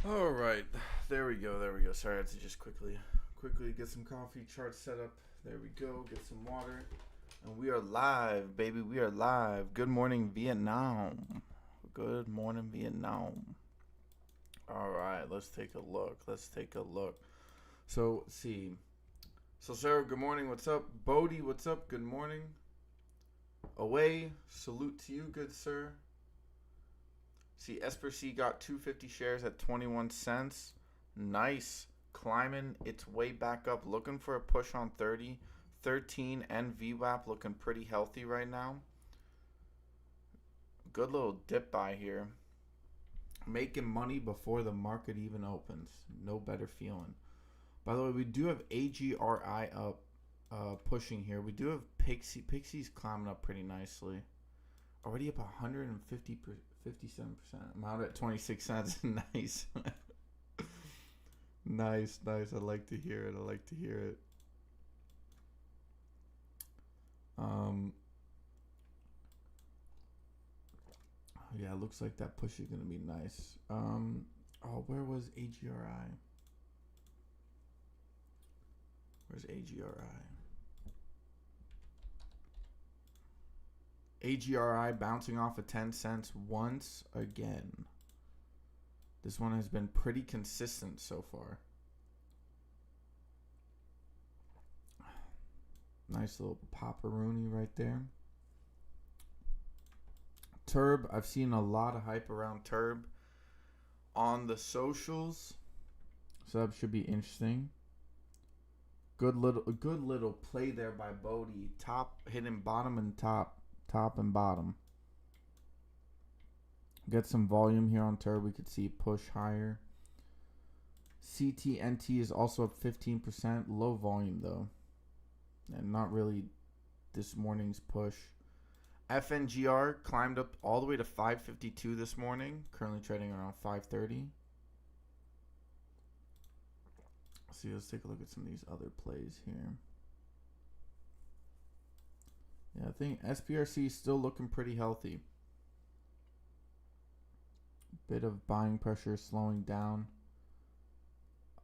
All right, there we go. Sorry, I had to just quickly get some coffee chart set up. There we go. Get some water, and we are live, baby. We are live. Good morning, Vietnam. Good morning, Vietnam. All right, let's take a look. So, let's see. So, Sarah, good morning. What's up? Bodie, what's up? Good morning. Away. Salute to you, good sir. See, SPRC got 250 shares at 21 cents. Nice. Climbing its way back up. Looking for a push on 30. 13 and VWAP looking pretty healthy right now. Good little dip by here. Making money before the market even opens. No better feeling. By the way, we do have AGRI up, pushing here. We do have Pixie. Pixie's climbing up pretty nicely. Already up 157%. I'm out at 26 cents. Nice. Nice. I like to hear it. Yeah, it looks like that push is gonna be nice. Where was AGRI? Where's AGRI? AGRI bouncing off of 10 cents once again. This one has been pretty consistent so far. Nice little pop-a-rooney right there. TURB, I've seen a lot of hype around TURB on the socials, so that should be interesting. Good little play there by Bodie. Top hitting bottom and top and bottom. Get some volume here on TURB. We could see push higher. CTNT is also up 15%. Low volume though, and not really this morning's push. FNGR climbed up all the way to 552 this morning. Currently trading around 530. See, let's take a look at some of these other plays here. Yeah, I think SPRC is still looking pretty healthy. Bit of buying pressure slowing down.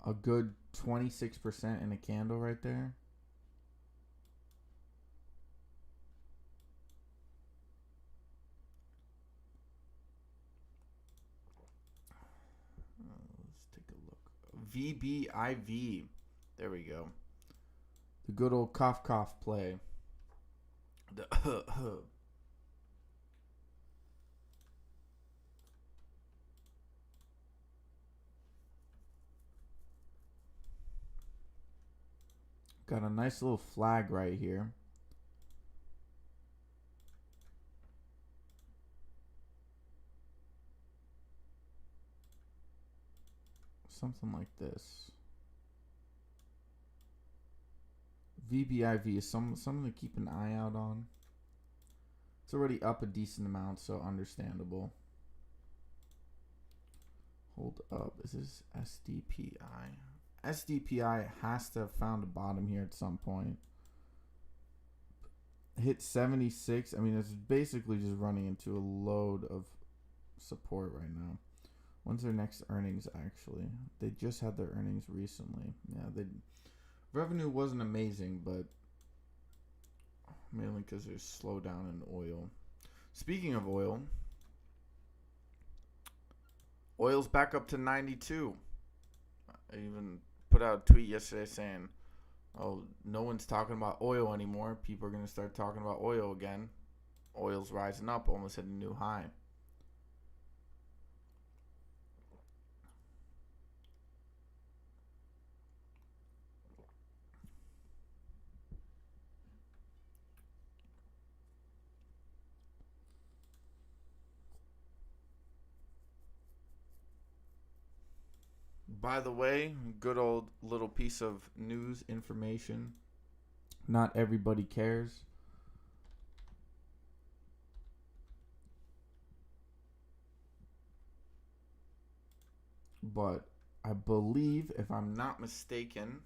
A good 26% in a candle right there. Let's take a look. VBIV. There we go. The good old cough play. The got a nice little flag right here. Something like this. VBIV is something to keep an eye out on. It's already up a decent amount, so understandable. Hold up. Is this SDPI? SDPI has to have found a bottom here at some point. Hit 76. I mean, it's basically just running into a load of support right now. When's their next earnings, actually? They just had their earnings recently. Yeah, revenue wasn't amazing, but mainly because there's slowdown in oil. Speaking of oil, oil's back up to 92. I even put out a tweet yesterday saying, oh, no one's talking about oil anymore. People are going to start talking about oil again. Oil's rising up, almost hit a new high. By the way, good old little piece of news information. Not everybody cares. But I believe, if I'm not mistaken,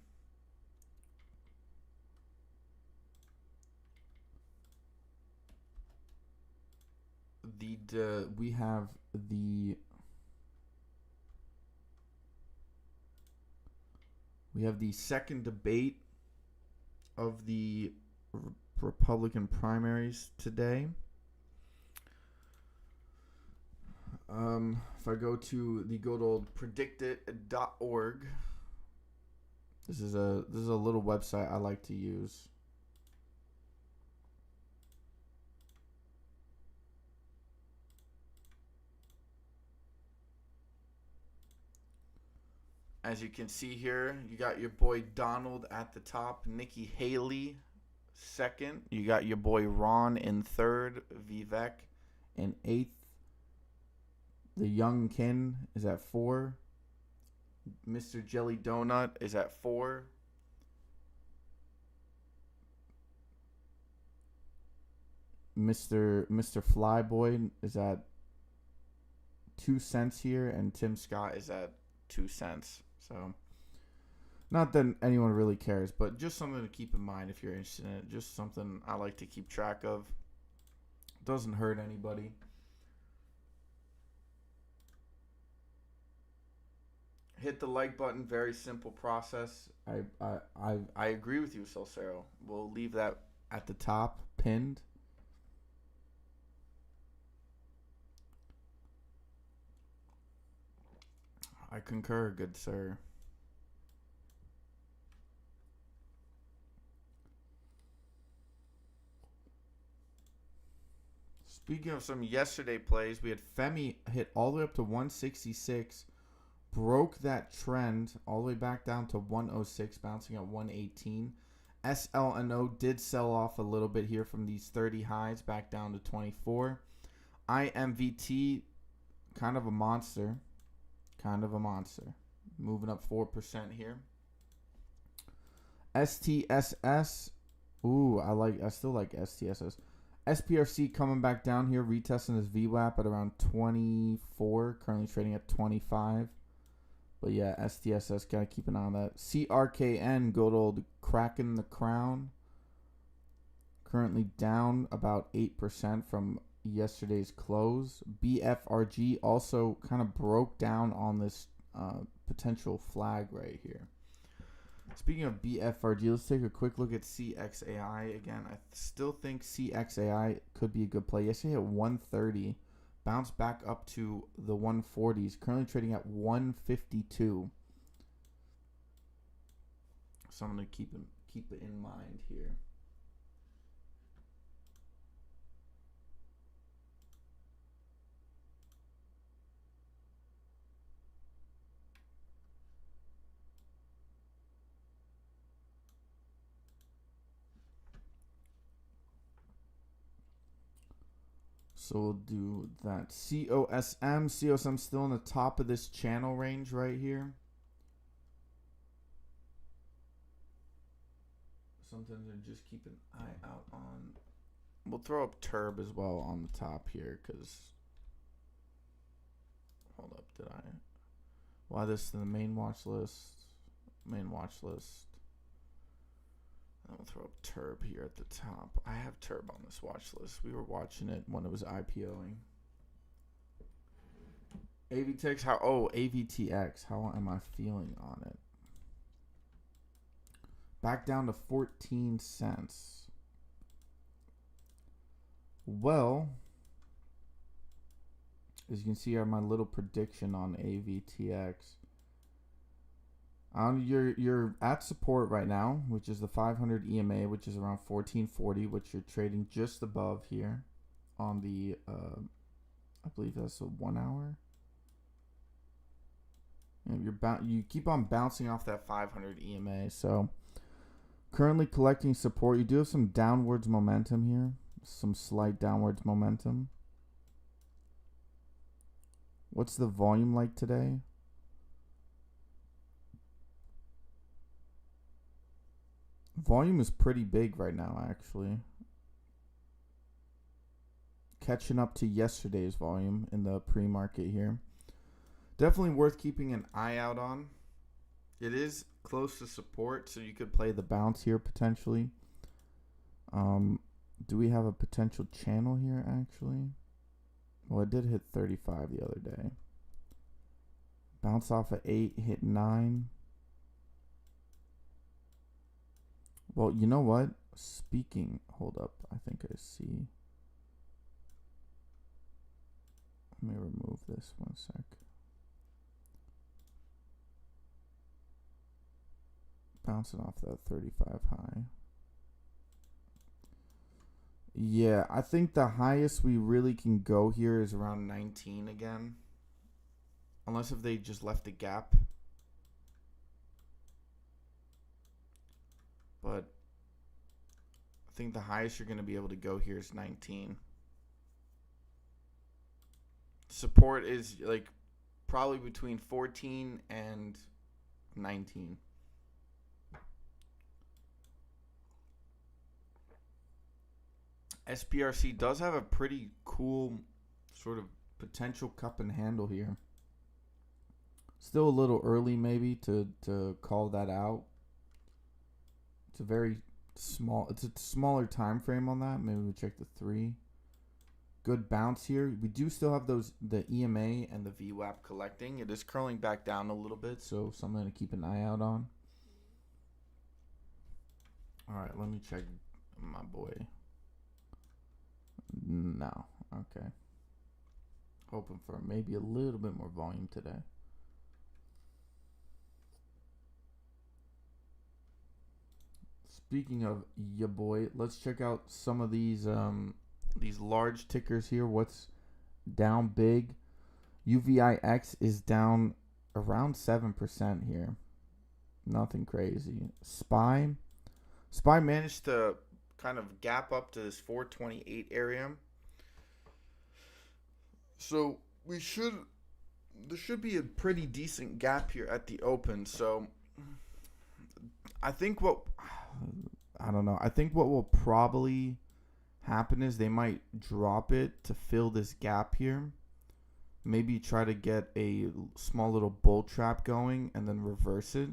we have the We have the second debate of the Republican primaries today. If I go to the good old predictit.org, this is a little website I like to use. As you can see here, you got your boy Donald at the top, Nikki Haley second. You got your boy Ron in third, Vivek in eighth. The Young Kin is at 4. Mr. Jelly Donut is at 4. Mr. Flyboy is at 2 cents here, and Tim Scott is at 2 cents. So, not that anyone really cares, but just something to keep in mind if you're interested in it. Just something I like to keep track of. Doesn't hurt anybody. Hit the like button. Very simple process. I agree with you, Solcero. We'll leave that at the top, pinned. I concur, good sir. Speaking of some yesterday plays, we had Femi hit all the way up to 166, broke that trend all the way back down to 106, bouncing at 118. SLNO did sell off a little bit here from these 30 highs back down to 24. IMVT, kind of a monster. Moving up 4% here. STSS. Ooh, I still like STSS. SPRC coming back down here, retesting this VWAP at around 24. Currently trading at 25. But yeah, STSS, gotta keep an eye on that. CRKN, good old cracking the crown. Currently down about 8% from yesterday's close. BFRG also kind of broke down on this potential flag right here. Speaking of BFRG, let's take a quick look at CXAI again. I still think CXAI could be a good play. Yesterday at 130, bounced back up to the 140s. Currently trading at 152. So I'm going to keep it in mind here. So we'll do that. COSM still in the top of this channel range right here. Something to just keep an eye out on. We'll throw up TURB as well on the top here because... Hold up, did I? Why this is the main watch list? Main watch list. And we'll throw up TURB here at the top. I have TURB on this watch list. We were watching it when it was IPOing. AVTX, AVTX. How am I feeling on it? Back down to 14 cents. Well, as you can see, I have my little prediction on AVTX. You're at support right now, which is the 500 EMA, which is around 1440, which you're trading just above here on the, I believe that's a 1 hour. And you keep on bouncing off that 500 EMA. So currently collecting support. You do have some downwards momentum here, some slight downwards momentum. What's the volume like today? Volume is pretty big right now, actually. Catching up to yesterday's volume in the pre-market here. Definitely worth keeping an eye out on. It is close to support, so you could play the bounce here potentially. Do we have a potential channel here, actually? Well, it did hit 35 the other day. Bounce off of 8, hit 9. Well, you know what? Speaking, hold up. I think I see. Let me remove this 1 sec. Bouncing off that 35 high. Yeah, I think the highest we really can go here is around 19 again. Unless if they just left a gap. But I think the highest you're going to be able to go here is 19. Support is like probably between 14 and 19. SPRC does have a pretty cool sort of potential cup and handle here. Still a little early maybe to call that out. It's a very small, it's a smaller time frame on that. Maybe we check the 3. Good bounce here. We do still have the EMA and the VWAP collecting. It is curling back down a little bit, so something to keep an eye out on. All right, let me check my boy. No, okay. Hoping for maybe a little bit more volume today. Speaking of ya boy, let's check out some of these large tickers here. What's down big? UVIX is down around 7% here. Nothing crazy. SPY managed to kind of gap up to this 428 area. So there should be a pretty decent gap here at the open. So I think I think what will probably happen is they might drop it to fill this gap here. Maybe try to get a small little bull trap going and then reverse it.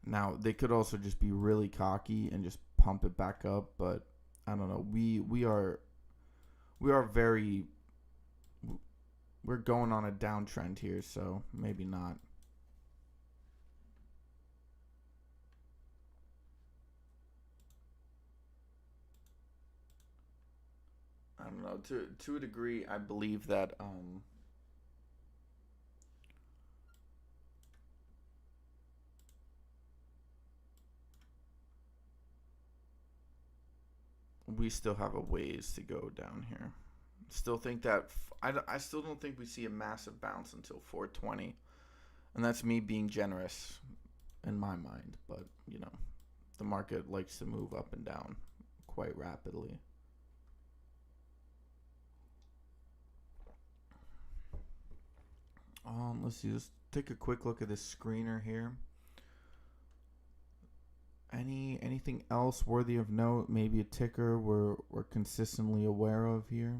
Now, they could also just be really cocky and just pump it back up, but I don't know. We're going on a downtrend here, so maybe not. I don't know. To a degree, I believe that we still have a ways to go down here. Still think that I still don't think we see a massive bounce until 420, and that's me being generous in my mind. But you know, the market likes to move up and down quite rapidly. Let's see. Let's take a quick look at this screener here. Anything else worthy of note? Maybe a ticker we're consistently aware of here.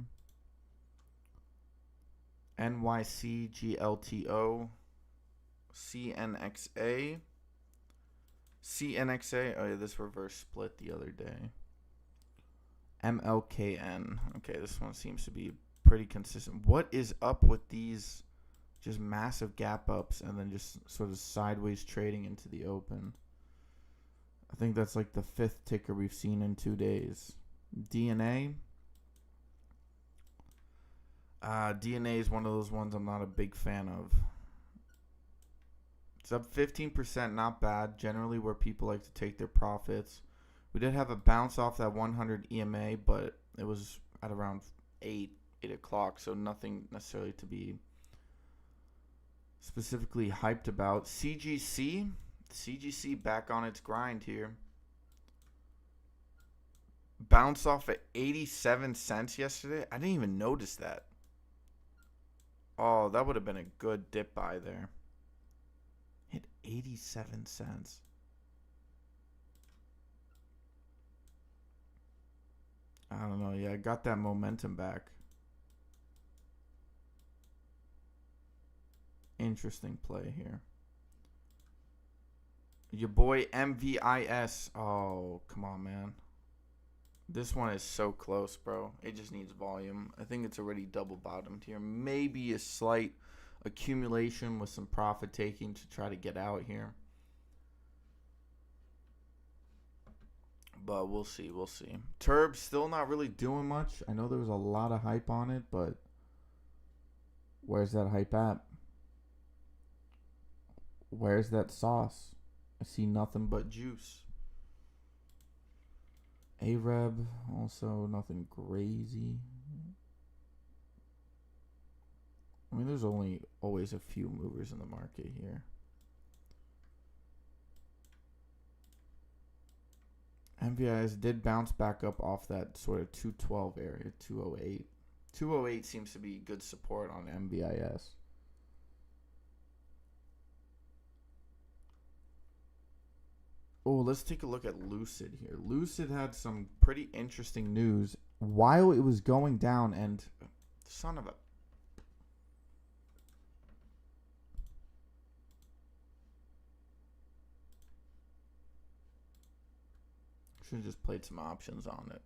NYC GLTO, CNXA. Oh yeah, this reverse split the other day. MLKN. Okay, this one seems to be pretty consistent. What is up with these just massive gap ups and then just sort of sideways trading into the open? I think that's like the 5th ticker we've seen in 2 days. DNA. DNA is one of those ones I'm not a big fan of. It's up 15%, not bad. Generally where people like to take their profits. We did have a bounce off that 100 EMA, but it was at around 8 o'clock, so nothing necessarily to be specifically hyped about. CGC back on its grind here. Bounce off at 87 cents yesterday. I didn't even notice that. Oh, that would have been a good dip buy there. Hit 87 cents. I don't know. Yeah, I got that momentum back. Interesting play here. Your boy MVIS. Oh, come on, man. This one is so close, bro. It just needs volume. I think it's already double bottomed here. Maybe a slight accumulation with some profit taking to try to get out here. But we'll see. We'll see. TURB still not really doing much. I know there was a lot of hype on it, but where's that hype at? Where's that sauce? I see nothing but juice. AREB, also nothing crazy. I mean, there's always a few movers in the market here. MVIS did bounce back up off that sort of 212 area, 208. 208 seems to be good support on MVIS. Oh, let's take a look at Lucid here. Lucid had some pretty interesting news while it was going down, and son of a... Should have just played some options on it.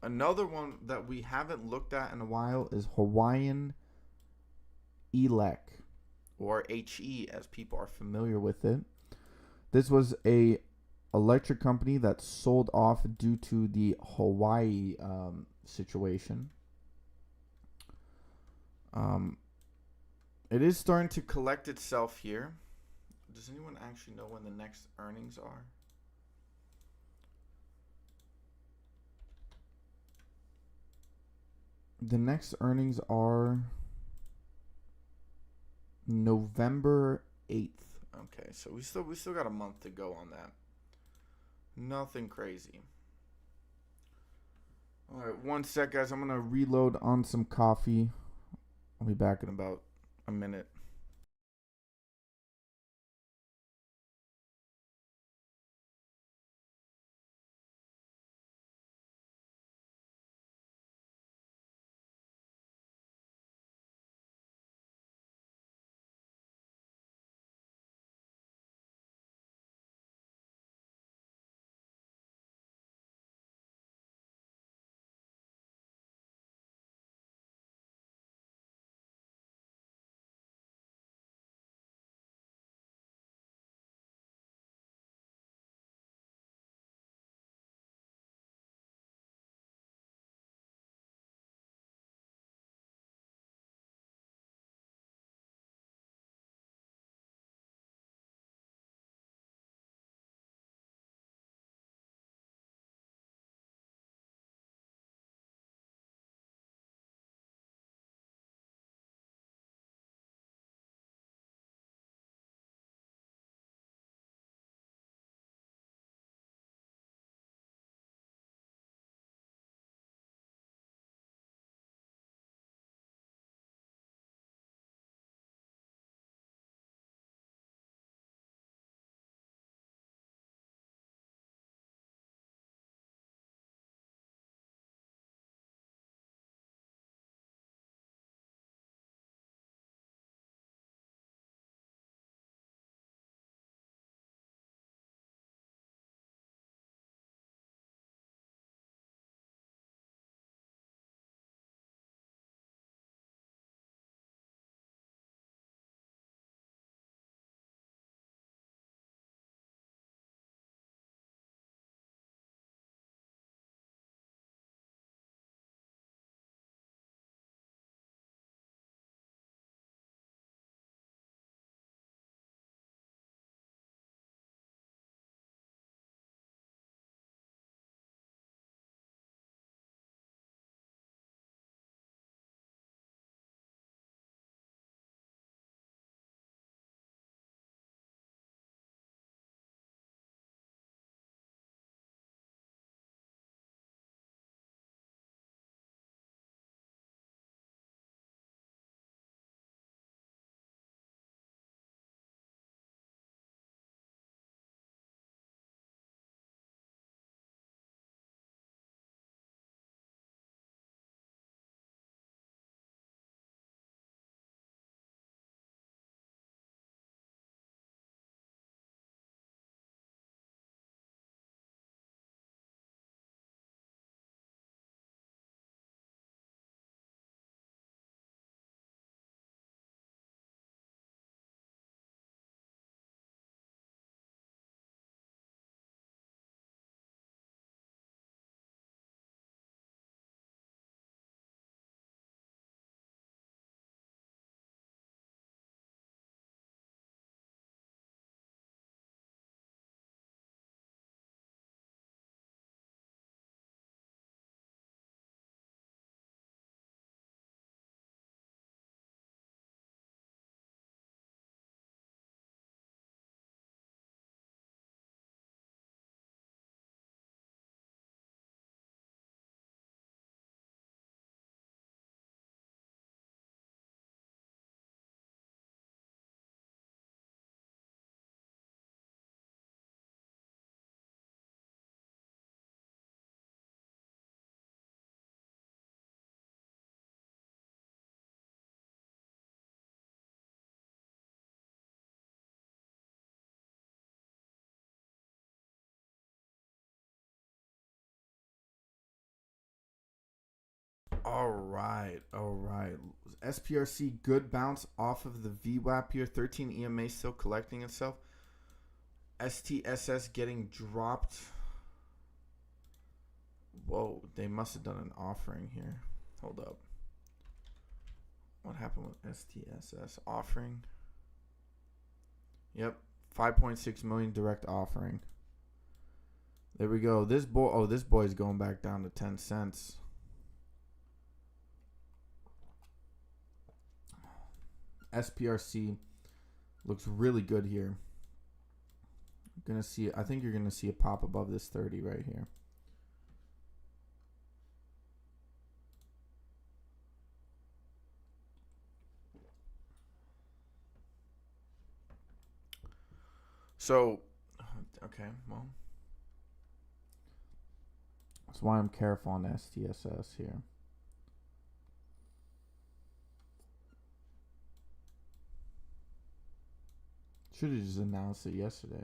Another one that we haven't looked at in a while is Hawaiian Elec, or HE as people are familiar with it. This was a electric company that sold off due to the Hawaii situation. It is starting to collect itself here. Does anyone actually know when the next earnings are? The next earnings are November 8th. Okay, so we still got a month to go on that. Nothing crazy. All right, one sec, guys. I'm gonna reload on some coffee. I'll be back in about a minute. All right. SPRC, good bounce off of the VWAP here. 13 EMA still collecting itself. STSS getting dropped. Whoa, they must have done an offering here. Hold up. What happened with STSS offering? Yep, 5.6 million direct offering. There we go. This boy's going back down to 10 cents. SPRC looks really good here. I think you're gonna see a pop above this 30 right here. So, okay, well, that's why I'm careful on STSS here. Should have just announced it yesterday.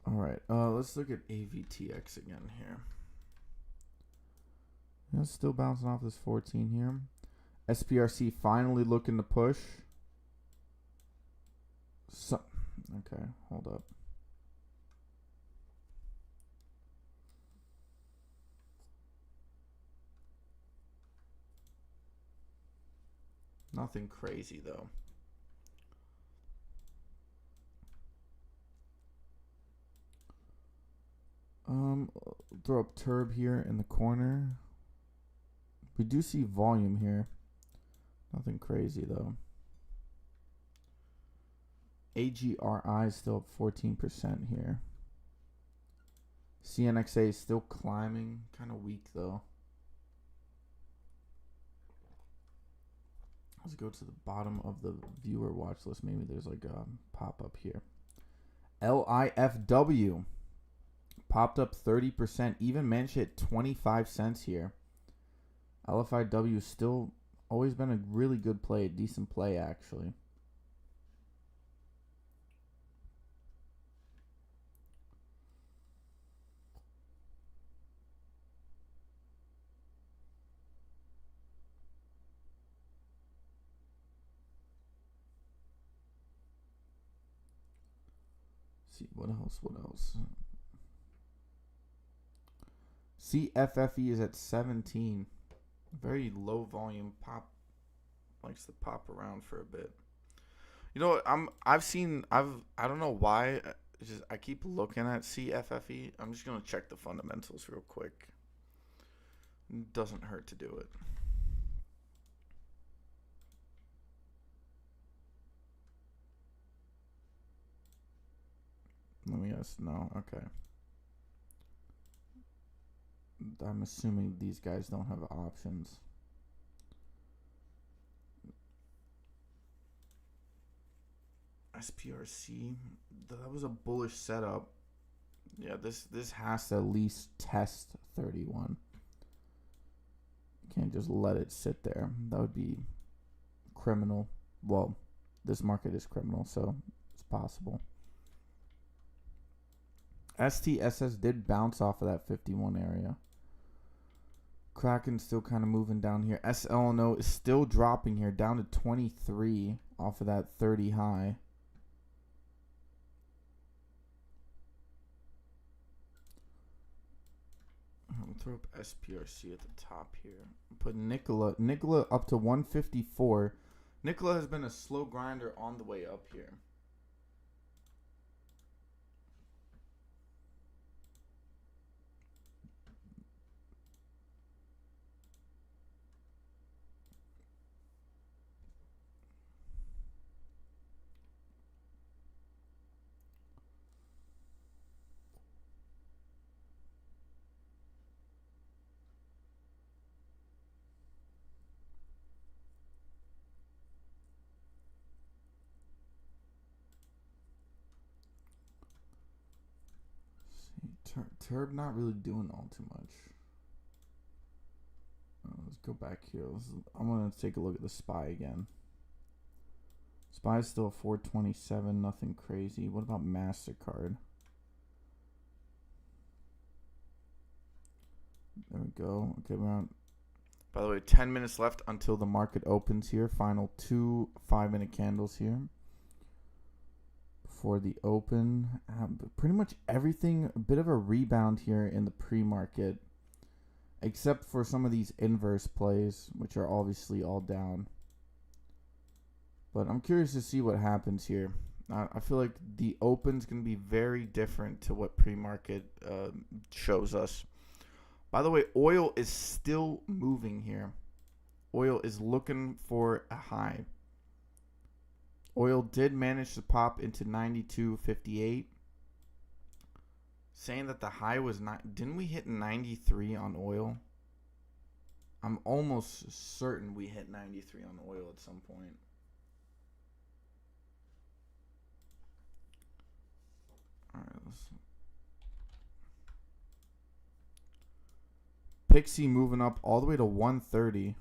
All right, let's look at AVTX again here. Yeah, still bouncing off this 14 here. SPRC finally looking to push. Okay, hold up. Nothing crazy though. Throw up TURB here in the corner. We do see volume here. Nothing crazy though. AGRI is still up 14% here. CNXA is still climbing. Kind of weak though. Let's go to the bottom of the viewer watch list. Maybe there's like a pop up here. LIFW popped up 30%. Even managed to hit 25 cents here. LFIW has still always been a really good play, a decent play actually. See what else? CFFE is at 17. Very low volume pop. Likes to pop around for a bit. You know what? I don't know why. I keep looking at CFFE. I'm just gonna check the fundamentals real quick. It doesn't hurt to do it. Let me guess. No. Okay. I'm assuming these guys don't have options. SPRC, that was a bullish setup. Yeah, this has to at least test 31. You can't just let it sit there. That would be criminal. Well, this market is criminal, so it's possible. STSS did bounce off of that 51 area. Kraken still kind of moving down here. SLNO is still dropping here, down to 23 off of that 30 high. I'll throw up SPRC at the top here. Put NKLA up to 154. NKLA has been a slow grinder on the way up here. TURB not really doing all too much. Let's go back here. I'm going to take a look at the SPY again. SPY is still 427, nothing crazy. What about MasterCard? There we go. Okay, we're on. By the way, 10 minutes left until the market opens here. Final 2 5-minute candles here before the open. Pretty much everything, a bit of a rebound here in the pre-market, except for some of these inverse plays, which are obviously all down. But I'm curious to see what happens here. I feel like the open's going to be very different to what pre-market shows us. By the way, oil is still moving here. Oil is looking for a high. Oil did manage to pop into 92.58. Saying that the high was not... Didn't we hit 93 on oil? I'm almost certain we hit 93 on oil at some point. All right, let's... Pixie moving up all the way to 130.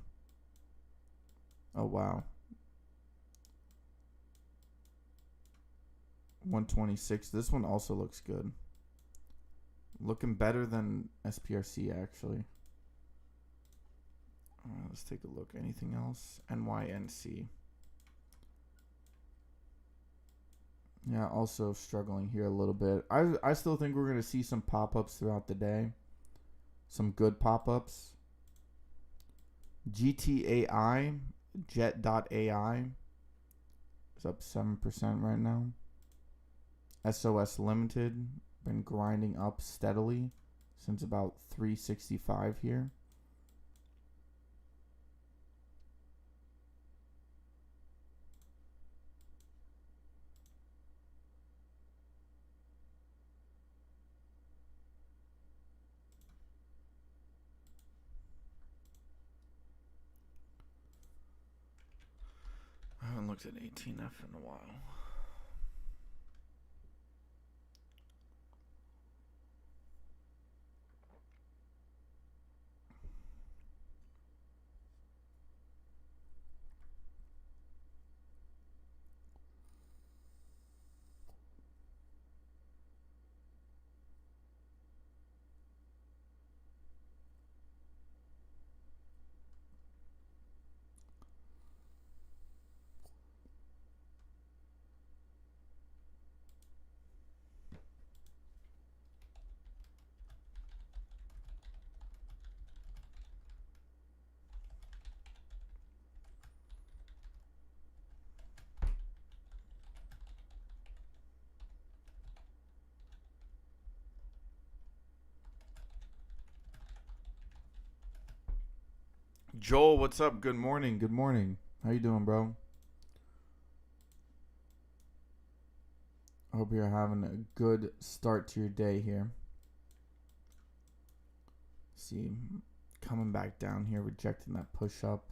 Oh, wow. 126. This one also looks good. Looking better than SPRC, actually. All right, let's take a look. Anything else? NYNC. Yeah, also struggling here a little bit. I still think we're going to see some pop-ups throughout the day. Some good pop-ups. GTAI, Jet.ai is up 7% right now. SOS Limited, been grinding up steadily since about 365 here. I haven't looked at 18F in a while. Joel, what's up? Good morning. Good morning. How you doing, bro? I hope you're having a good start to your day here. See, coming back down here, rejecting that push up.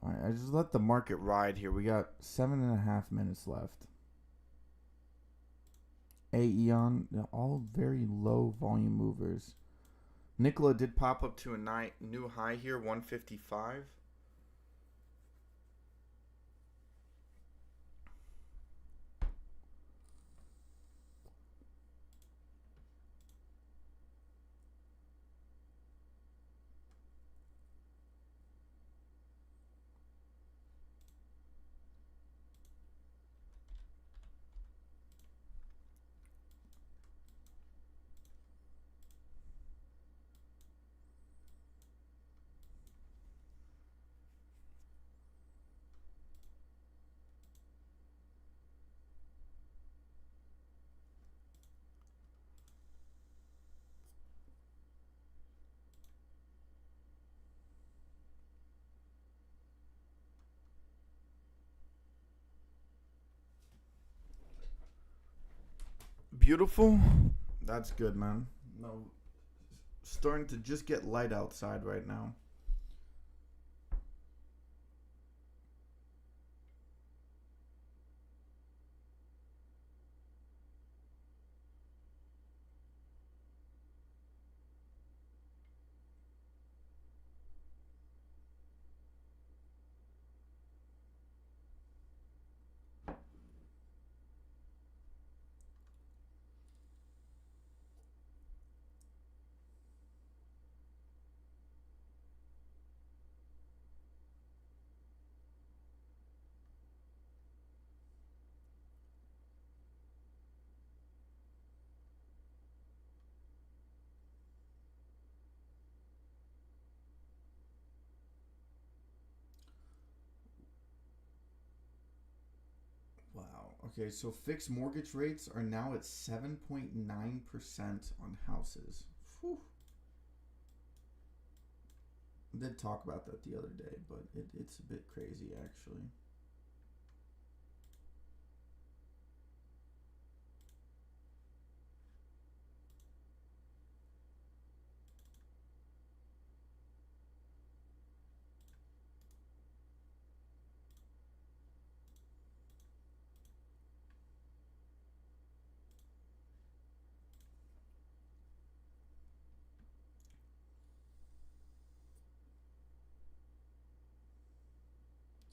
All right, I just let the market ride here. We got 7.5 minutes left. Aeon, all very low volume movers. NKLA did pop up to a new high here, 155. Beautiful. That's good, man. No, starting to just get light outside right now. Okay, so fixed mortgage rates are now at 7.9% on houses. Whew. I did talk about that the other day, but it's a bit crazy actually.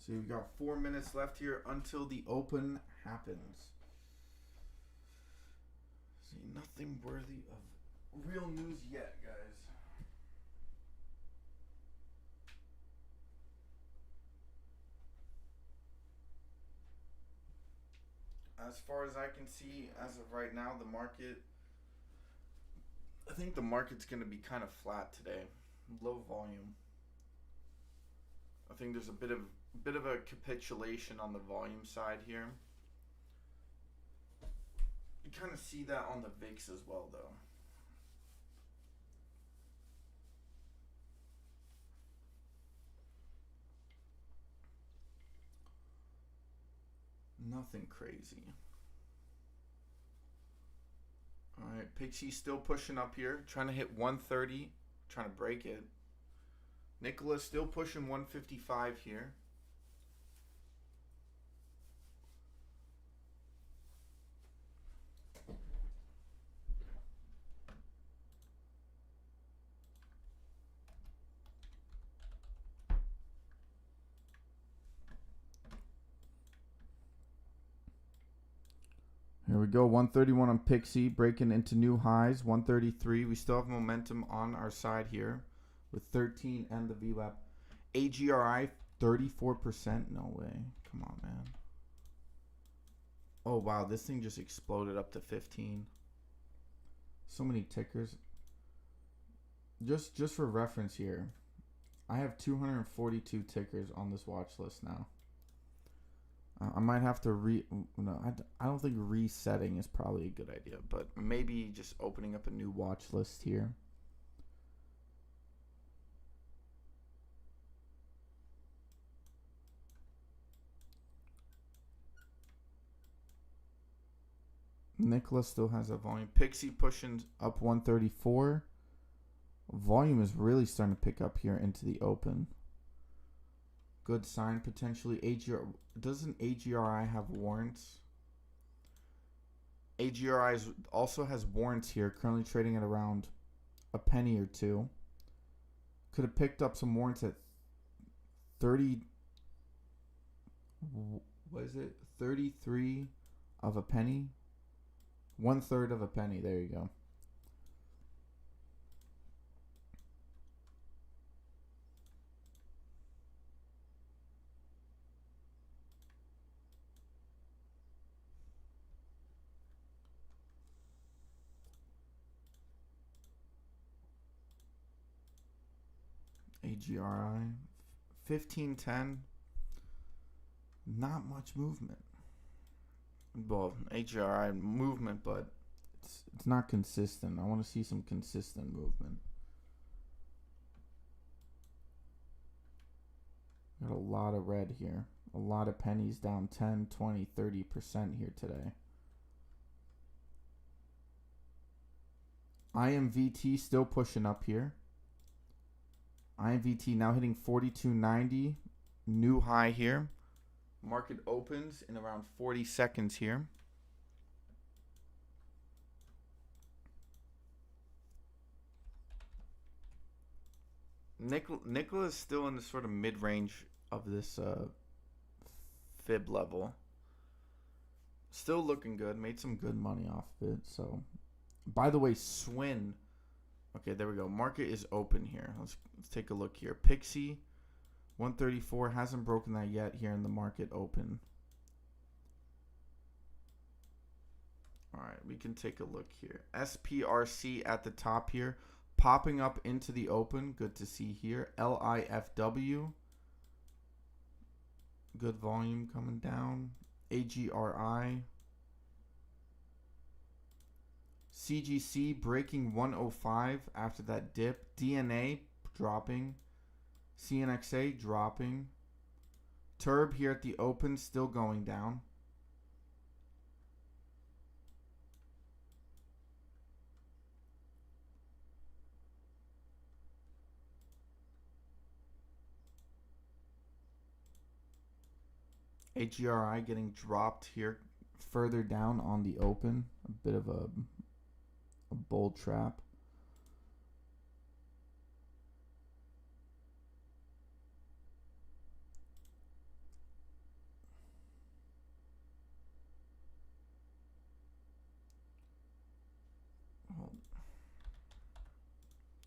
So you've got 4 minutes left here until the open happens. See, nothing worthy of real news yet, guys. As far as I can see, as of right now, the market, I think the market's going to be kind of flat today. Low volume. I think there's a bit of a capitulation on the volume side here. You kind of see that on the VIX as well, though. Nothing crazy. All right, Pixie still pushing up here, trying to hit 130, trying to break it. Nicholas still pushing 155 here. Here we go, 131 on Pixie, breaking into new highs, 133. We still have momentum on our side here with 13 and the VWAP. AGRI, 34%. No way. Come on, man. Oh, wow, this thing just exploded up to 15. So many tickers. Just for reference here, I have 242 tickers on this watch list now. I might have to I don't think resetting is probably a good idea, but maybe just opening up a new watch list here. Nicholas still has that volume. Pixie pushing up 134. Volume is really starting to pick up here into the open. Good sign potentially. Doesn't AGRI have warrants? AGRI also has warrants here, currently trading at around a penny or two. Could have picked up some warrants at 30. What is it? 33 of a penny. 1/3 of a penny. There you go. AGRI 1510. Not much movement. Well, AGRI movement, but it's not consistent. I want to see some consistent movement. Got a lot of red here. A lot of pennies down 10, 20, 30% here today. IMVT still pushing up here. IMVT now hitting 42.90. New high here. Market opens in around 40 seconds here. Nicholas is still in the sort of mid-range of this fib level. Still looking good. Made some good money off of it. So, by the way, Swin. Okay, there we go. Market is open here. Let's take a look here. Pixie 134 hasn't broken that yet here in the market open. All right, we can take a look here. SPRC at the top here, popping up into the open. Good to see here. LIFW. Good volume coming down. AGRI. CGC breaking 105 after that dip. DNA dropping. CNXA dropping. TURB here at the open still going down. AGRI getting dropped here further down on the open. A bit of a bull trap.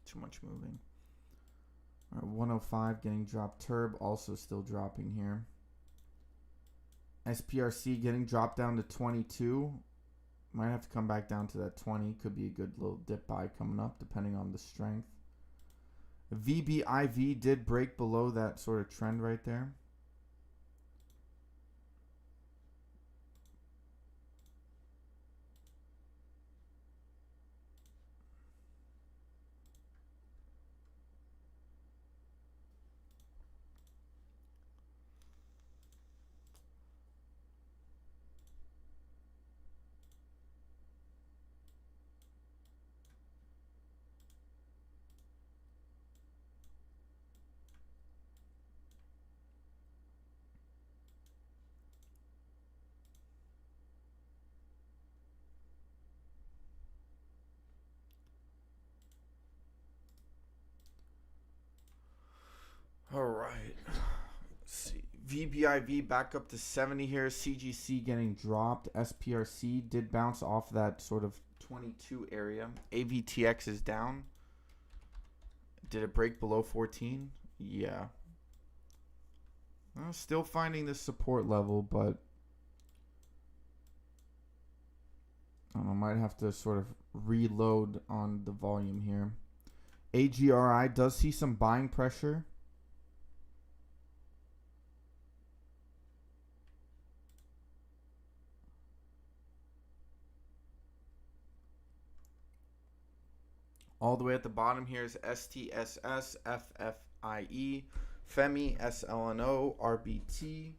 Too much moving. All right, 105 getting dropped. TURB also still dropping here. SPRC getting dropped down to 22. Might have to come back down to that 20. Could be a good little dip buy coming up depending on the strength. VBIV did break below that sort of trend right there. All right. Let's see. VBIV back up to 70 here. CGC getting dropped. SPRC did bounce off that sort of 22 area. AVTX is down. Did it break below 14? Yeah. Still finding the support level, but I don't know, might have to sort of reload on the volume here. AGRI does see some buying pressure. All the way at the bottom here is STSS, FFIE, FEMI, SLNO, RBT.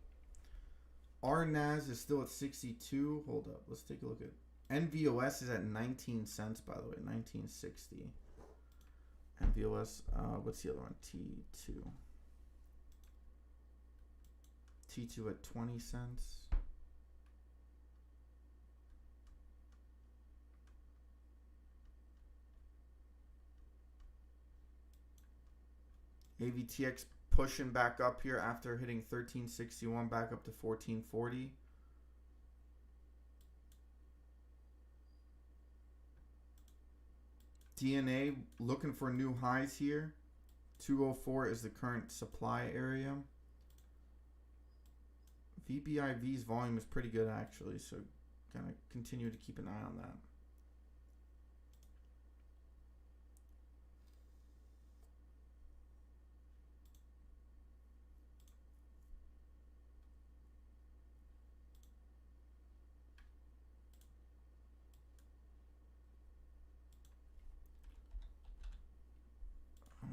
RNAS is still at 62. Hold up. Let's take a look at NVOS is at 19 cents, by the way. 1960. NVOS, what's the other one? T2. T2 at 20 cents. AVTX pushing back up here after hitting 1361, back up to 1440. DNA looking for new highs here. 204 is the current supply area. VBIV's volume is pretty good actually, so kind of continue to keep an eye on that.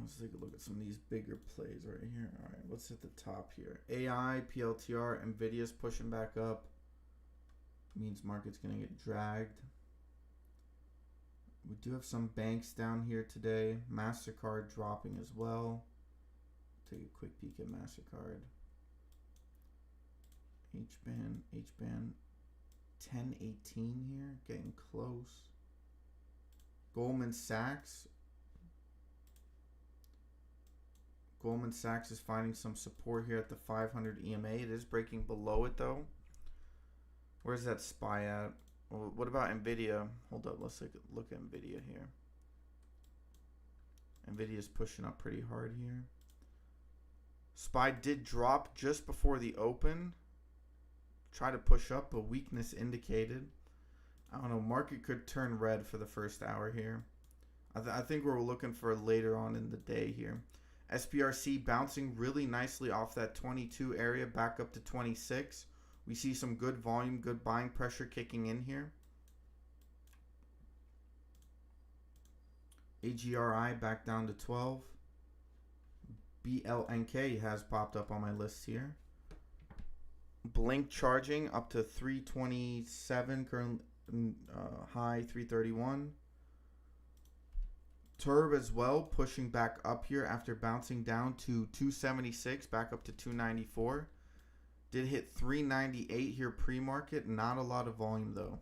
Let's take a look at some of these bigger plays right here. All right, what's at the top here? AI, PLTR, NVIDIA's pushing back up. Means market's going to get dragged. We do have some banks down here today. MasterCard dropping as well. Take a quick peek at MasterCard. HBAN 1018 here, getting close. Goldman Sachs is finding some support here at the 500 EMA. It is breaking below it though. Where's that SPY at? Well, what about NVIDIA? Hold up, let's take a look at NVIDIA here. NVIDIA's pushing up pretty hard here. SPY did drop just before the open. Try to push up, but weakness indicated. I don't know, market could turn red for the first hour here. I think we're looking for later on in the day here. SPRC bouncing really nicely off that 22 area back up to 26. We see some good volume, good buying pressure kicking in here. AGRI back down to 12. BLNK has popped up on my list here. Blink charging up to 327, current high 331. TURB as well, pushing back up here after bouncing down to 276, back up to 294. Did hit 398 here pre-market. Not a lot of volume though.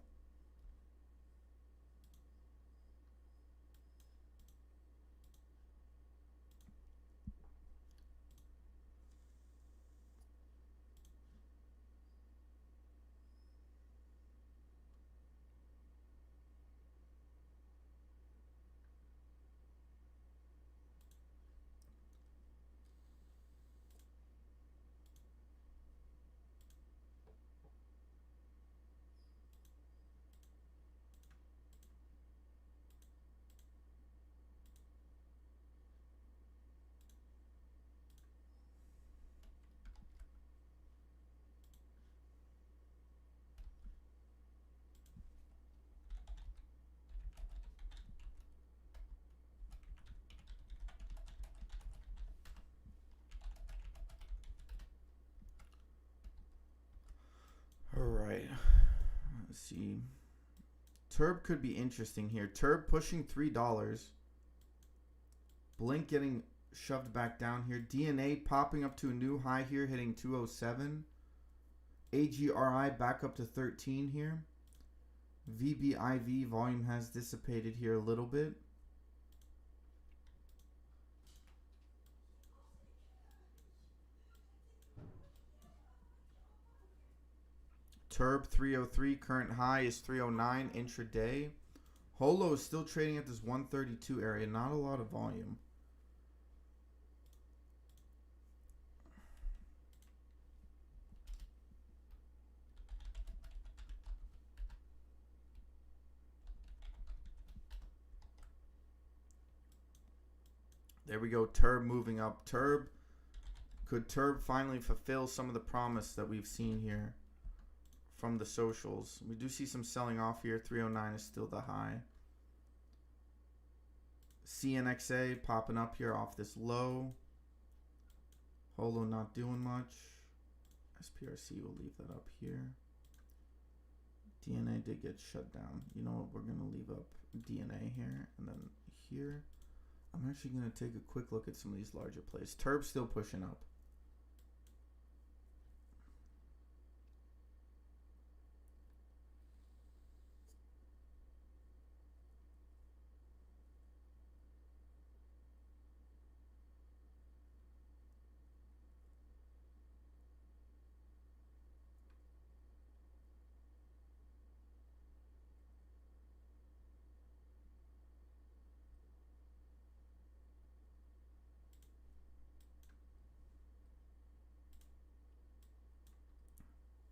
All right, let's see. TURB could be interesting here. TURB pushing $3. Blink getting shoved back down here. DNA popping up to a new high here, hitting 207. AGRI back up to 13 here. VBIV volume has dissipated here a little bit. TURB 303, current high is 309 intraday. Holo is still trading at this 132 area, not a lot of volume. There we go, TURB moving up. TURB, could TURB finally fulfill some of the promise that we've seen here from the socials? We do see some selling off here. 309 is still the high. CNXA popping up here off this low. Holo not doing much. SPRC, will leave that up here. DNA did get shut down. You know what? We're going to leave up DNA here. And then here. I'm actually going to take a quick look at some of these larger plays. TURB still pushing up.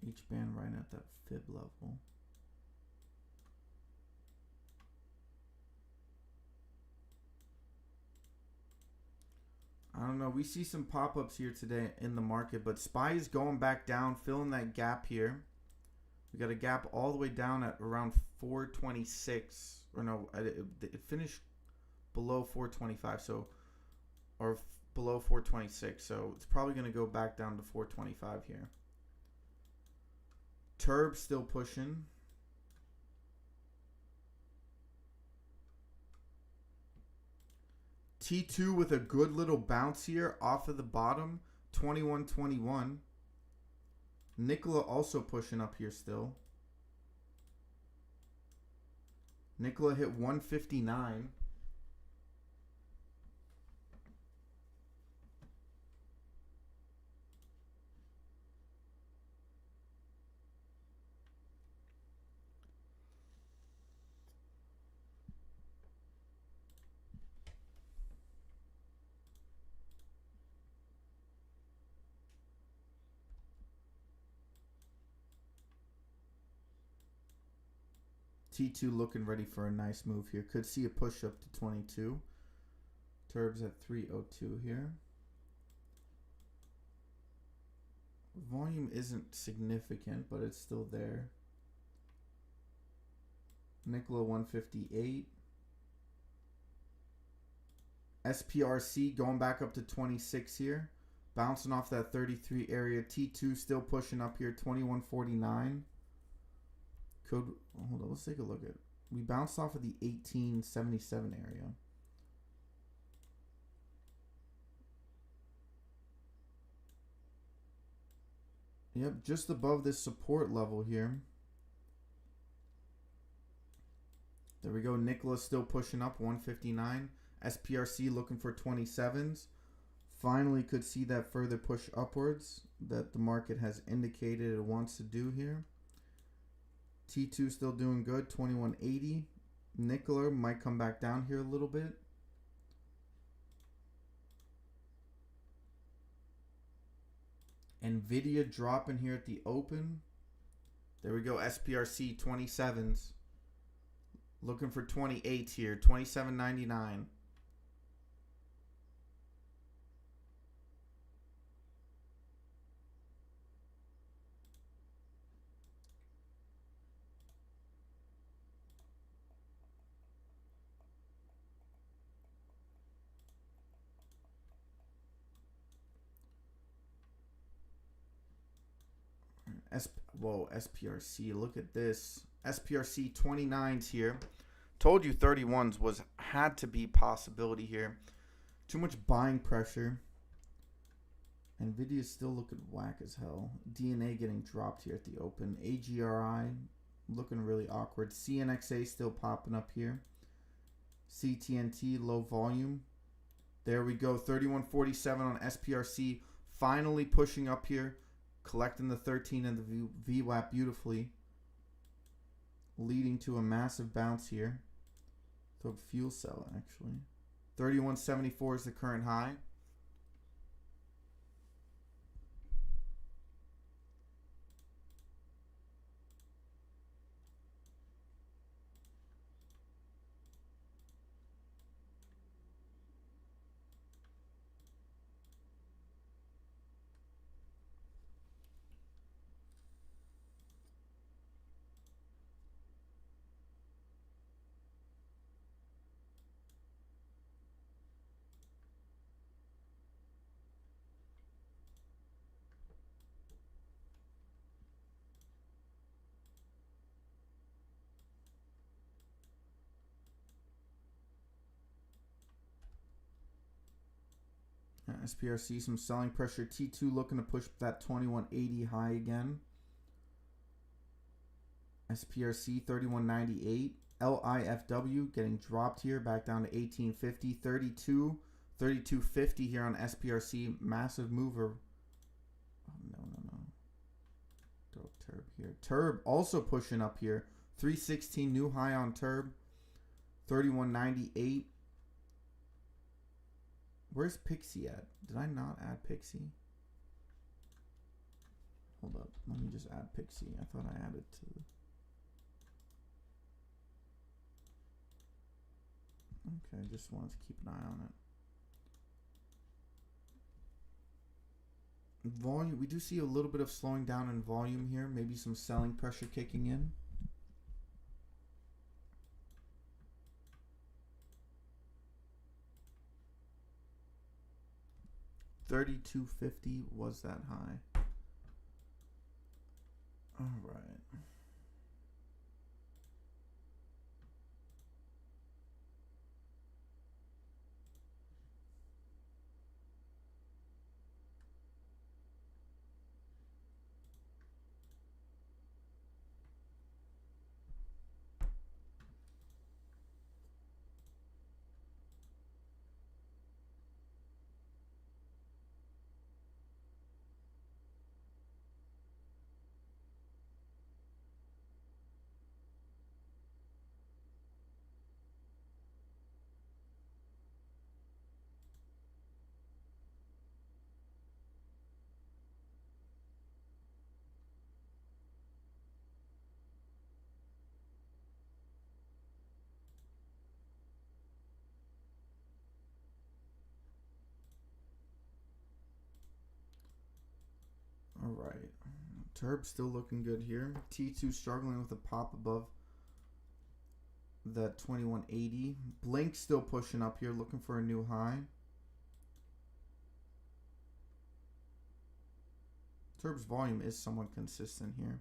Each band right at that fib level. I don't know. We see some pop-ups here today in the market, but SPY is going back down, filling that gap here. We got a gap all the way down at around 426. Or no, it finished below 425, so below 426. So it's probably going to go back down to 425 here. TURB still pushing. T2 with a good little bounce here off of the bottom. 21.21. NKLA also pushing up here still. NKLA hit 159. T2 looking ready for a nice move here. Could see a push up to 22. TURB's at 302 here. Volume isn't significant, but it's still there. NKLA 158. SPRC going back up to 26 here. Bouncing off that 33 area. T2 still pushing up here, 2149. Hold on, let's take a look at it. We bounced off of the 1877 area. Yep, just above this support level here. There we go. NKLA still pushing up, 159. SPRC looking for 27s. Finally could see that further push upwards that the market has indicated it wants to do here. T2 still doing good, 2180. NKLA might come back down here a little bit. Nvidia dropping here at the open. There we go, SPRC 27s. Looking for 28 here, 27.99. SPRC, look at this. SPRC 29s here. Told you 31s had to be possibility here. Too much buying pressure. Nvidia's still looking whack as hell. DNA getting dropped here at the open. AGRI looking really awkward. CNXA still popping up here. CTNT low volume. There we go. 3147 on SPRC. Finally pushing up here. Collecting the 13 and the VWAP beautifully. Leading to a massive bounce here. So fuel cell actually. 3174 is the current high. SPRC, some selling pressure. T2 looking to push that 2180 high again. SPRC 3198. LIFW getting dropped here back down to 1850. 3250 here on SPRC. Massive mover. Oh, no. Throw TURB here. TURB also pushing up here. 316 new high on TURB. 3198. Where's Pixie at? Did I not add Pixie? Hold up. Let me just add Pixie. I thought I added to... Okay, just wanted to keep an eye on it. Volume. We do see a little bit of slowing down in volume here. Maybe some selling pressure kicking in. $32.50 was that high. All right. All right. TURB still looking good here. T2 struggling with a pop above that 2180. Blink still pushing up here, looking for a new high. TURB's volume is somewhat consistent here.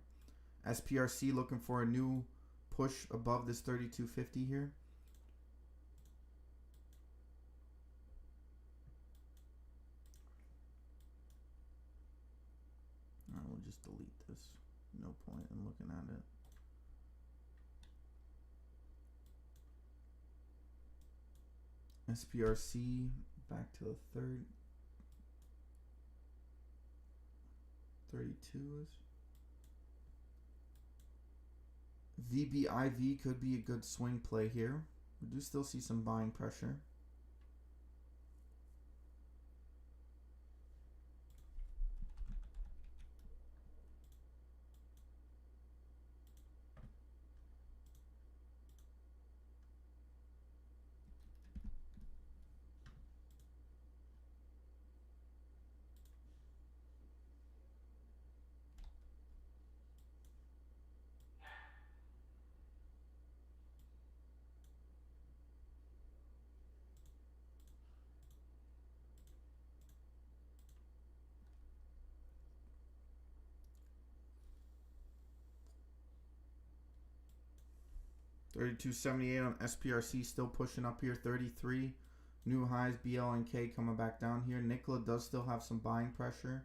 SPRC looking for a new push above this 3250 here. We'll just delete this. No point in looking at it. SPRC back to the third. 32s. VBIV could be a good swing play here. We do still see some buying pressure. $32.78 on SPRC, still pushing up here. 33 new highs. BL and K coming back down here. NKLA does still have some buying pressure.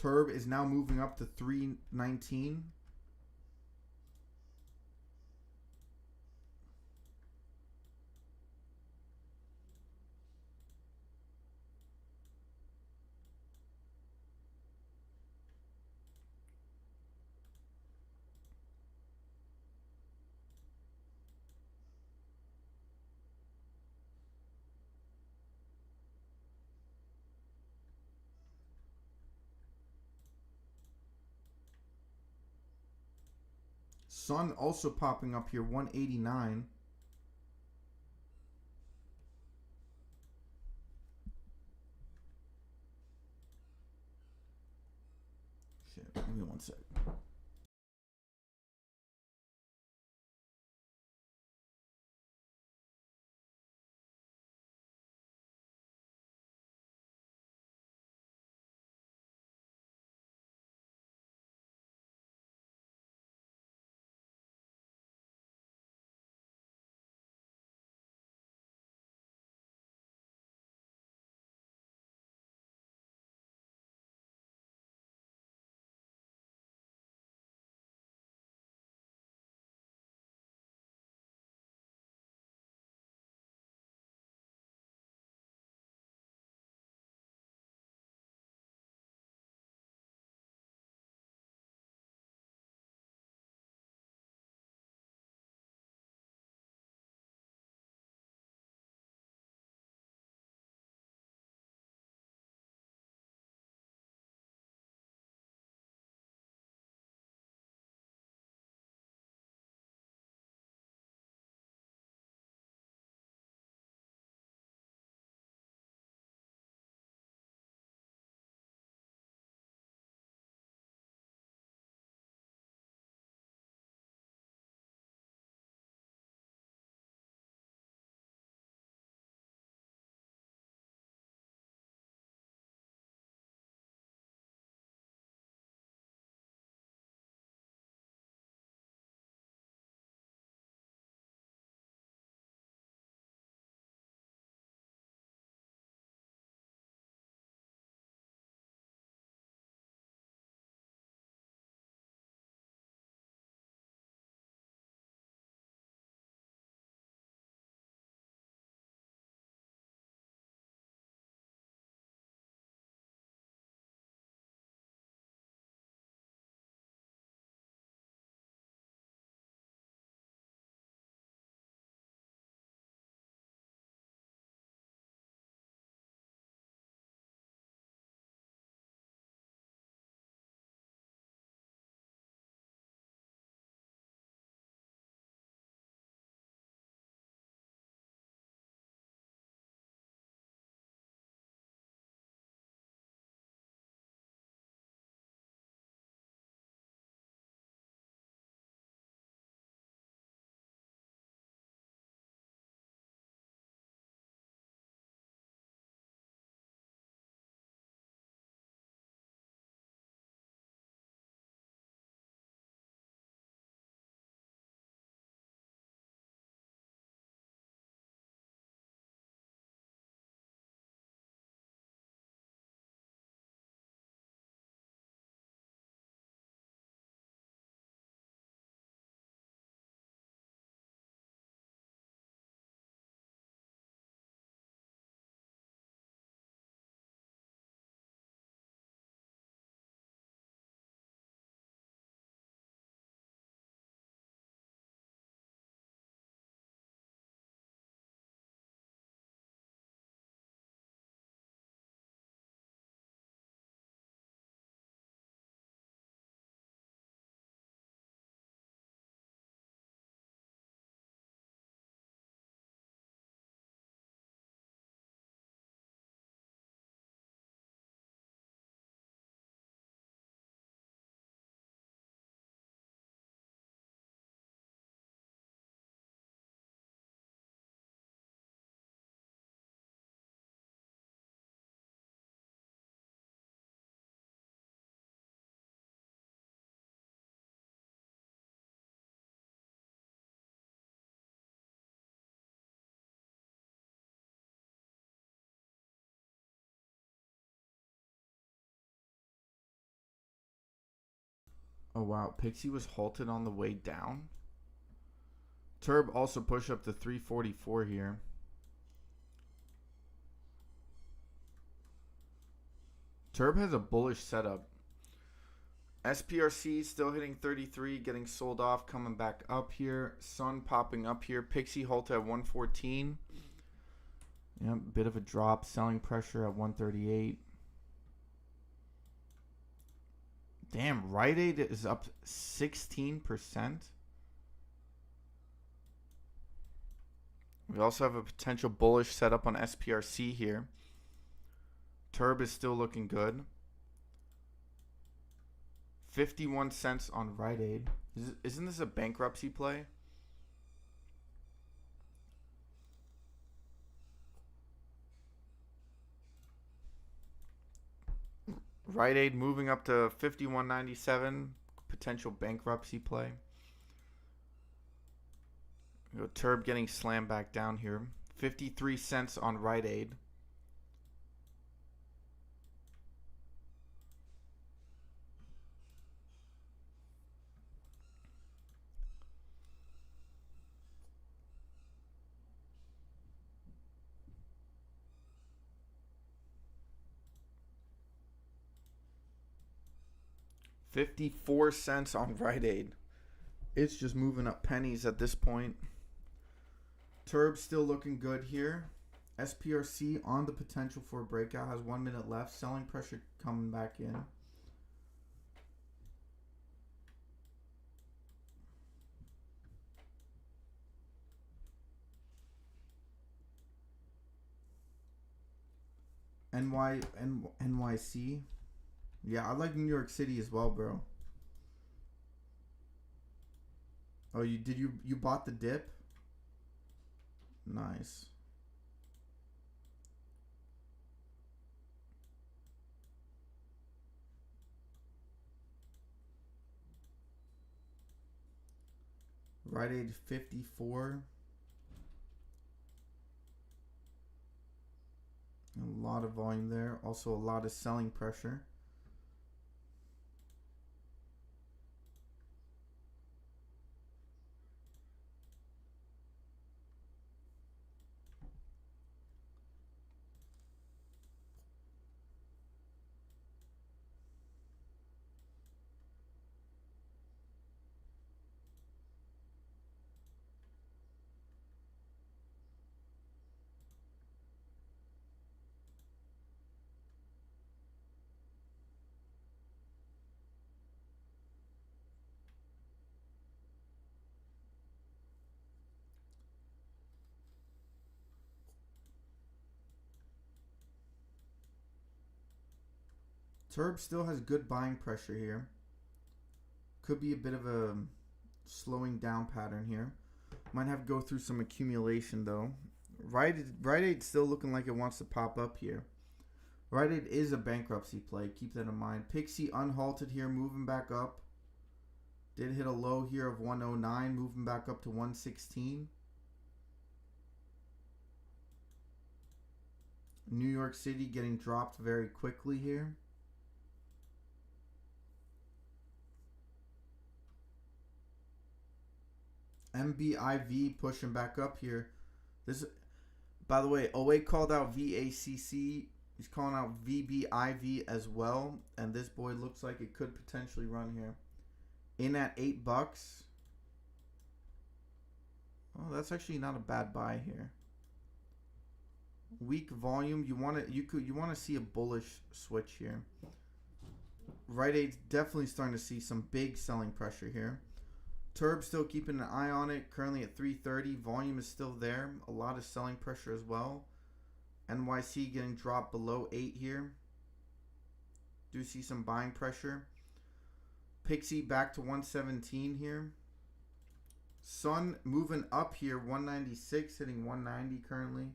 TURB is now moving up to 319. Sun also popping up here, 189. Shit, give me one sec. Oh, wow. Pixie was halted on the way down. TURB also pushed up to 344 here. TURB has a bullish setup. SPRC still hitting 33, getting sold off, coming back up here. Sun popping up here. Pixie halted at 114. Yeah, bit of a drop. Selling pressure at 138. Damn, Rite Aid is up 16%. We also have a potential bullish setup on SPRC here. TURB is still looking good. 51 cents on Rite Aid. Isn't this a bankruptcy play? Rite Aid moving up to 51.97. Potential bankruptcy play. TURB getting slammed back down here. 53 cents on Rite Aid. $0.54 on Rite Aid. It's just moving up pennies at this point. TURB still looking good here. SPRC on the potential for a breakout. Has 1 minute left. Selling pressure coming back in. NYC. Yeah, I like New York City as well, bro. Oh, you bought the dip? Nice. Rite Aid 54. A lot of volume there. Also a lot of selling pressure. TURB still has good buying pressure here. Could be a bit of a slowing down pattern here. Might have to go through some accumulation though. Rite Aid still looking like it wants to pop up here. Rite Aid is a bankruptcy play. Keep that in mind. Pixie unhalted here, moving back up. Did hit a low here of 109, moving back up to 116. New York City getting dropped very quickly here. VBIV pushing back up here. This, by the way, 08 called out VACC. He's calling out VBIV as well. And this boy looks like it could potentially run here. In at $8. Oh, that's actually not a bad buy here. Weak volume. You want to see a bullish switch here. Rite Aid's definitely starting to see some big selling pressure here. TURB still keeping an eye on it. Currently at 330. Volume is still there. A lot of selling pressure as well. NYC getting dropped below 8 here. Do see some buying pressure. Pixie back to 117 here. Sun moving up here. 196 hitting 190 currently.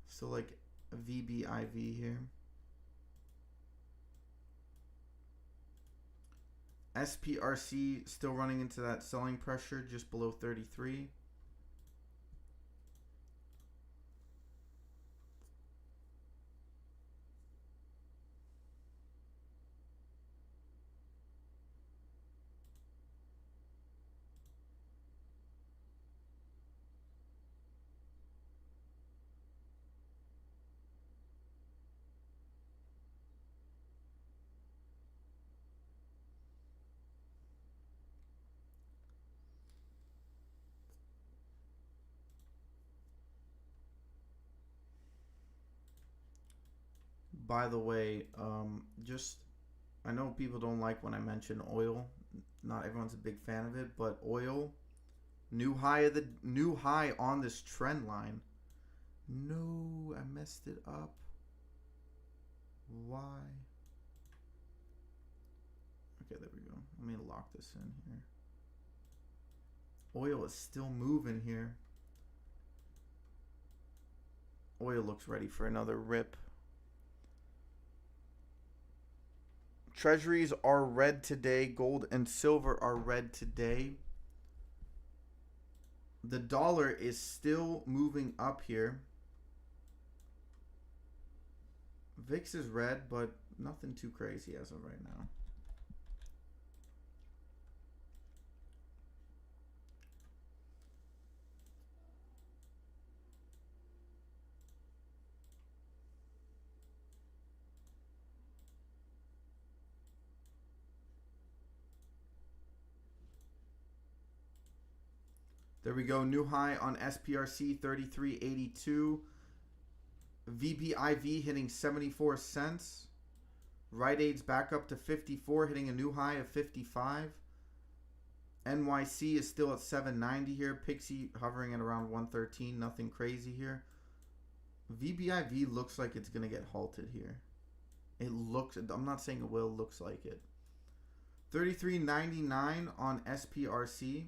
So like a VBIV here. SPRC still running into that selling pressure just below 33. by the way, just I know people don't like when I mention oil. Not everyone's a big fan of it, but oil new high on this trend line. No, I messed it up. Why? Okay, there we go. Let me lock this in here. Oil is still moving here. Oil looks ready for another rip. Treasuries are red today. Gold and silver are red today. The dollar is still moving up here. VIX is red, but nothing too crazy as of right now. There we go. New high on SPRC 33.82. VBIV hitting 74 cents. Rite Aid's back up to 54, hitting a new high of 55. NYC is still at 790 here. Pixie hovering at around 113. Nothing crazy here. VBIV looks like it's going to get halted here. It looks, I'm not saying it will, looks like it. 33.99 on SPRC.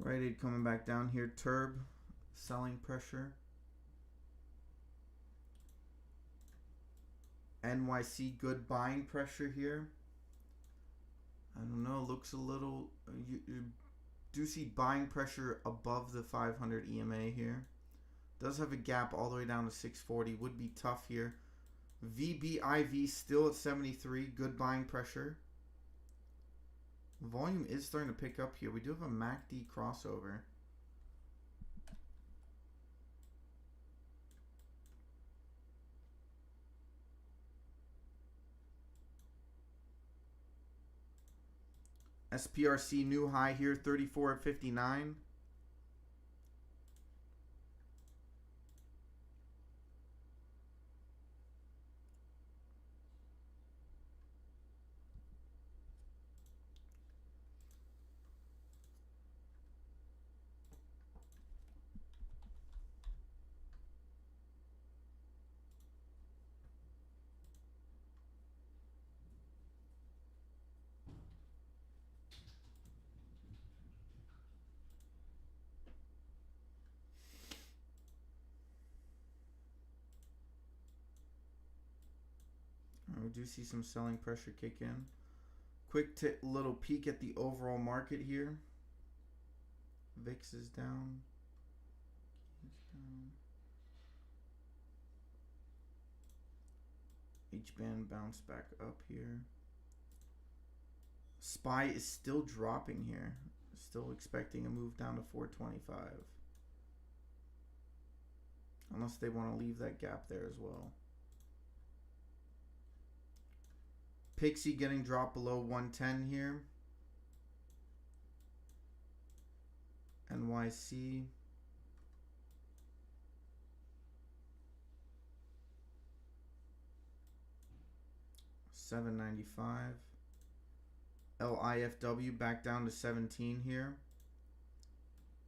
Rite Aid coming back down here. TURB, selling pressure. NYC, good buying pressure here. I don't know, looks a little... You do see buying pressure above the 500 EMA here. Does have a gap all the way down to 640. Would be tough here. VBIV still at 73. Good buying pressure. Volume is starting to pick up here. We do have a MACD crossover. SPRC new high here, 34.59. We do see some selling pressure kick in. Quick little peek at the overall market here. VIX is down. H-band bounced back up here. SPY is still dropping here. Still expecting a move down to 425. Unless they want to leave that gap there as well. Pixie getting dropped below 110 here. NYC. $7.95. LIFW back down to 17 here.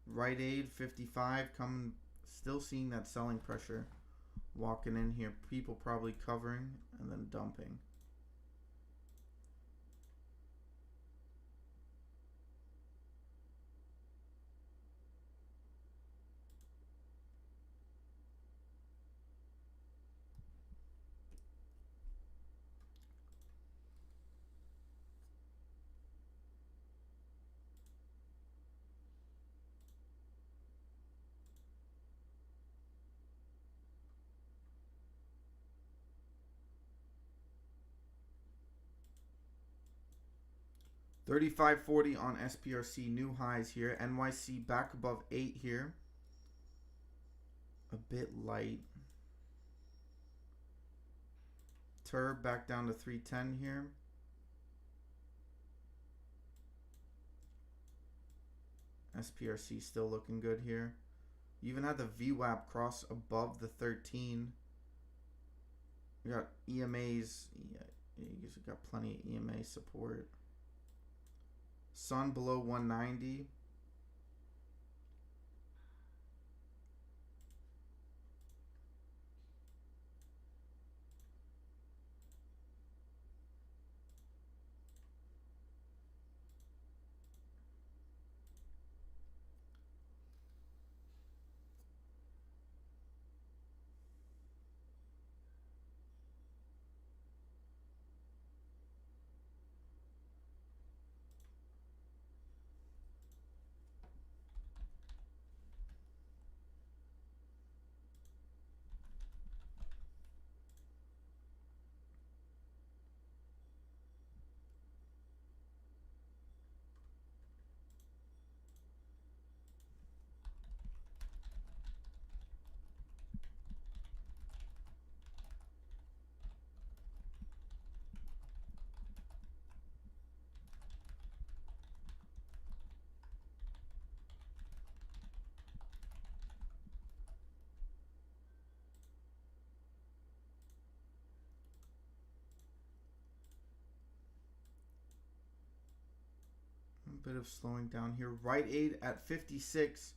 Rite Aid 55 coming, still seeing that selling pressure walking in here. People probably covering and then dumping. 35.40 on SPRC, new highs here. NYC back above 8 here. A bit light. TURB back down to 310 here. SPRC still looking good here. You even had the VWAP cross above the 13. We got EMAs. Yeah, you got plenty of EMA support. Sun below 190. A bit of slowing down here. Right aid at 56,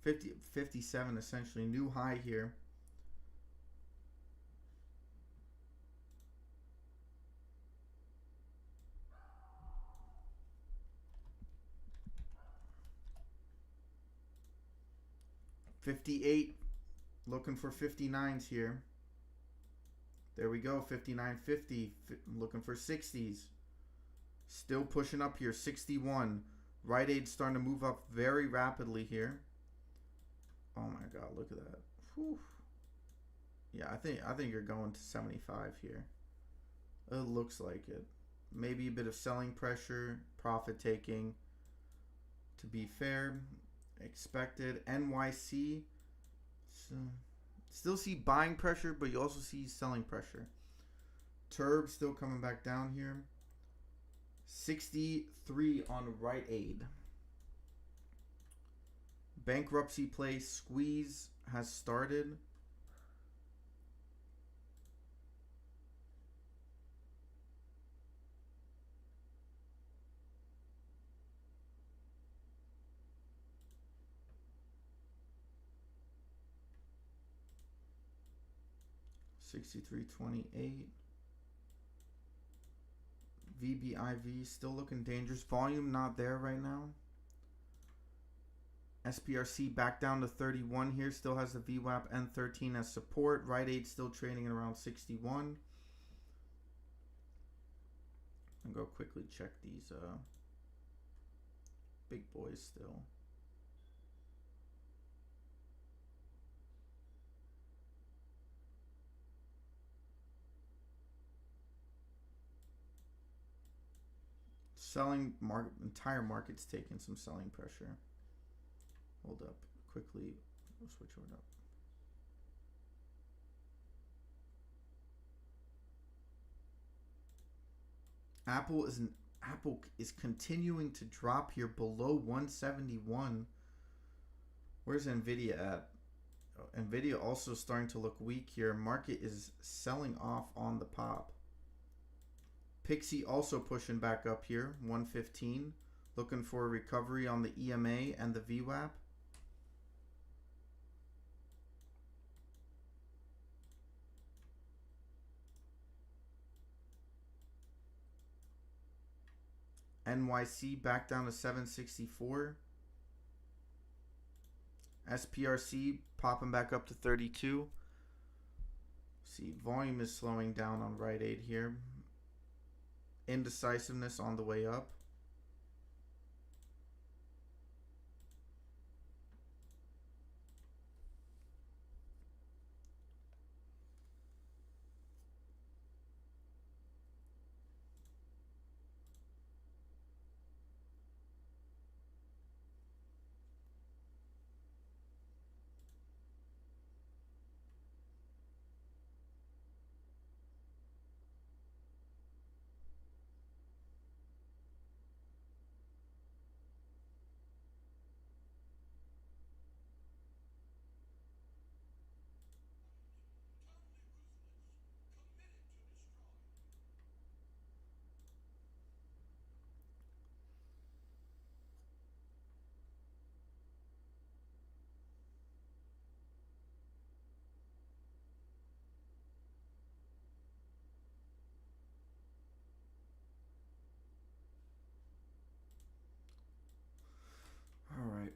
57 essentially. New high here. $58. Looking for 59s here. There we go. 59.50. Looking for 60s. Still pushing up here. 61. Right aid starting to move up very rapidly here. Oh my God, look at that. Whew. Yeah, I think you're going to 75 here. It looks like it. Maybe a bit of selling pressure, profit taking. To be fair, expected. NYC. So, still see buying pressure, but you also see selling pressure. TURB still coming back down here. 63 on right aid. Bankruptcy play squeeze has started. $63.28. VBIV still looking dangerous. Volume not there right now. SPRC back down to 31 here. Still has the VWAP and 13 as support. Right aid still trading at around 61. I'll go quickly check these big boys still. Selling market, entire market's taking some selling pressure. Hold up quickly. We'll switch over up. Apple is continuing to drop here below 171. Where's Nvidia at? Oh, Nvidia also starting to look weak here. Market is selling off on the pop. Pixie also pushing back up here, 115. Looking for a recovery on the EMA and the VWAP. NYC back down to 764. SPRC popping back up to 32. See, volume is slowing down on right aid here. Indecisiveness on the way up.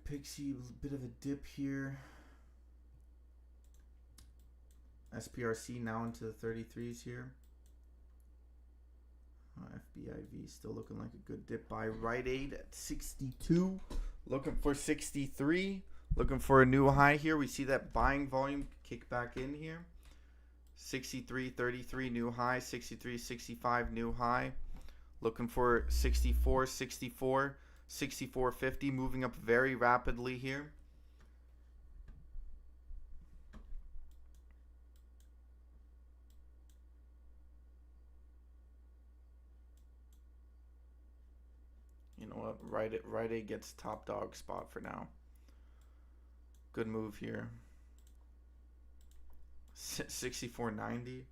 Pixie, a bit of a dip here. SPRC now into the 33s here. FBIV still looking like a good dip buy. Rite Aid at 62. Looking for 63. Looking for a new high here. We see that buying volume kick back in here. 63.33 new high. 63.65 new high. Looking for 64, 64, 64.50. Moving up very rapidly here. You know what? Rite Aid gets top dog spot for now. Good move here. 64.90.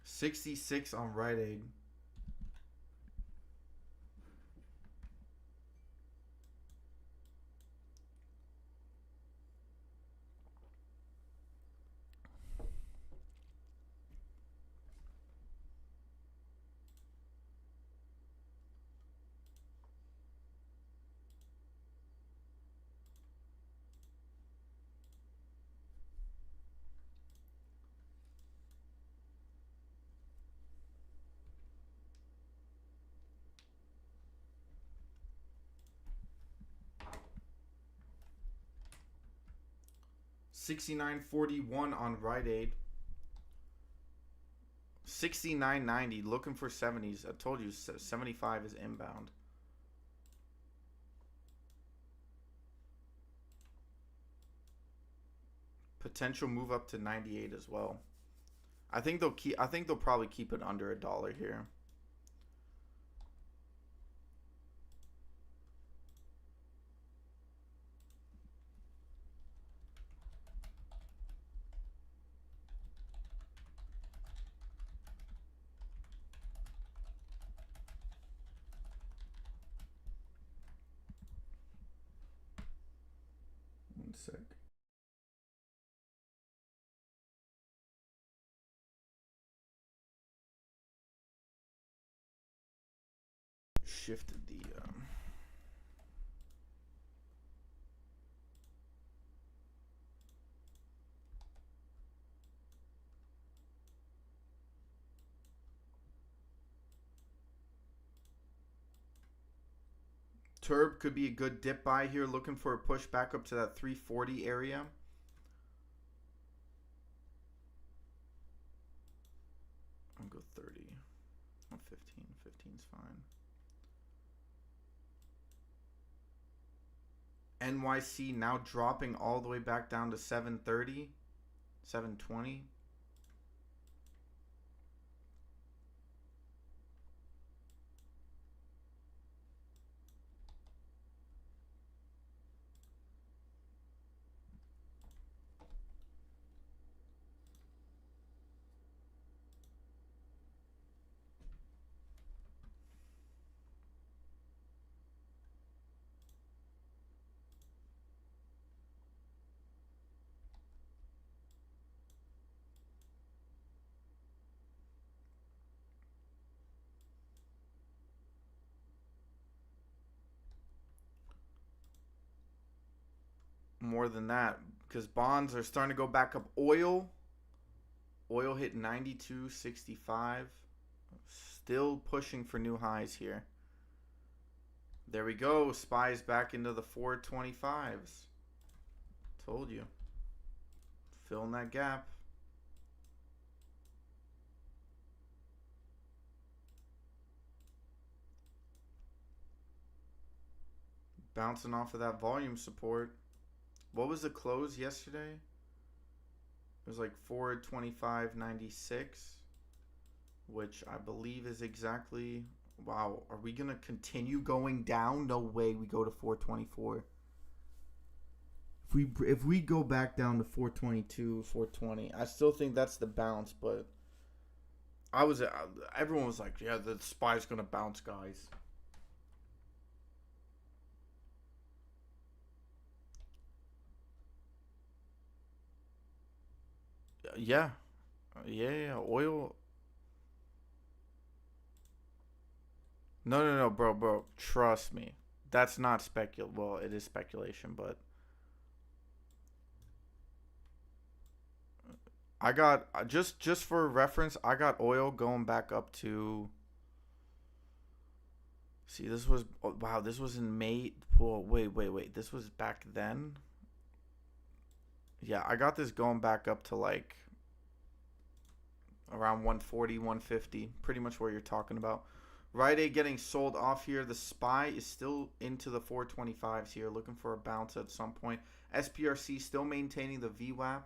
$66 on Rite Aid. $69.41 on Rite Aid. $69.90. Looking for 70s. I told you 75 is inbound. Potential move up to 98 as well. I think they'll probably keep it under $1 here. One sec. Shifted the TURB could be a good dip buy here, looking for a push back up to that 340 area. I'll go 30. I'll 15. 15's fine. NYC now dropping all the way back down to 730, 720. More than that, because bonds are starting to go back up. Oil hit 92.65. Still pushing for new highs here. There we go. SPY's back into the 425s. Told you. Filling that gap. Bouncing off of that volume support. What was the close yesterday? It was like 425.96, which I believe is exactly. Wow, are we gonna continue going down? No way we go to 424. if we go back down to 422, 420, I still think that's the bounce. But everyone was like, yeah, the SPY's gonna bounce, guys. Yeah, oil. No, bro. Trust me. That's not Well, it is speculation, but I got just for reference, I got oil going back up to. See, this was wow. This was in May. Well, wait. This was back then. Yeah, I got this going back up to like around 140, 150, pretty much where you're talking about. RAD getting sold off here. The SPY is still into the 425s here, looking for a bounce at some point. SPRC still maintaining the VWAP.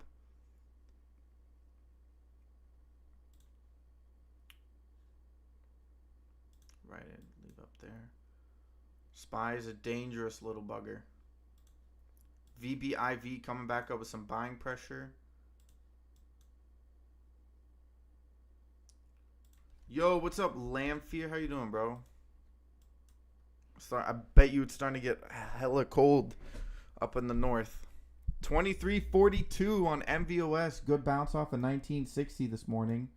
RAD, leave up there. SPY is a dangerous little bugger. VBIV coming back up with some buying pressure. Yo, what's up, Lamfear? How you doing, bro? I bet you it's starting to get hella cold up in the north. 23.42 on MVOS. Good bounce off of 1960 this morning.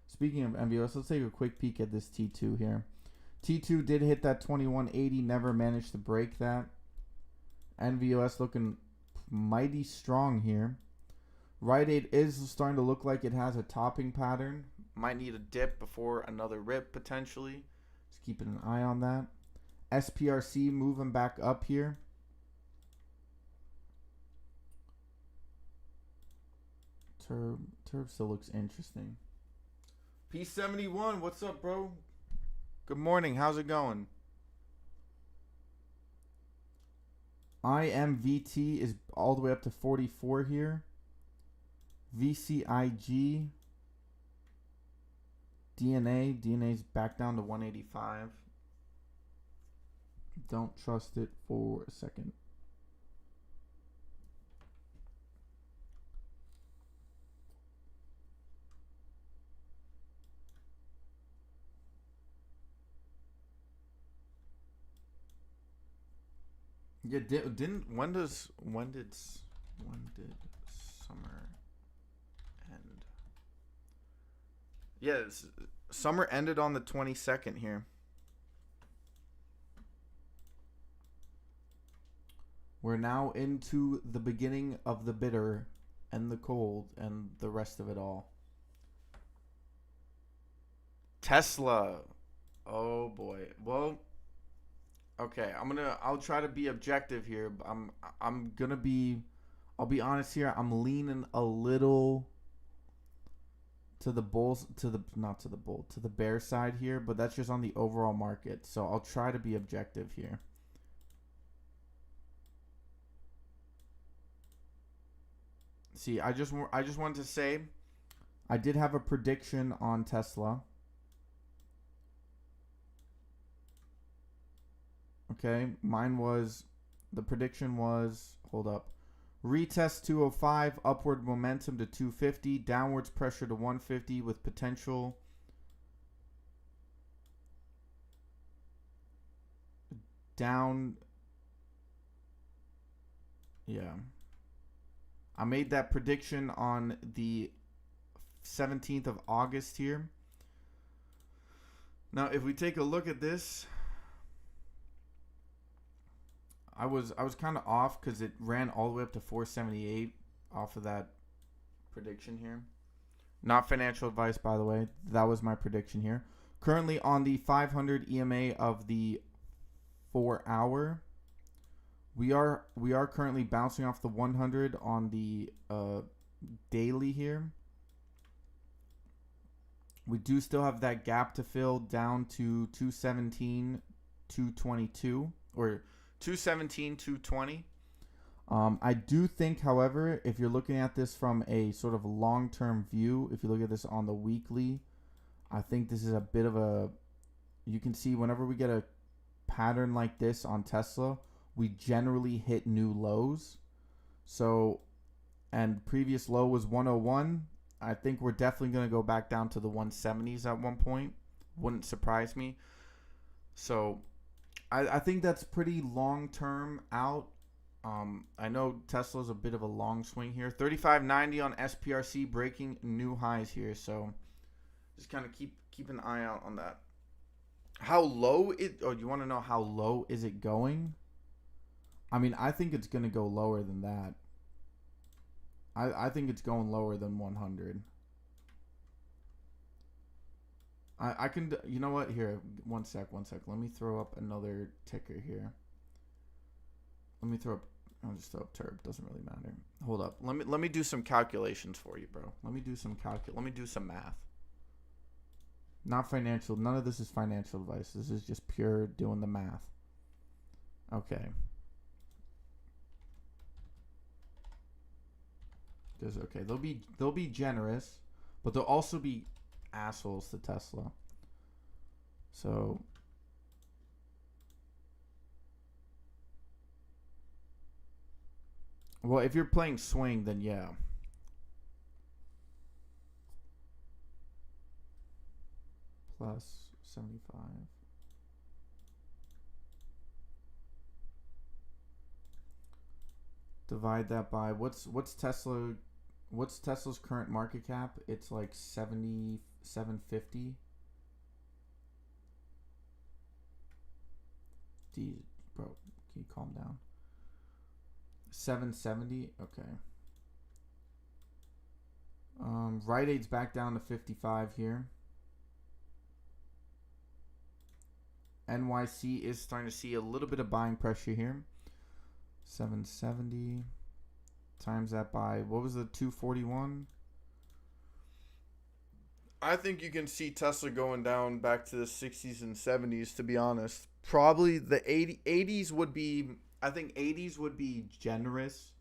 Speaking of MVOS, let's take a quick peek at this T2 here. T2 did hit that 2180, never managed to break that. NVOS looking mighty strong here. RAD is starting to look like it has a topping pattern. Might need a dip before another rip potentially. Just keeping an eye on that. SPRC moving back up here. TURB still looks interesting. P71, what's up, bro? Good morning. How's it going? IMVT is all the way up to 44 here. VCIG. DNA's back down to 185. Don't trust it for a second. Yeah, when did summer end? Yeah, summer ended on the 22nd here. We're now into the beginning of the bitter and the cold and the rest of it all. Tesla. Oh boy. Well, okay, I'll try to be objective here. I'll be honest here. I'm leaning a little to the bear side here, but that's just on the overall market. So I'll try to be objective here. See, I just wanted to say I did have a prediction on Tesla. Okay, the prediction was, hold up, retest 205, upward momentum to 250, downwards pressure to 150 with potential down. Yeah. I made that prediction on the 17th of August here. Now, if we take a look at this, I was kind of off because it ran all the way up to 478 off of that prediction here. Not financial advice, by the way. That was my prediction here. Currently on the 500 EMA of the 4 hour. We are currently bouncing off the 100 on the daily here. We do still have that gap to fill down to 217, 222 or 217, 220. I do think, however, if you're looking at this from a sort of long-term view, if you look at this on the weekly, I think this is a bit of a. You can see whenever we get a pattern like this on Tesla, we generally hit new lows. So, and previous low was 101. I think we're definitely going to go back down to the 170s at one point. Wouldn't surprise me. So I think that's pretty long term out. I know Tesla's a bit of a long swing here. 35.90 on SPRC, breaking new highs here. So just kind of keep an eye out on that. How low it? Oh, you want to know how low is it going? I mean, I think it's gonna go lower than that. I think it's going lower than 100. I can, you know what? Here, one sec. Let me throw up another ticker here. Let me throw up. I'll just throw up TURB. Doesn't really matter. Hold up. Let me do some calculations for you, bro. Let me do some math. Not financial. None of this is financial advice. This is just pure doing the math. Okay. Okay, they'll be generous, but they'll also be assholes to Tesla. So well, if you're playing swing, then yeah. Plus 75. Divide that by what's Tesla's current market cap? It's like 750. Bro, can you calm down? 770. Okay. Rite Aid's back down to 55 here. NYC is starting to see a little bit of buying pressure here. 770 times that by, what was the 241? I think you can see Tesla going down back to the 60s and 70s, to be honest. Probably the 80s would be, I think 80s would be generous.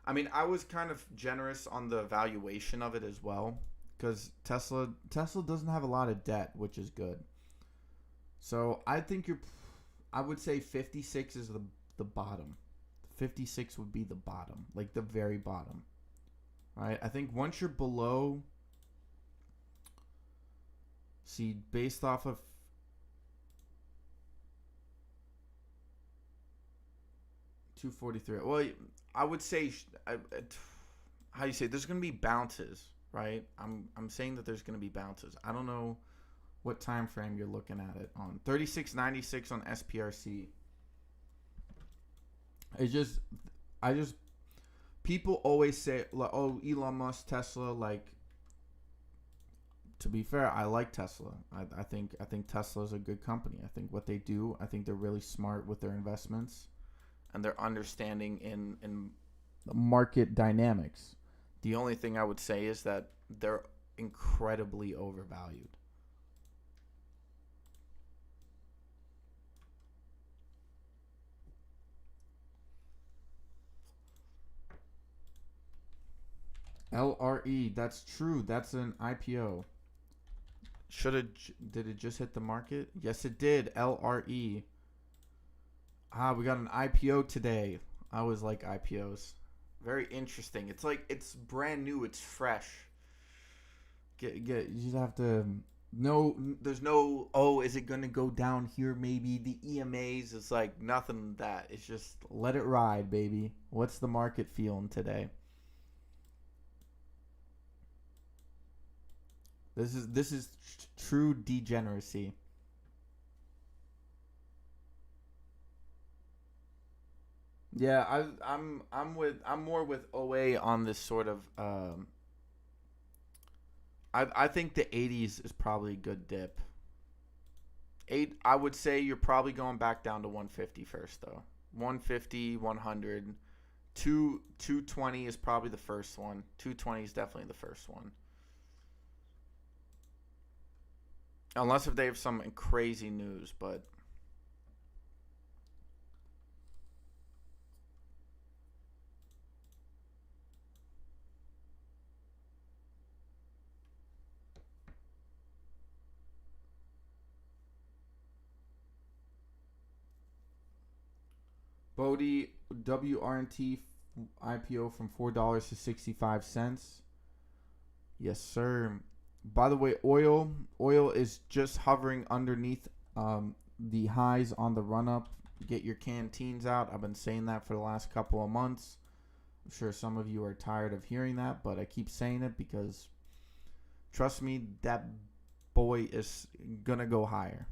I mean, I was kind of generous on the valuation of it as well, because Tesla doesn't have a lot of debt, which is good. So I think I would say 56 is the bottom. 56 would be the bottom, like the very bottom. Right? I think once you're below, see, based off of $243. Well, I would say, how you say, there's going to be bounces, right? I'm saying that there's going to be bounces. I don't know what time frame you're looking at it on. 36.96 on SPRC. People always say, like, oh, Elon Musk, Tesla, like, to be fair, I like Tesla. I think Tesla is a good company. I think what they do, I think they're really smart with their investments and their understanding in the market dynamics. The only thing I would say is that they're incredibly overvalued. LRE, that's true. That's an IPO. Did it just hit the market? Yes, it did. LRE. We got an IPO today. I always like IPOs. Very interesting. It's like, it's brand new. It's fresh. You just have to there's no, oh, is it going to go down here maybe? The EMAs, it's like nothing that. It's just let it ride, baby. What's the market feeling today? This is true degeneracy. Yeah, I'm more with OA on this sort of. I think the 80s is probably a good dip. I would say you're probably going back down to 150 first though. 150, 100, 220 is probably the first one. 220 is definitely the first one. Unless if they have some crazy news, but Bodie WRNT IPO from $4 to 65 cents. Yes, sir. By the way, oil is just hovering underneath the highs on the run up. Get your canteens out. I've been saying that for the last couple of months. I'm sure some of you are tired of hearing that, but I keep saying it because trust me, that boy is gonna go higher.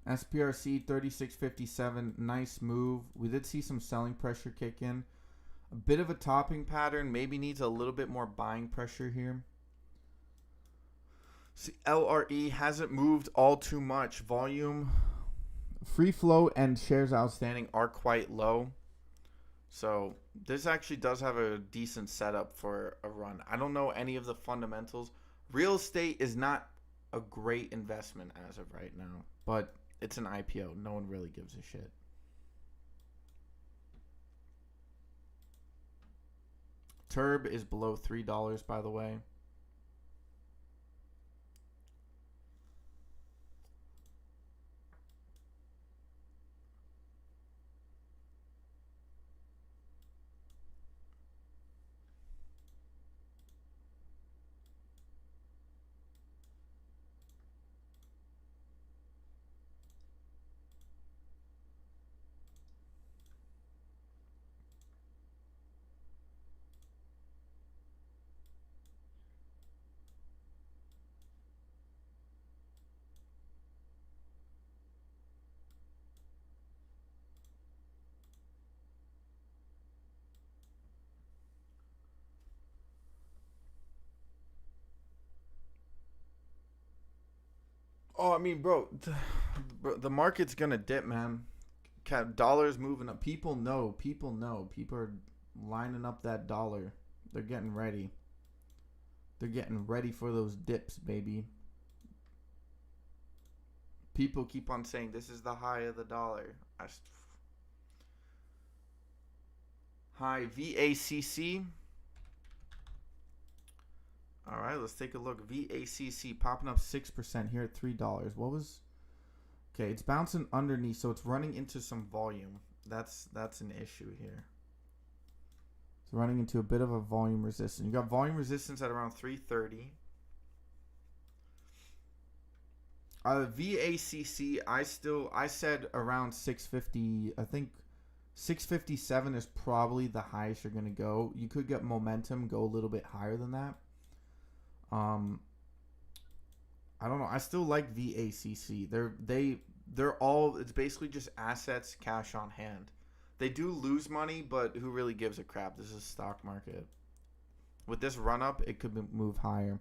SPRC 3657, nice move. We did see some selling pressure kick in. A bit of a topping pattern, maybe needs a little bit more buying pressure here. See, LRE hasn't moved all too much. Volume, free flow, and shares outstanding are quite low. So this actually does have a decent setup for a run. I don't know any of the fundamentals. Real estate is not a great investment as of right now, but it's an IPO. No one really gives a shit. TURB is below $3, by the way. Oh, I mean, bro, the market's gonna dip, man. Dollars moving up. People know. People know. People are lining up that dollar. They're getting ready. They're getting ready for those dips, baby. People keep on saying this is the high of the dollar. High VACC. All right, let's take a look. VACC popping up 6% here at $3. What was? Okay, it's bouncing underneath, so it's running into some volume. That's an issue here. It's running into a bit of a volume resistance. You got volume resistance at around 330. VACC, I said around 650. I think 657 is probably the highest you're gonna go. You could get momentum, go a little bit higher than that. I don't know. I still like VACC. They're all. It's basically just assets, cash on hand. They do lose money, but who really gives a crap? This is a stock market. With this run up, it could move higher.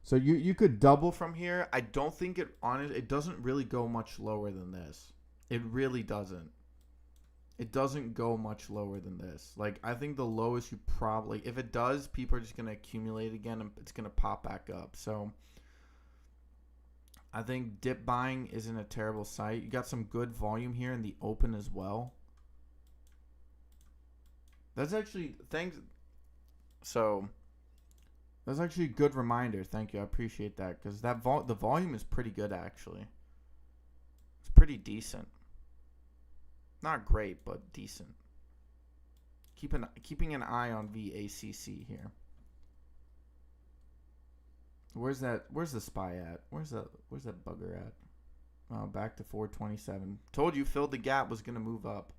So you could double from here. I don't think it doesn't really go much lower than this. It really doesn't. It doesn't go much lower than this. Like, I think the lowest you probably, if it does, people are just going to accumulate again and it's going to pop back up. So I think dip buying isn't a terrible sight. You got some good volume here in the open as well. That's actually, thanks. So that's actually a good reminder. Thank you. I appreciate that because the volume is pretty good, actually. It's pretty decent. Not great, but decent. Keeping an eye on VACC here. Where's the SPY at? Where's that bugger at? Oh, back to 427. Told you filled the gap was gonna move up.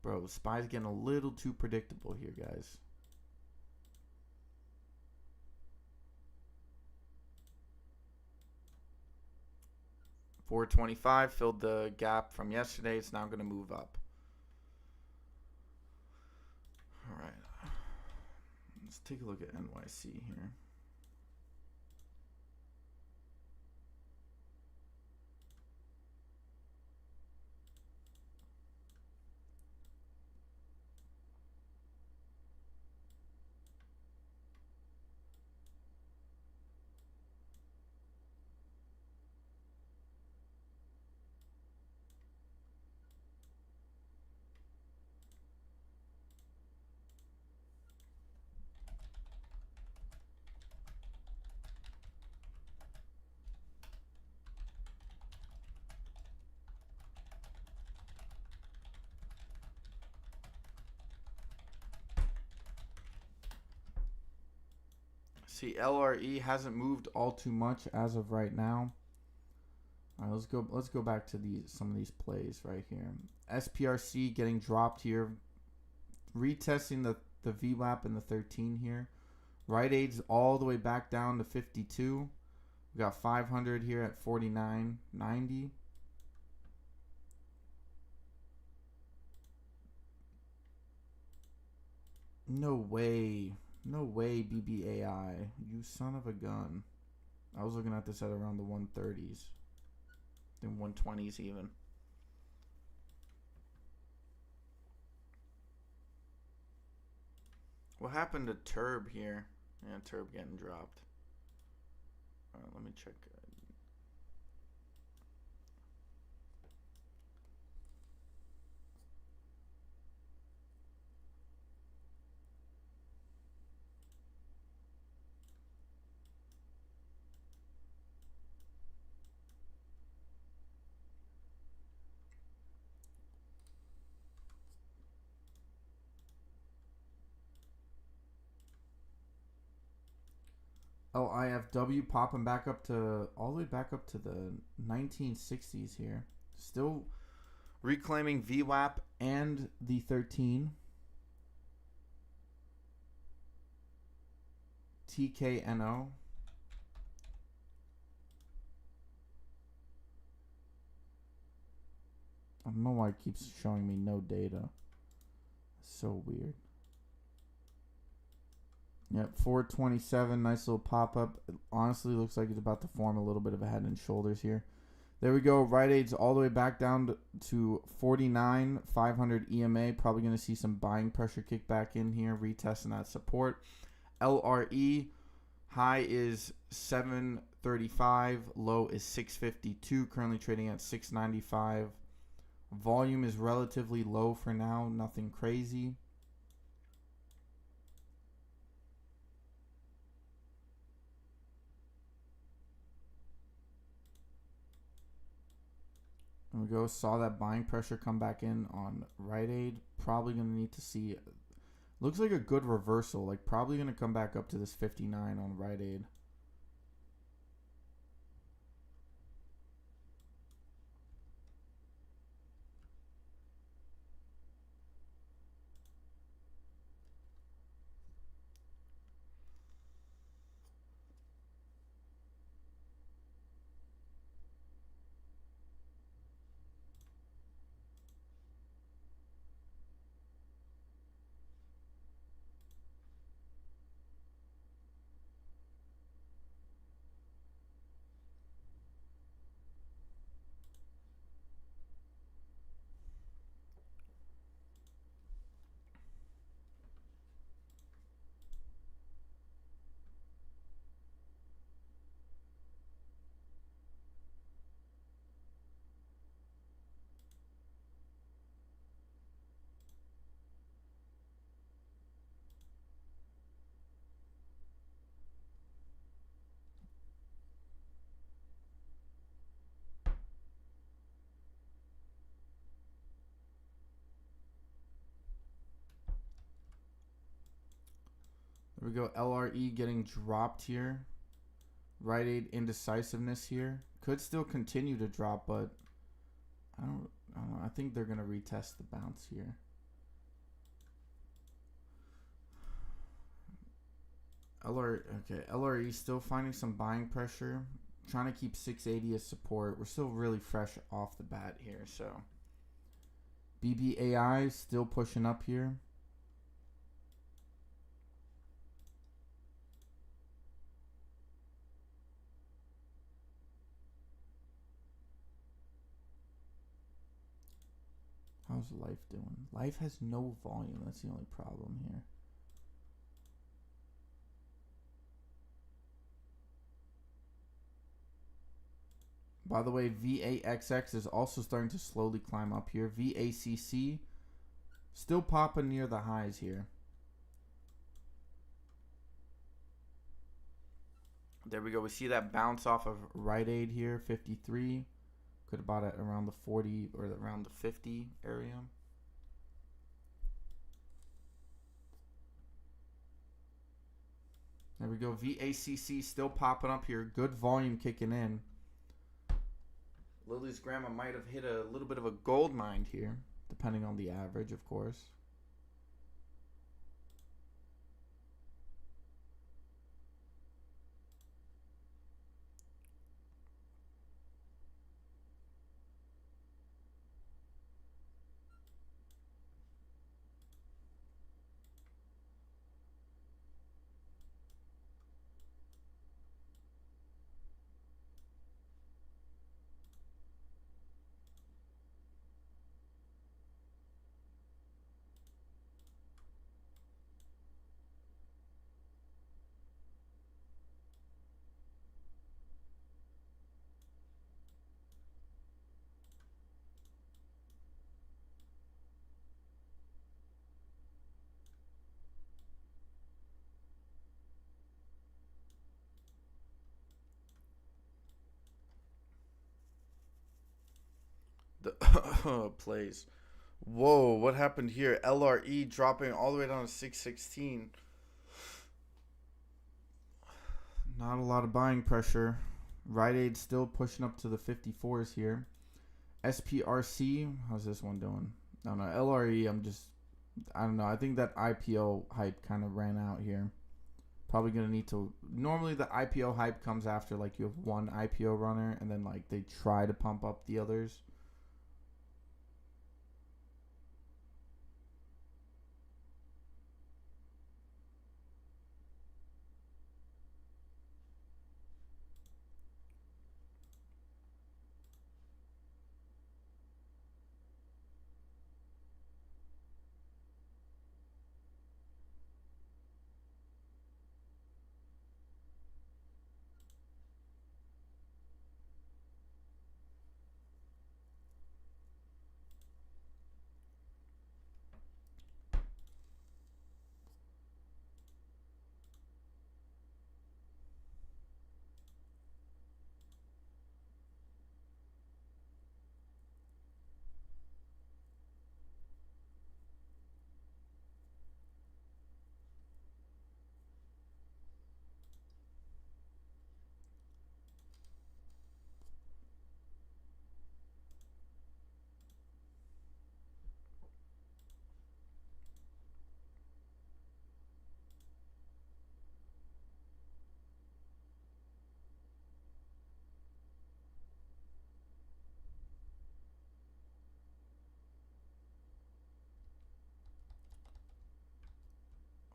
Bro, SPY's getting a little too predictable here, guys. $425 filled the gap from yesterday. It's now gonna move up. All right. Let's take a look at NYC here. See, LRE hasn't moved all too much as of right now. All right, let's go back to some of these plays right here. SPRC getting dropped here, retesting the VWAP in the 13 here. Rite Aid's all the way back down to 52. We got 500 here at 49.90. No way. No way, BBAI. You son of a gun. I was looking at this at around the 130s. Then 120s even. What happened to TURB here? Yeah, TURB getting dropped. Alright, let me check. Oh, IFW popping back up to all the way back up to the 1960s here. Still reclaiming VWAP and the 13. TKNO. I don't know why it keeps showing me no data. It's so weird. Yep, 427, nice little pop-up. It honestly looks like it's about to form a little bit of a head and shoulders here. There we go. Rite Aid's all the way back down to 49, 500 EMA. Probably going to see some buying pressure kick back in here, retesting that support. LRE, high is 735, low is 652, currently trading at 695. Volume is relatively low for now, nothing crazy. There we go. Saw that buying pressure come back in on Rite Aid. Probably going to need to see. Looks like a good reversal. Like probably going to come back up to this 59 on Rite Aid. There we go. LRE getting dropped here. Rite Aid indecisiveness here. Could still continue to drop, but I don't know. I think they're going to retest the bounce here. LRE still finding some buying pressure. Trying to keep 680 as support. We're still really fresh off the bat here, so. BBAI still pushing up here. How's Life doing? Life has no volume. That's the only problem here. By the way, VAXX is also starting to slowly climb up here. VACC still popping near the highs here. There we go. We see that bounce off of Rite Aid here, 53. Could have bought it around the 40 or around the 50 area. There we go. VACC still popping up here. Good volume kicking in. Lily's grandma might have hit a little bit of a gold mine here, depending on the average, of course. The plays. Whoa, what happened here? LRE dropping all the way down to 616. Not a lot of buying pressure. Rite Aid still pushing up to the 54s here. SPRC, how's this one doing? I don't know. LRE, I don't know. I think that IPO hype kind of ran out here. Probably going to need to... Normally the IPO hype comes after like you have one IPO runner and then like they try to pump up the others.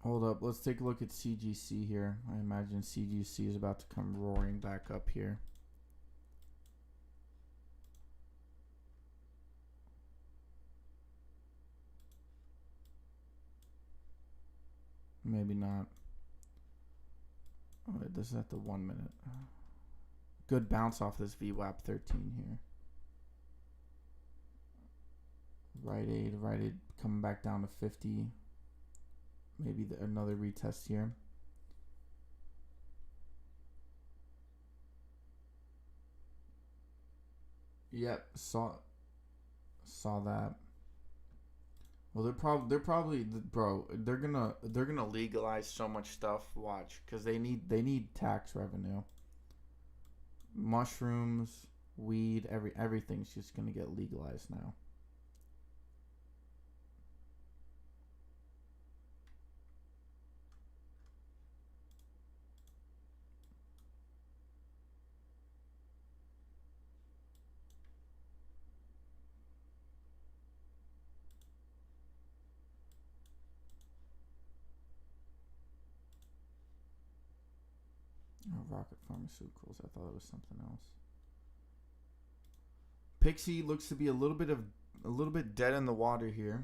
Hold up. Let's take a look at CGC here. I imagine CGC is about to come roaring back up here. Maybe not. Oh, wait, this is at the 1 minute. Good bounce off this VWAP 13 here. Rite Aid coming back down to 50. Maybe another retest here. Yep, saw that. Well, they're probably bro. They're gonna legalize so much stuff. Watch, because they need tax revenue. Mushrooms, weed, everything's just gonna get legalized now. Oh, Rocket Pharmaceuticals. I thought it was something else. Pixie looks to be a little bit dead in the water here.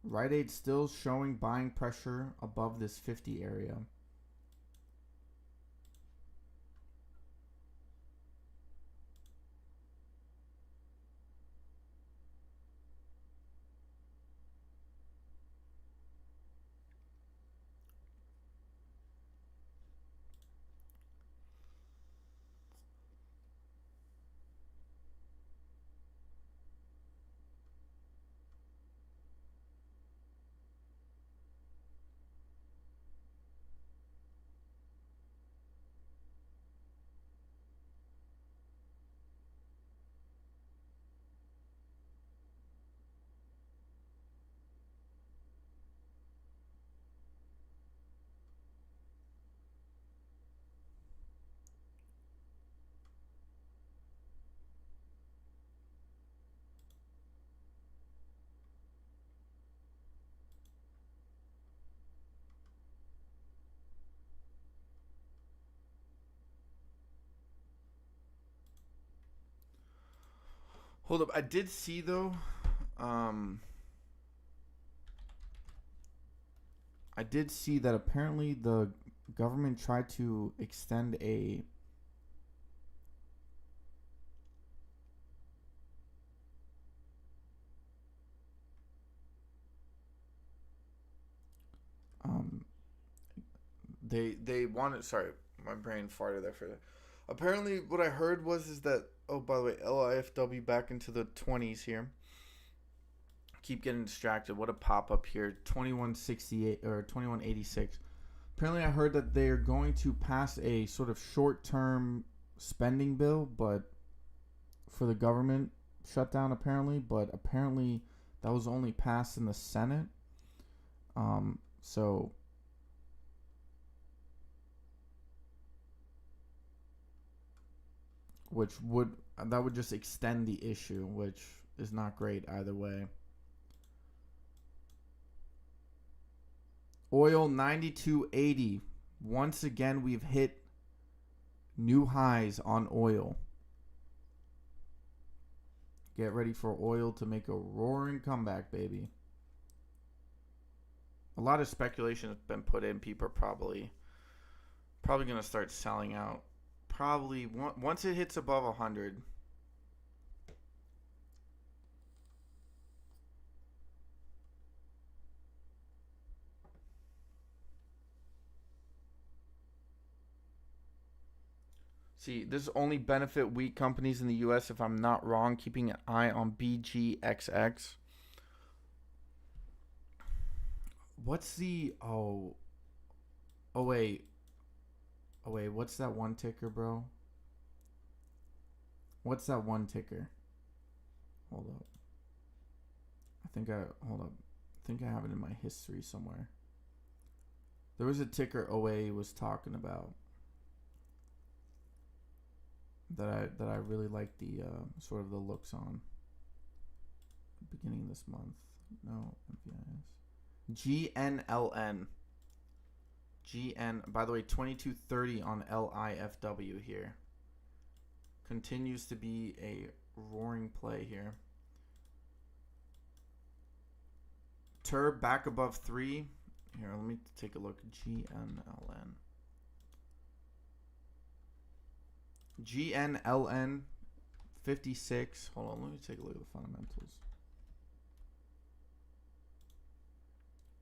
Rite Aid still showing buying pressure above this 50 area. Hold up. I did see though. Um, I did see that apparently the government tried to extend a um they wanted, sorry, my brain farted there for a. Apparently what I heard was is that, oh, by the way, LIFW back into the 20s here. Keep getting distracted. What a pop up here. 2168 or 2186. Apparently I heard that they're going to pass a sort of short-term spending bill, but for the government shutdown apparently, but apparently that was only passed in the Senate. So that would just extend the issue, which is not great either way. Oil 92.80. Once again, we've hit new highs on oil. Get ready for oil to make a roaring comeback, baby. A lot of speculation has been put in. People are probably going to start selling out. Probably once it hits above 100. See, this only benefit weak companies in the U.S. if I'm not wrong. Keeping an eye on BGXX. What's the wait, what's that one ticker, bro? What's that one ticker? Hold up. I think I have it in my history somewhere. There was a ticker OA was talking about that I really like the sort of the looks on. Beginning of this month. No, GNLN. By the way, 2230 on LIFW here. Continues to be a roaring play here. TURB back above 3. Here, let me take a look. GNLN 56. Hold on, let me take a look at the fundamentals.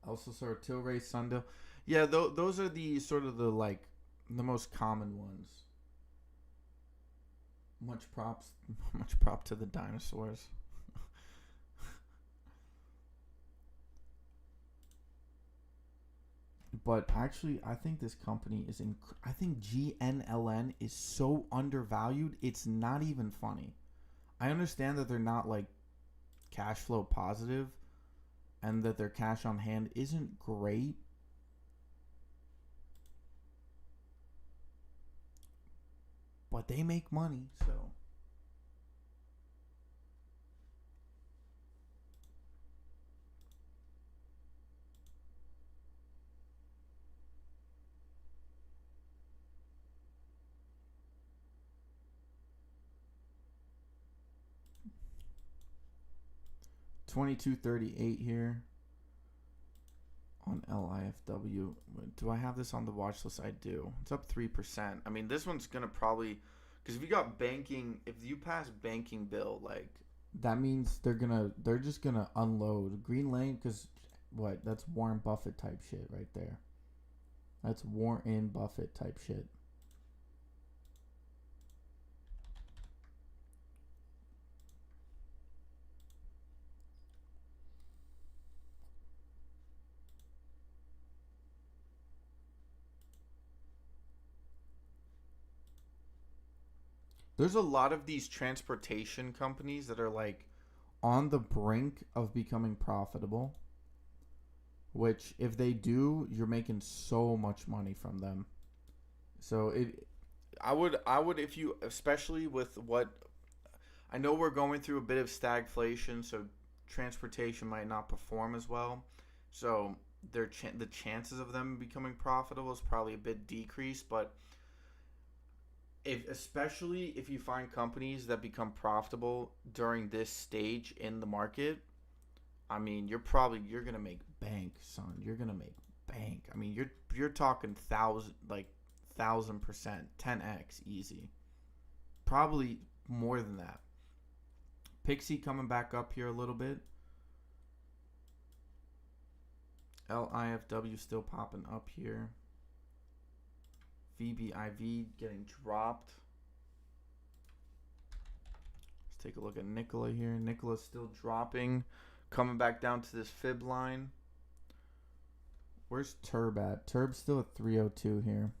Also, sort of Tilray, Sundial. Yeah, those are the sort of the like the most common ones. Much prop to the dinosaurs. But actually, I think this company is I think GNLN is so undervalued. It's not even funny. I understand that they're not like cash flow positive, and that their cash on hand isn't great. But they make money, so. $22.38 here on LIFW. Do I have this on the watch list? I do. It's up 3%. I mean, this one's gonna probably, because if you got banking, if you pass banking bill, like that means they're just gonna unload Green Lane, because what? That's Warren Buffett type shit right there. That's Warren Buffett type shit. There's a lot of these transportation companies that are like on the brink of becoming profitable, which if they do, you're making so much money from them. So I would if you, especially with what I know, we're going through a bit of stagflation, so transportation might not perform as well. So the chances of them becoming profitable is probably a bit decreased, but especially if you find companies that become profitable during this stage in the market, I mean, you're gonna make bank, son. You're gonna make bank. I mean, you're talking 1,000%, 10x easy. Probably more than that. Pixie coming back up here a little bit. LIFW still popping up here. VBIV getting dropped. Let's take a look at NKLA here. NKLA still dropping. Coming back down to this fib line. Where's TURB at? TURB's still at 302 here.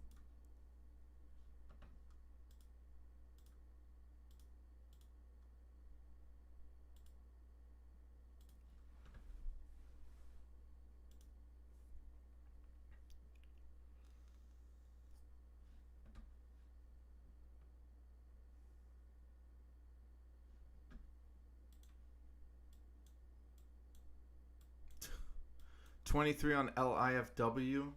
$23 on LIFW.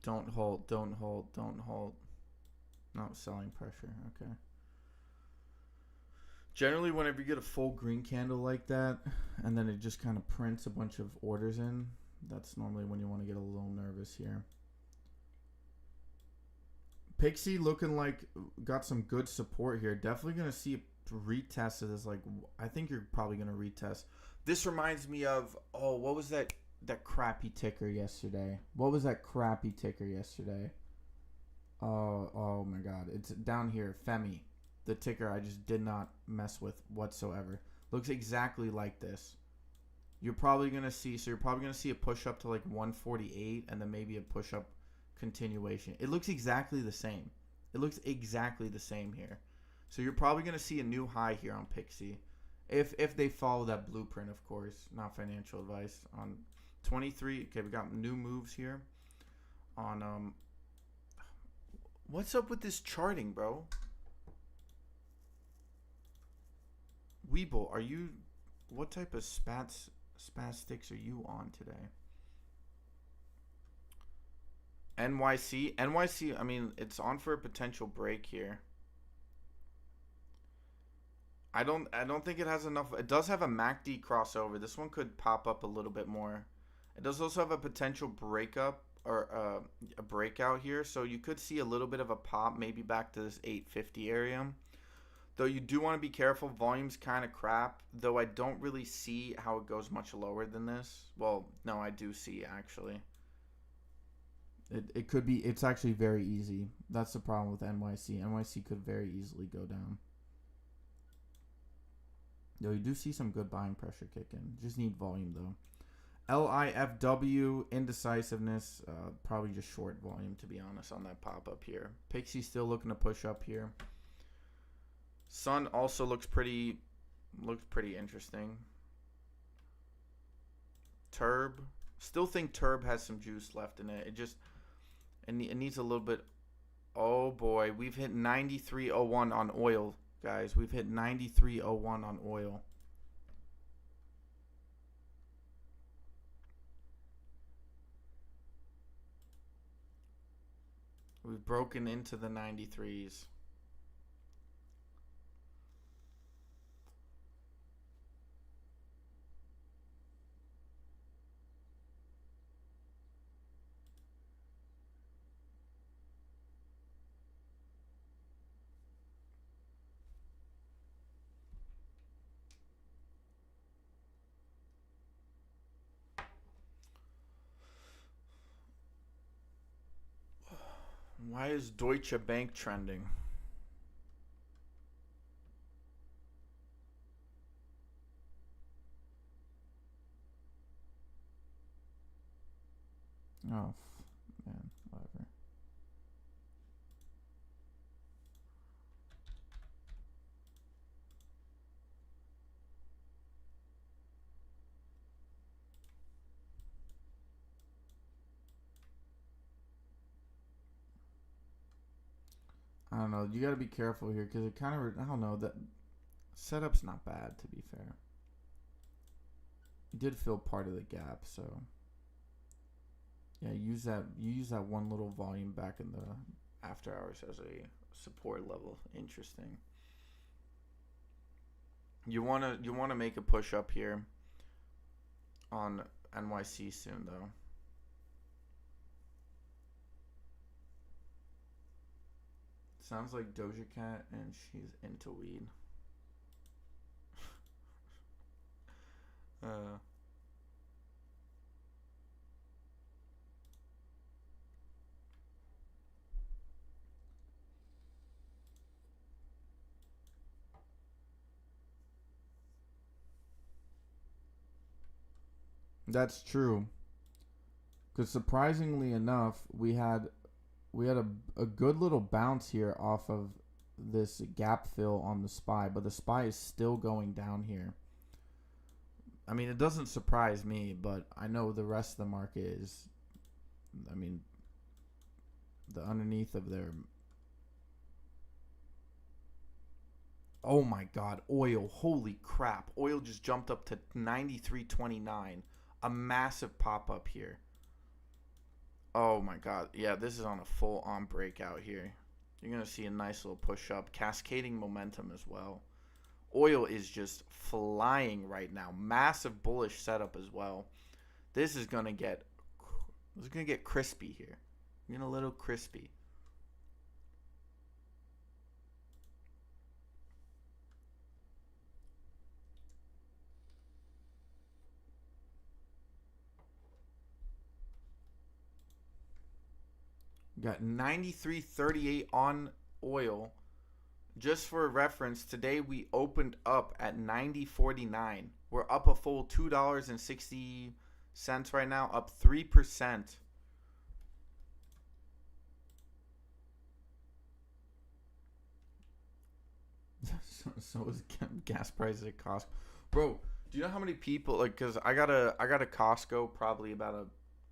Don't hold, don't hold, don't hold. No, selling pressure. Okay. Generally, whenever you get a full green candle like that, and then it just kind of prints a bunch of orders in, that's normally when you want to get a little nervous here. Pixie looking like got some good support here. Definitely going to see a retest of this. Like, I think you're probably going to retest. This reminds me of, oh, what was that crappy ticker yesterday? What was that crappy ticker yesterday? Oh my God. It's down here, Femi. The ticker I just did not mess with whatsoever. Looks exactly like this. You're probably going to see a push up to like 148 and then maybe a push up continuation. It looks exactly the same. It looks exactly the same here. So you're probably going to see a new high here on Pixie. If they follow that blueprint, of course. Not financial advice. On 23, okay, we got new moves here. On, what's up with this charting, bro? Weeble, what type of spastics are you on today? NYC, I mean, it's on for a potential break here. I don't think it has enough. It does have a MACD crossover. This one could pop up a little bit more. It does also have a potential breakup or a breakout here. So you could see a little bit of a pop, maybe back to this 850 area. Though you do want to be careful. Volume's kind of crap. Though I don't really see how it goes much lower than this. Well, no, I do see actually. It could be. It's actually very easy. That's the problem with NYC. NYC could very easily go down. Though you do see some good buying pressure kick in. Just need volume though. LIFW, indecisiveness, probably just short volume to be honest on that pop up here. Pixie still looking to push up here. Sun also looks pretty interesting. TURB, still think TURB has some juice left in it. It needs a little bit. Oh boy, we've hit 93.01 on oil, guys. We've hit 93.01 on oil. We've broken into the 93s. Why is Deutsche Bank trending? Oh, man, whatever. I don't know. You got to be careful here because it kind of, I don't know, that setup's not bad, to be fair. You did fill part of the gap, so yeah, you use that one little volume back in the after hours as a support level. Interesting. You wanna make a push up here on NYC soon though. Sounds like Doja Cat and she's into weed. That's true. Because surprisingly enough, we had a good little bounce here off of this gap fill on the SPY, but the SPY is still going down here. I mean, it doesn't surprise me, but I know the rest of the market is, I mean, the underneath of their, oh my God, oil, holy crap. Oil just jumped up to 93.29, a massive pop up here. Oh my God. Yeah, this is on a full on breakout here. You're going to see a nice little push up, cascading momentum as well. Oil is just flying right now. Massive bullish setup as well. This is going to get crispy here. Getting a little crispy. Got 93.38 on oil. Just for reference, today we opened up at 90.49. We're up a full $2.60 right now, up 3%. So is gas prices at Costco, bro. Do you know how many people like? Cause I got a Costco probably about a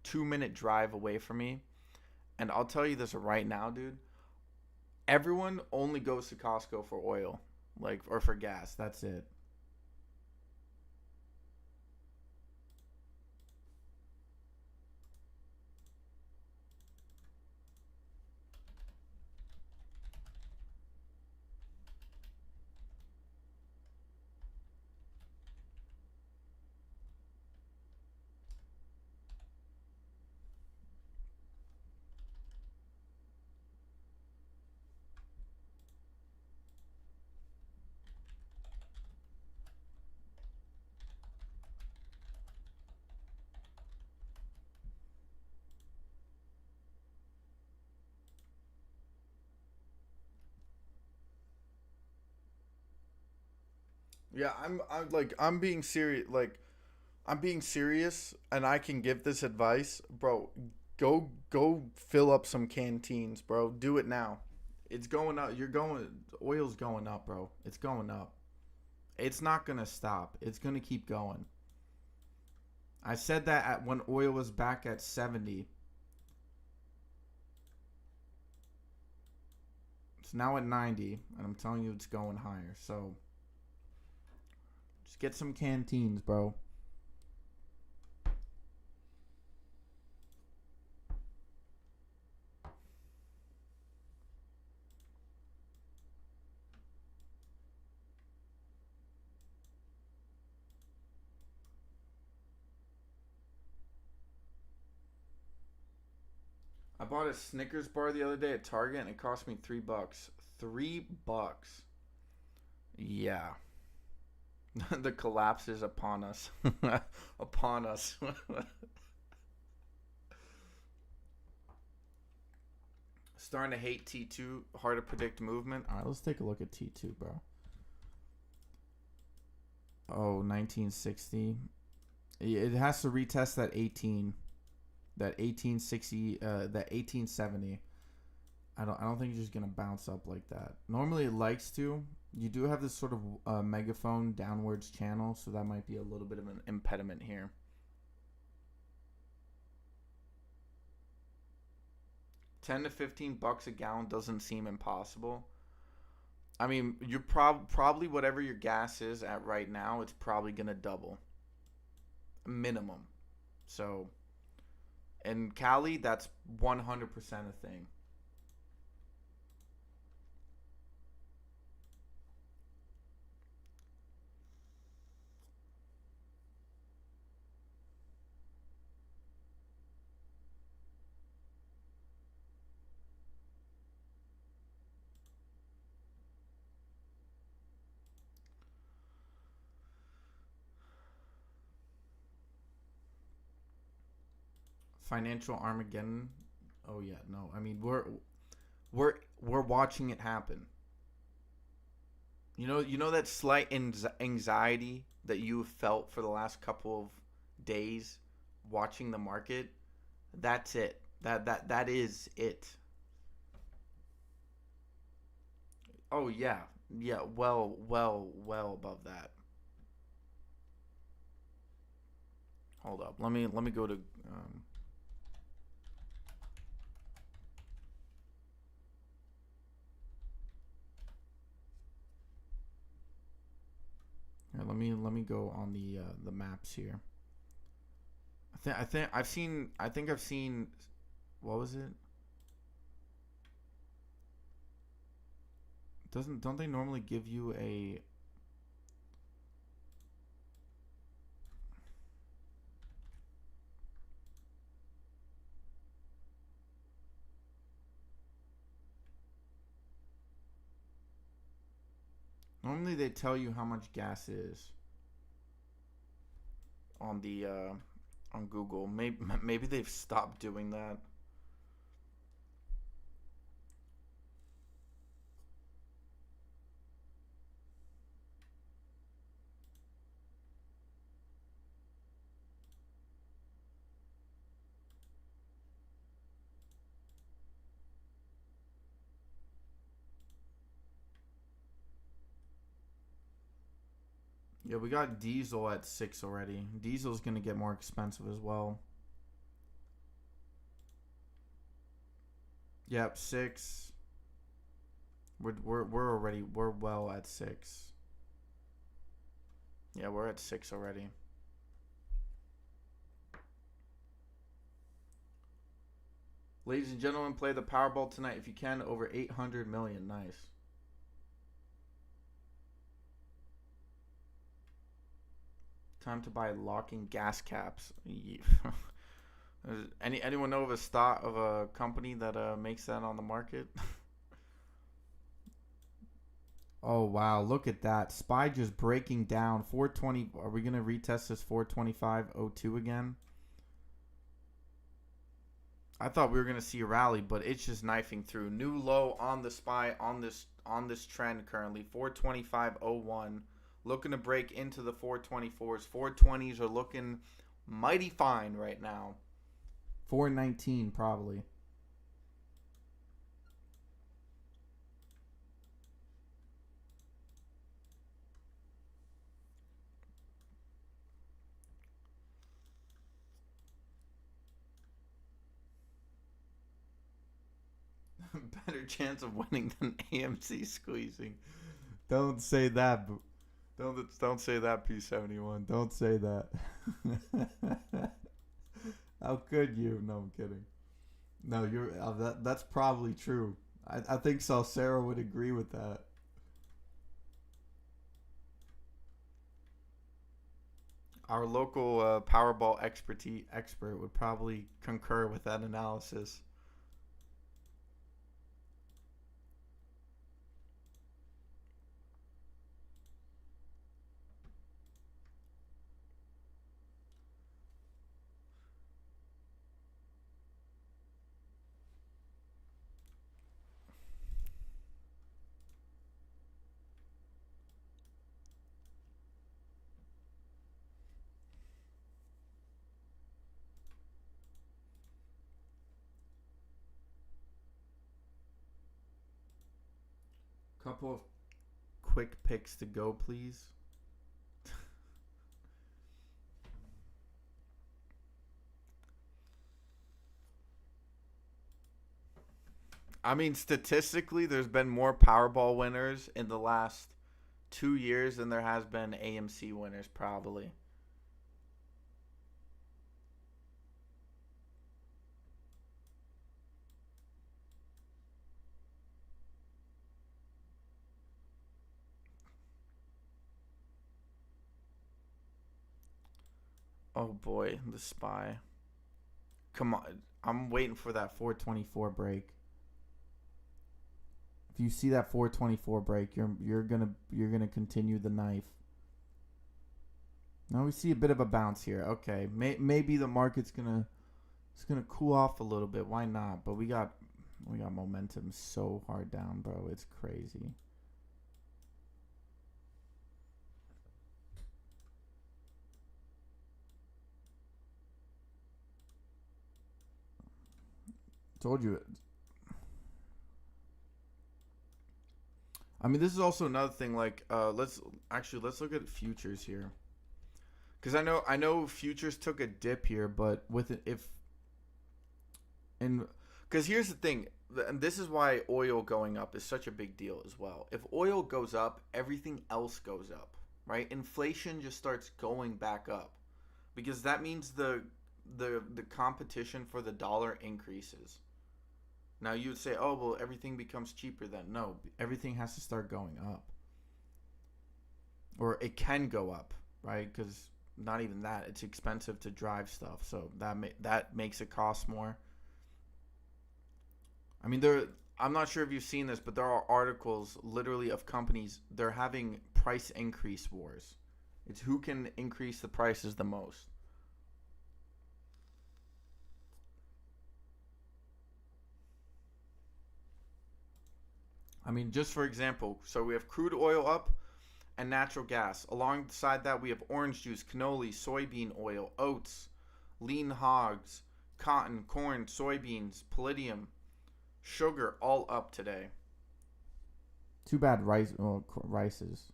2-minute drive away from me. And I'll tell you this right now, dude. Everyone only goes to Costco for oil, like, or for gas. That's it. Yeah, I'm being serious. Like, I'm being serious, and I can give this advice, bro. Go fill up some canteens, bro. Do it now. It's going up. Oil's going up, bro. It's going up. It's not gonna stop. It's gonna keep going. I said that when oil was back at 70. It's now at 90, and I'm telling you, it's going higher. So just get some canteens, bro. I bought a Snickers bar the other day at Target, and it cost me $3. $3. Yeah. The collapse is upon us. Upon us. Starting to hate T2. Hard to predict movement. All right, let's take a look at T2, bro. Oh, 1960. It has to retest that 18. That 1860, that 1870. I don't think it's just gonna bounce up like that. Normally it likes to. You do have this sort of megaphone downwards channel, so that might be a little bit of an impediment here. $10 to $15 a gallon doesn't seem impossible. I mean, you're probably whatever your gas is at right now, it's probably gonna double, minimum. So, in Cali, that's 100% a thing. Financial Armageddon. Oh yeah, no. I mean, we're watching it happen. You know that slight anxiety that you felt for the last couple of days watching the market. That's it. That is it. Oh yeah, yeah. Well above that. Hold up. Let me go to. Here, let me go on the maps here. I think I've seen. What was it? Don't they normally give you a? Normally they tell you how much gas is on the on Google. Maybe they've stopped doing that. Yeah, we got diesel at 6 already. Diesel's gonna get more expensive as well. Yep, 6. We're well at 6. Yeah, we're at 6 already. Ladies and gentlemen, play the Powerball tonight if you can. Over 800 million. Nice. Time to buy locking gas caps. Anyone know of a company that makes that on the market? Oh wow, look at that. SPY just breaking down 420. Are we going to retest this 425.02 again? I thought we were going to see a rally, but it's just knifing through. New low on the SPY on this trend currently, 425.01. Looking to break into the 424s. 420s are looking mighty fine right now. 419 probably. Better chance of winning than AMC squeezing. Don't say that. Don't say that, P71. Don't say that. How could you? No, I'm kidding. No, you're that's probably true. I think Salcero would agree with that. Our local Powerball expert would probably concur with that analysis. Couple of quick picks to go, please. I mean, statistically, there's been more Powerball winners in the last 2 years than there has been AMC winners, probably. Oh boy, the SPY. Come on, I'm waiting for that 424 break. If you see that 424 break, you're gonna continue the knife. Now we see a bit of a bounce here. Okay, maybe the market's gonna cool off a little bit. Why not? But we got momentum so hard down, bro. It's crazy. Told you. I mean, this is also another thing. Like, let's look at futures here, because I know futures took a dip here, but because here's the thing, and this is why oil going up is such a big deal as well. If oil goes up, everything else goes up, right? Inflation just starts going back up, because that means the competition for the dollar increases. Now you would say, oh, well, everything becomes cheaper then. No, everything has to start going up. Or it can go up, right? Because not even that. It's expensive to drive stuff. So that makes it cost more. I mean, I'm not sure if you've seen this, but there are articles literally of companies. They're having price increase wars. It's who can increase the prices the most. I mean, just for example, so we have crude oil up and natural gas. Alongside that, we have orange juice, cannoli, soybean oil, oats, lean hogs, cotton, corn, soybeans, palladium, sugar, all up today. Too bad rices.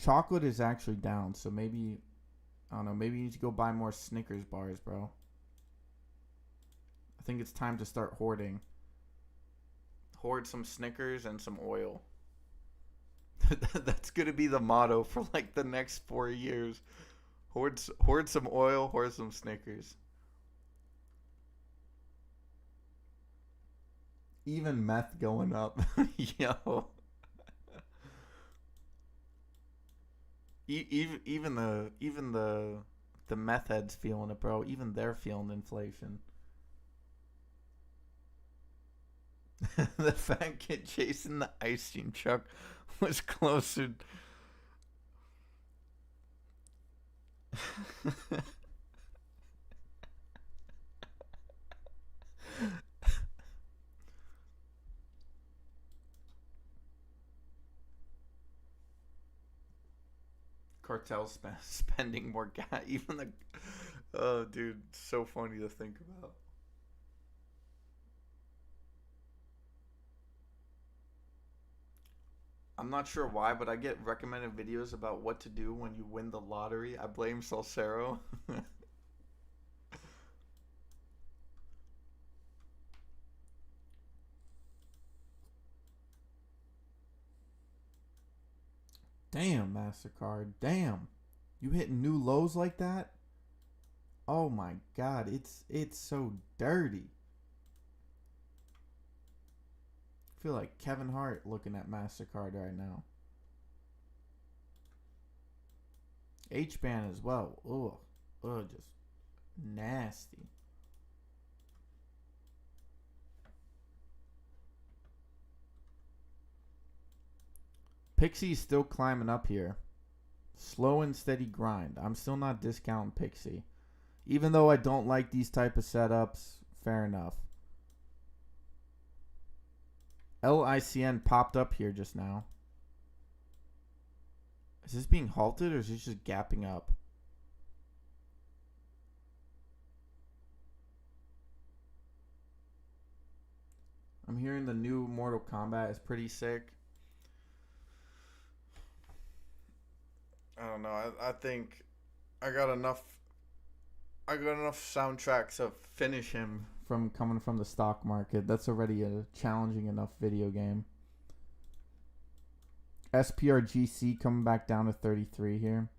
Chocolate is actually down, so maybe, I don't know, maybe you need to go buy more Snickers bars, bro. I think it's time to start hoarding. Hoard some Snickers and some oil. That's going to be the motto for like the next 4 years. Hoard some oil, hoard some Snickers. Even meth going up. Yo. Even the meth heads feeling it, bro. Even they're feeling inflation. The fat kid chasing the ice cream truck was closer. Cartels spending more gas. Even the, oh, dude, so funny to think about. I'm not sure why, but I get recommended videos about what to do when you win the lottery. I blame Salsero. Damn, MasterCard. Damn. You hitting new lows like that? Oh my god, it's so dirty. I feel like Kevin Hart looking at MasterCard right now. H-band as well. Ugh, just nasty. Pixie's still climbing up here. Slow and steady grind. I'm still not discounting Pixie. Even though I don't like these type of setups, fair enough. LICN popped up here just now. Is this being halted or is this just gapping up? I'm hearing the new Mortal Kombat is pretty sick. I don't know. I think I got enough soundtracks to finish him from coming from the stock market. That's already a challenging enough video game. SPRGC coming back down to 33 here.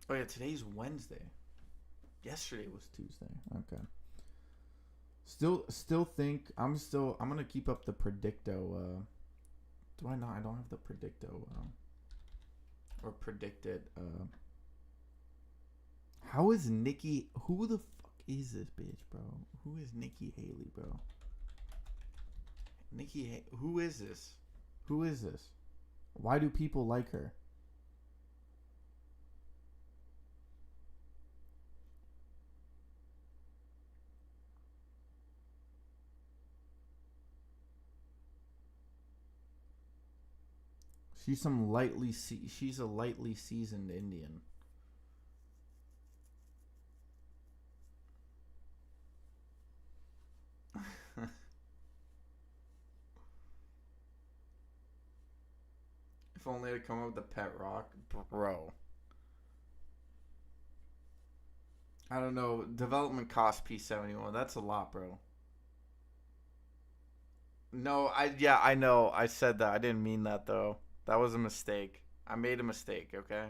Oh yeah, today's Wednesday. Yesterday was Tuesday. Okay. Still think I'm gonna keep up the Predicto. Do I not? I don't have the Predicto. Or predicted. How is Nikki? Who the fuck is this bitch, bro? Who is Nikki Haley, bro? Who is this? Who is this? Why do people like her? She's a lightly seasoned Indian. If only I'd come up with the pet rock, bro. I don't know. Development cost P71. That's a lot, bro. No, I know. I said that. I didn't mean that though. That was a mistake. I made a mistake, okay?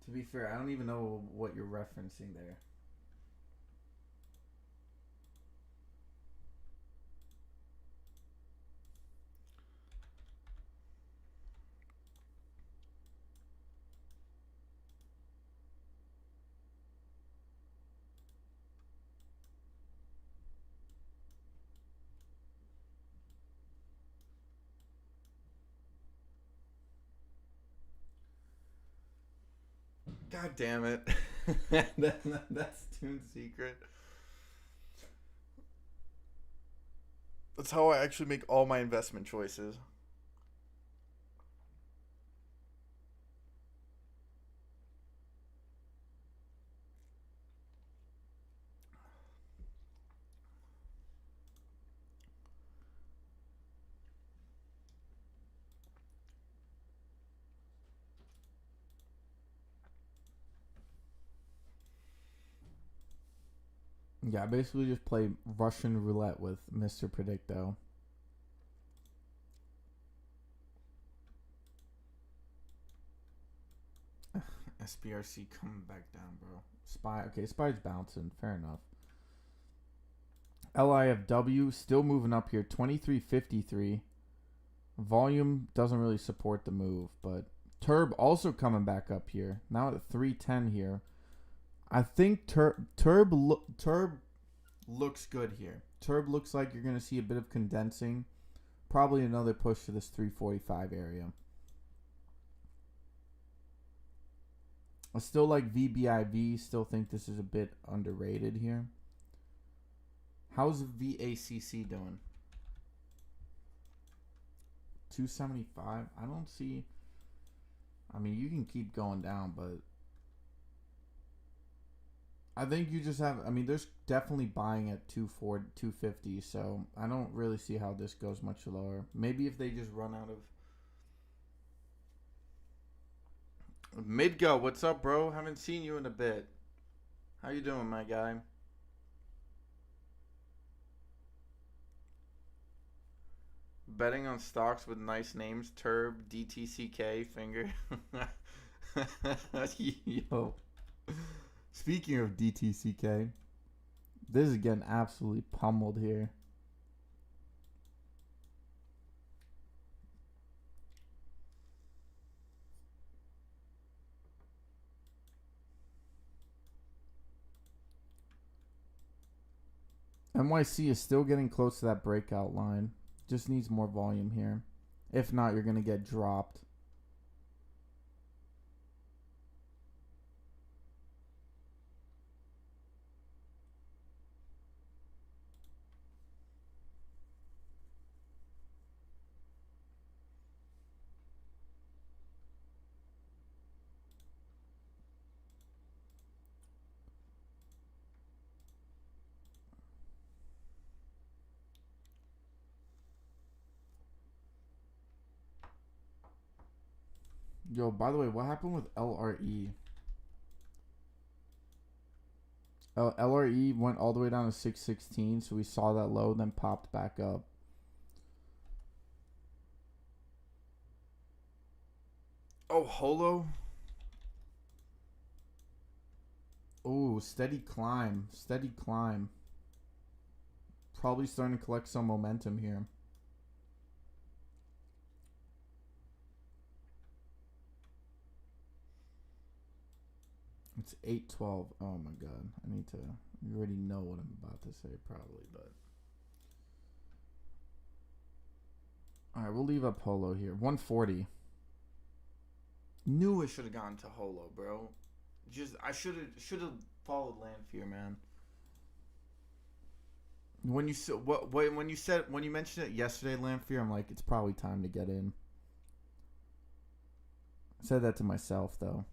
To be fair, I don't even know what you're referencing there. God damn it. That's Toon's secret. That's how I actually make all my investment choices. Yeah, I basically just play Russian roulette with Mr. Predicto. SPRC coming back down, bro. Spy's bouncing. Fair enough. LIFW still moving up here. 23.53. Volume doesn't really support the move, but TURB also coming back up here. Now at 310 here. I think TURB looks good here. TURB looks like you're going to see a bit of condensing. Probably another push to this 345 area. I still like VBIV. Still think this is a bit underrated here. How's VACC doing? 275. I don't see. I mean, you can keep going down, but I think you just have. I mean, there's definitely buying at 250. So I don't really see how this goes much lower. Maybe if they just run out of. Midgo, what's up, bro? Haven't seen you in a bit. How you doing, my guy? Betting on stocks with nice names: TURB, DTCK, Finger. Yo. Speaking of DTCK, this is getting absolutely pummeled here. NYC is still getting close to that breakout line. Just needs more volume here. If not, you're going to get dropped. Yo, by the way, what happened with LRE? LRE went all the way down to 616, so we saw that low, then popped back up. Oh, Holo? Oh, steady climb. Steady climb. Probably starting to collect some momentum here. It's 8:12. Oh my god. I need to. You already know what I'm about to say, probably, but. Alright, we'll leave up Holo here. 140. Knew I should have gone to Holo, bro. I should have followed Lanfear, man. When you mentioned it yesterday, Lanfear, I'm like, it's probably time to get in. I said that to myself though.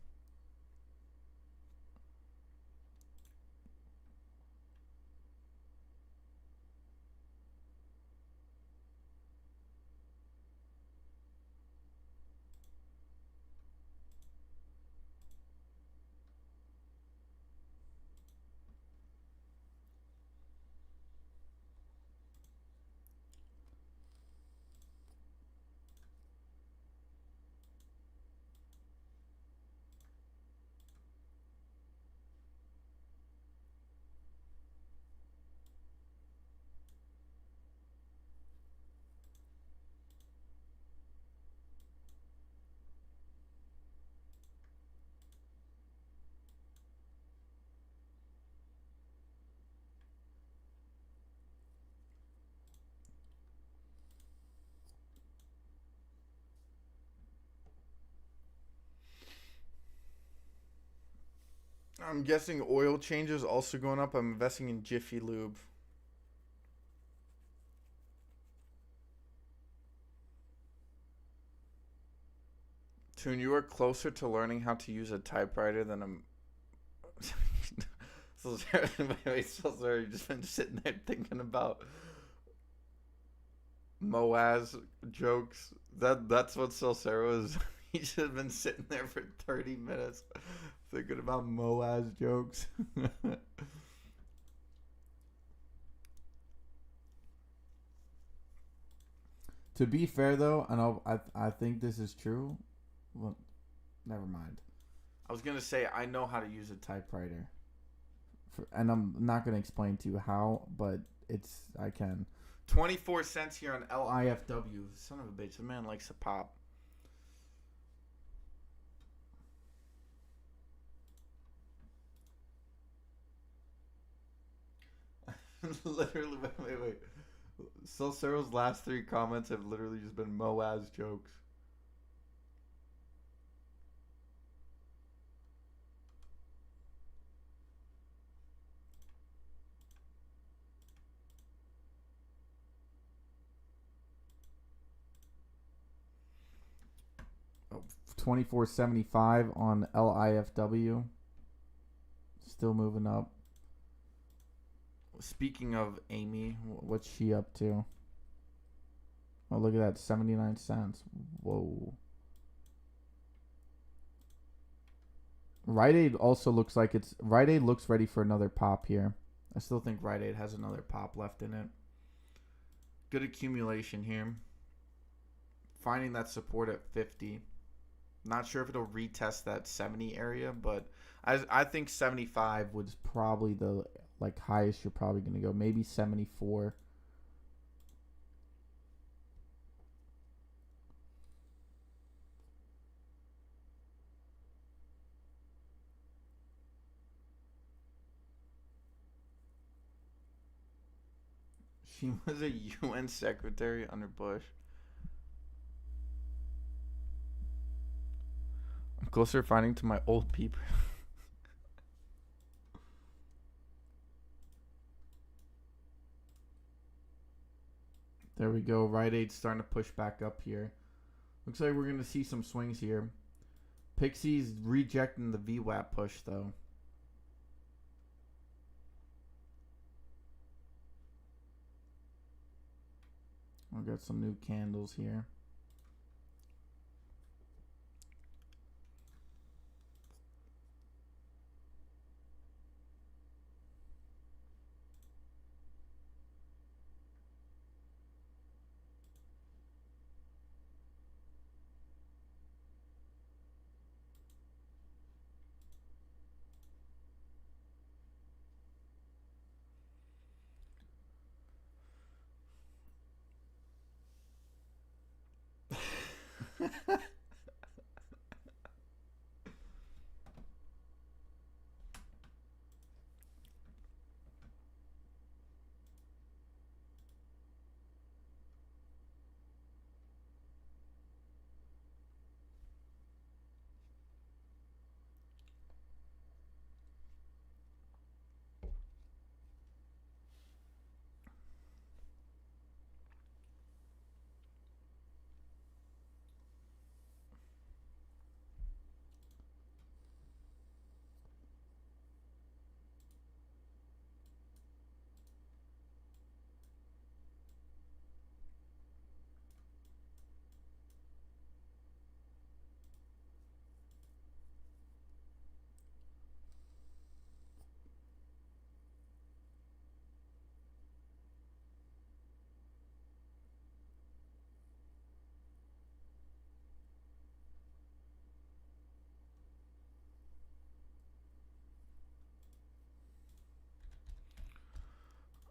I'm guessing oil changes also going up. I'm investing in Jiffy Lube. Toon, you are closer to learning how to use a typewriter than I'm. So sorry, you've just been sitting there thinking about Moaz jokes. That's what Solcero is. He should have been sitting there for 30 minutes thinking about Moaz jokes. To be fair, though, I think this is true. Well, never mind. I was gonna say I know how to use a typewriter, and I'm not gonna explain to you how, but I can. 24 cents here on LIFW. Son of a bitch, the man likes to pop. Literally, wait. Solcero's last 3 comments have literally just been Moaz jokes. Oh, 24.75 on LIFW. Still moving up. Speaking of Amy, what's she up to? Oh, look at that, 79 cents. Whoa. Rite Aid also looks like Rite Aid looks ready for another pop here. I still think Rite Aid has another pop left in it. Good accumulation here. Finding that support at 50. Not sure if it'll retest that 70 area, but I think 75 was probably the highest you're probably going to go. Maybe 74. She was a UN secretary under Bush. I'm closer finding to my old people. There we go. Rite Aid's starting to push back up here. Looks like we're going to see some swings here. Pixie's rejecting the VWAP push, though. We've got some new candles here.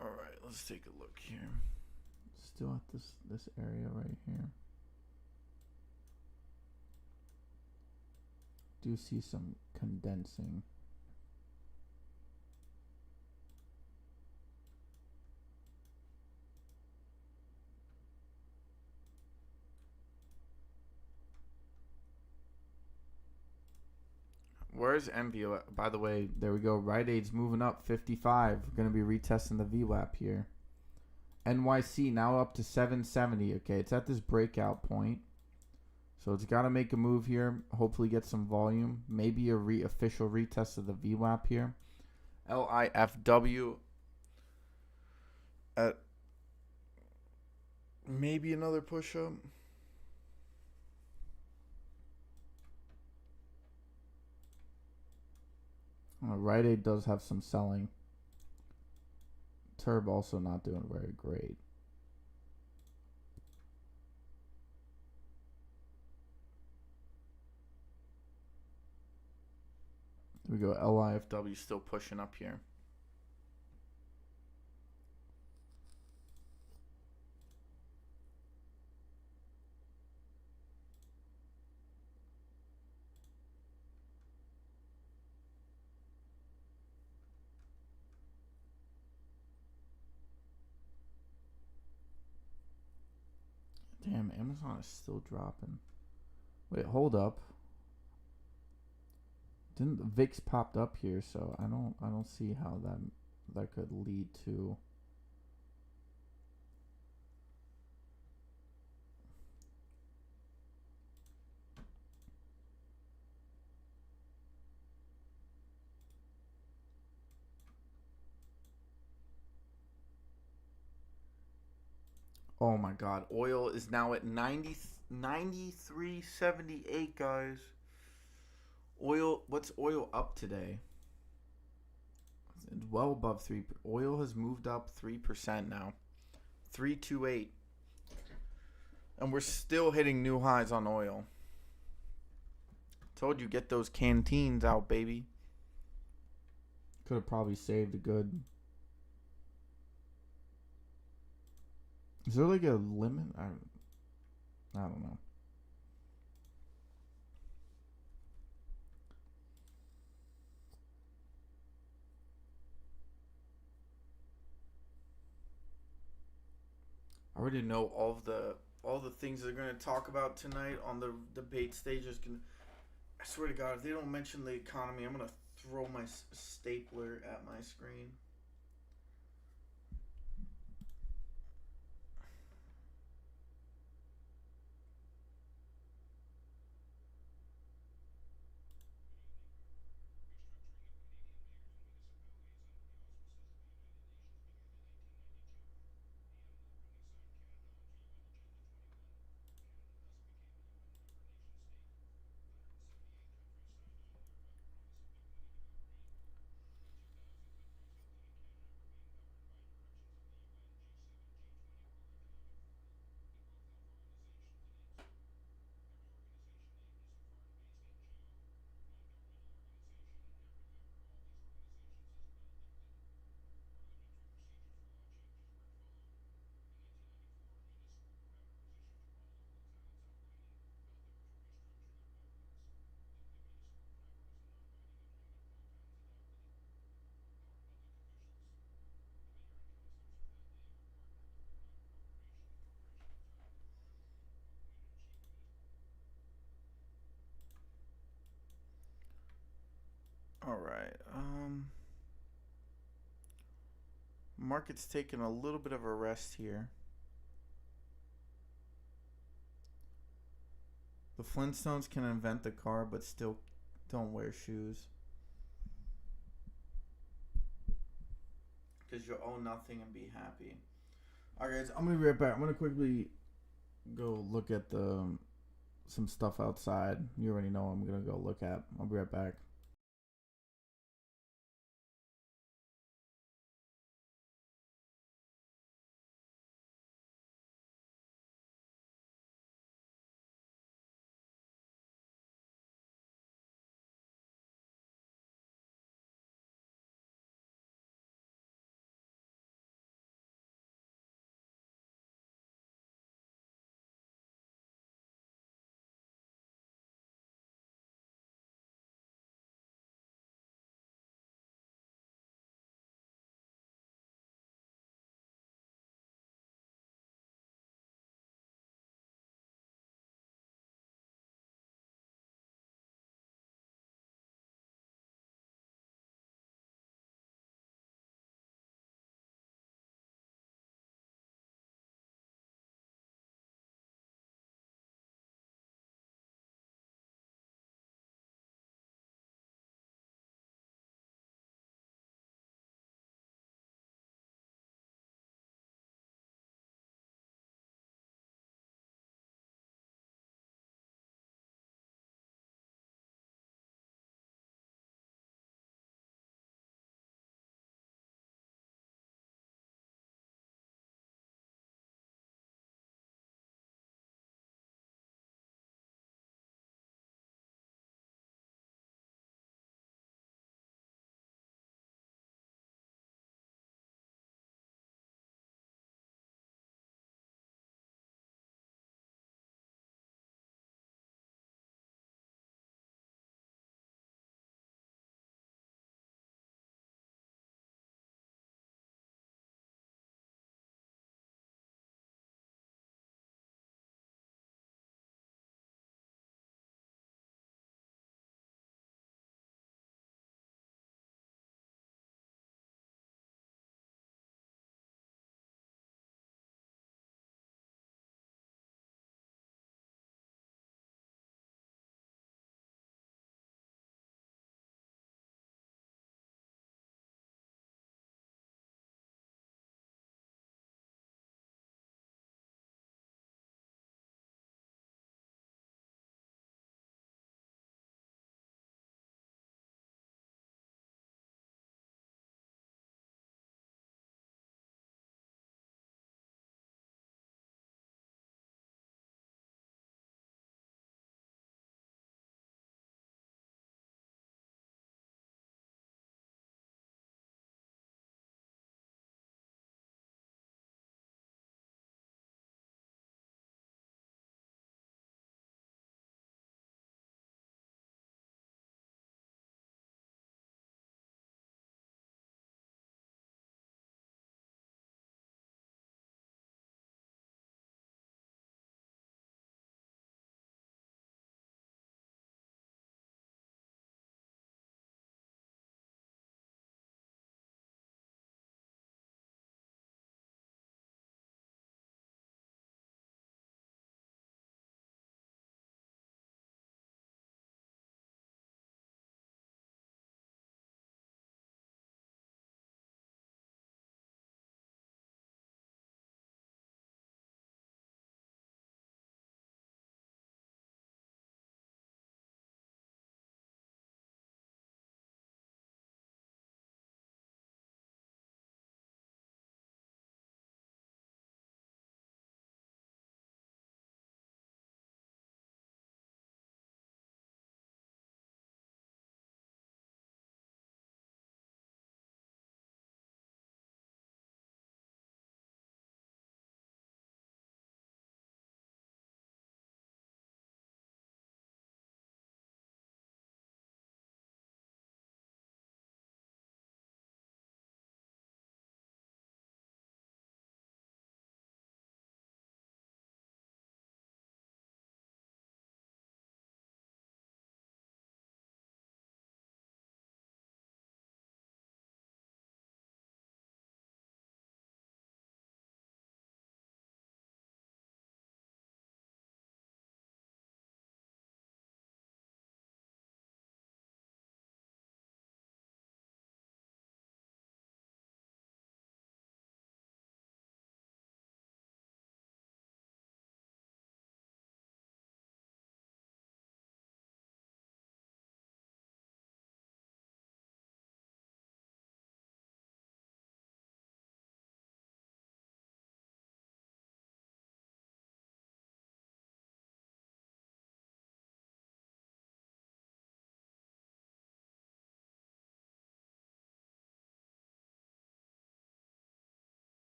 All right, let's take a look here. Still at this area right here. Do see some condensing. Where's MVO? By the way, there we go. Rite Aid's moving up 55. We're going to be retesting the VWAP here. NYC now up to 770. Okay, it's at this breakout point. So it's got to make a move here. Hopefully get some volume. Maybe a official retest of the VWAP here. LIFW at maybe another push-up. Rite Aid does have some selling. TURB also not doing very great. There we go. LIFW still pushing up here. Damn, Amazon is still dropping. Wait, hold up. Didn't the VIX popped up here, so I don't see how that could lead to. Oh my god, oil is now at 93.78, guys. Oil, what's oil up today? It's well above 3. Oil has moved up 3% now. 328. And we're still hitting new highs on oil. Told you, get those canteens out, baby. Could have probably saved a good. Is there like a limit? I don't know. I already know all the things they're gonna talk about tonight on the debate stage. I swear to God, if they don't mention the economy, I'm gonna throw my stapler at my screen. All right. Market's taking a little bit of a rest here. The Flintstones can invent the car, but still don't wear shoes. Because you'll own nothing and be happy. Alright, guys, I'm going to be right back. I'm going to quickly go look at some stuff outside. You already know I'm going to go look at. I'll be right back.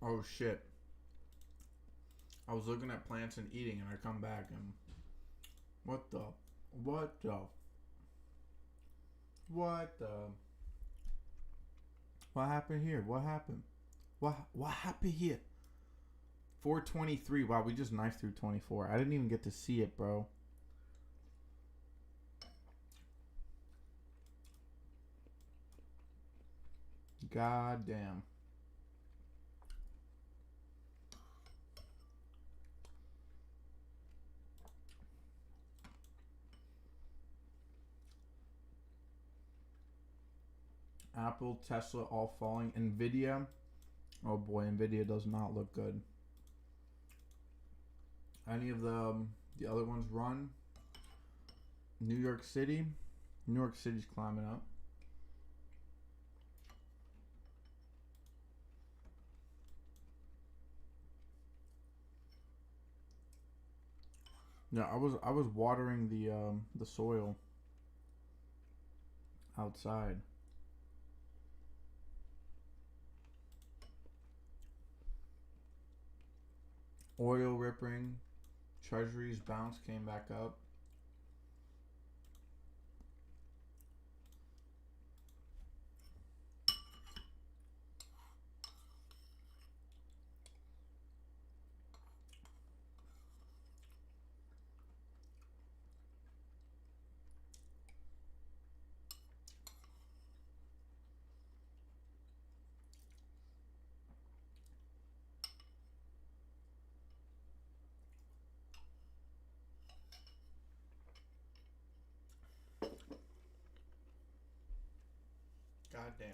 Oh shit. I was looking at plants and eating, and I come back and what the what happened here? What happened? What happened here? 423. Wow, we just knifed through 24. I didn't even get to see it, bro. God damn. Apple, Tesla, all falling. Nvidia. Oh boy, Nvidia does not look good. Any of the other ones run? New York City. New York City's climbing up. Yeah, I was watering the soil outside. Oil ripping. Treasuries bounce, came back up. God damn.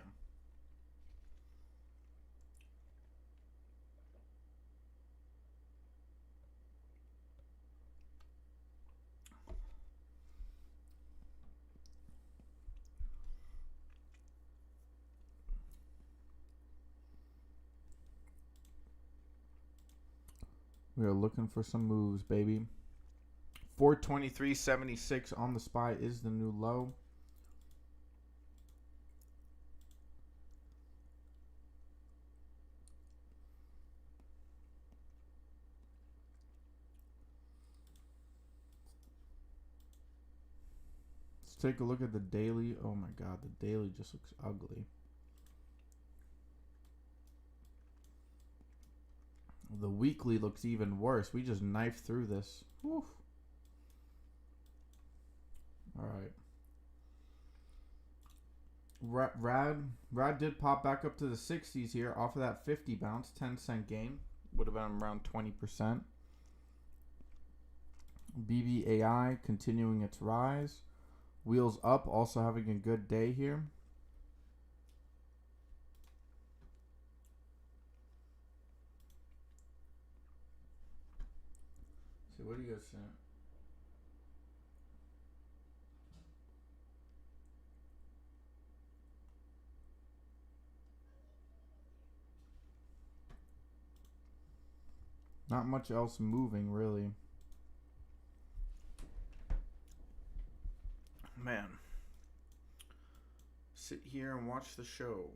We are looking for some moves, baby. 423.76 on the SPY is the new low. Let's take a look at the daily. Oh my god, the daily just looks ugly. The weekly looks even worse. We just knifed through this. Woof. Alright. RAD did pop back up to the 60s here off of that 50 bounce. 10-cent gain. Would have been around 20%. VBIV continuing its rise. Wheels up, also having a good day here. So what do you guys think? Not much else moving, really. Man. Sit here and watch the show.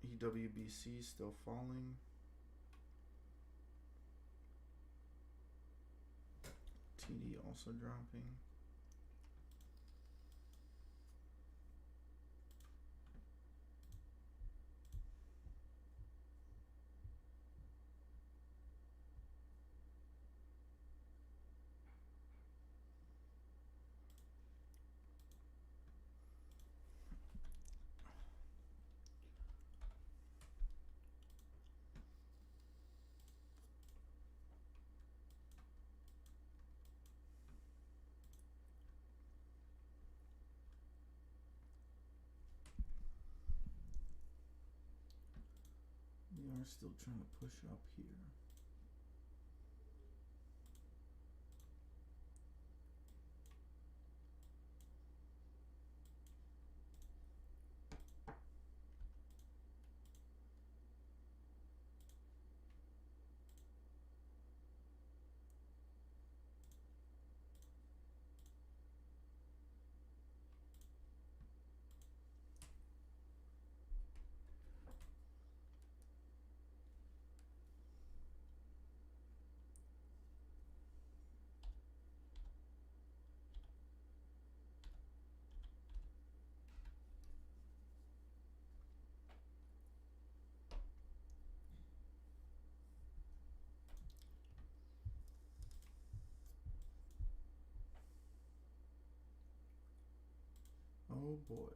EWBC still falling. TD also dropping. We are still trying to push up here. Oh boy.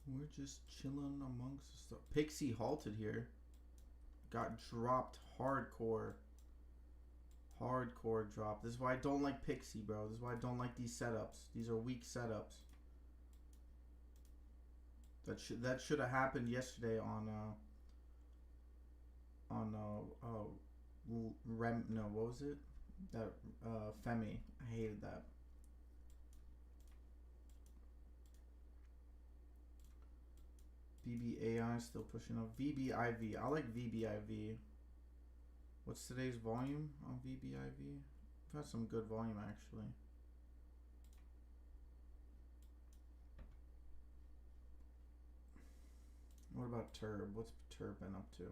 We're just chilling amongst the stuff. Pixie halted here. Got dropped hardcore. Hardcore drop. This is why I don't like Pixie, bro. This is why I don't like these setups. These are weak setups. That should have happened yesterday on what was it? That Femi. I hated that. VBAI still pushing up. VBIV. I like VBIV. What's today's volume on VBIV? I've had some good volume actually. What about TURB? What's TURB been up to?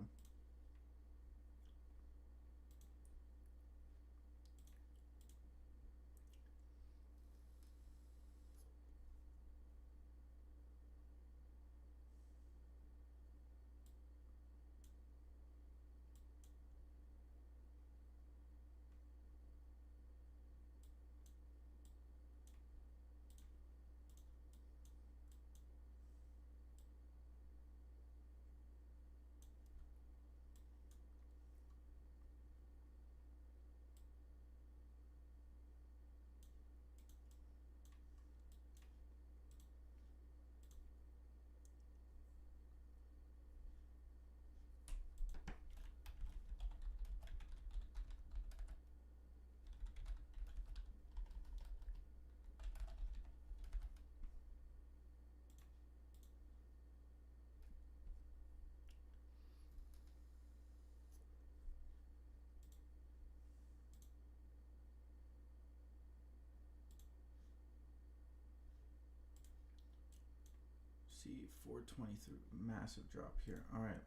See, 423, massive drop here. All right,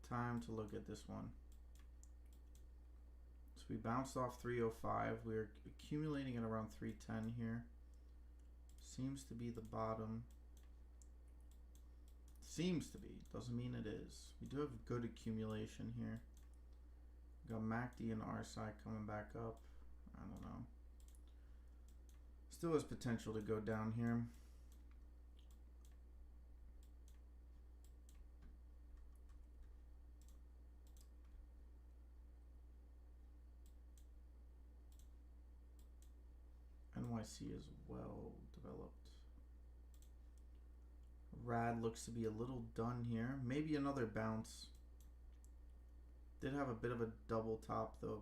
time to look at this one. So we bounced off 305. We're accumulating at around 310 here. Seems to be the bottom. Seems to be, doesn't mean it is. We do have good accumulation here. We got MACD and RSI coming back up. I don't know. Still has potential to go down here. NYC is well developed. RAD looks to be a little done here. Maybe another bounce. Did have a bit of a double top though.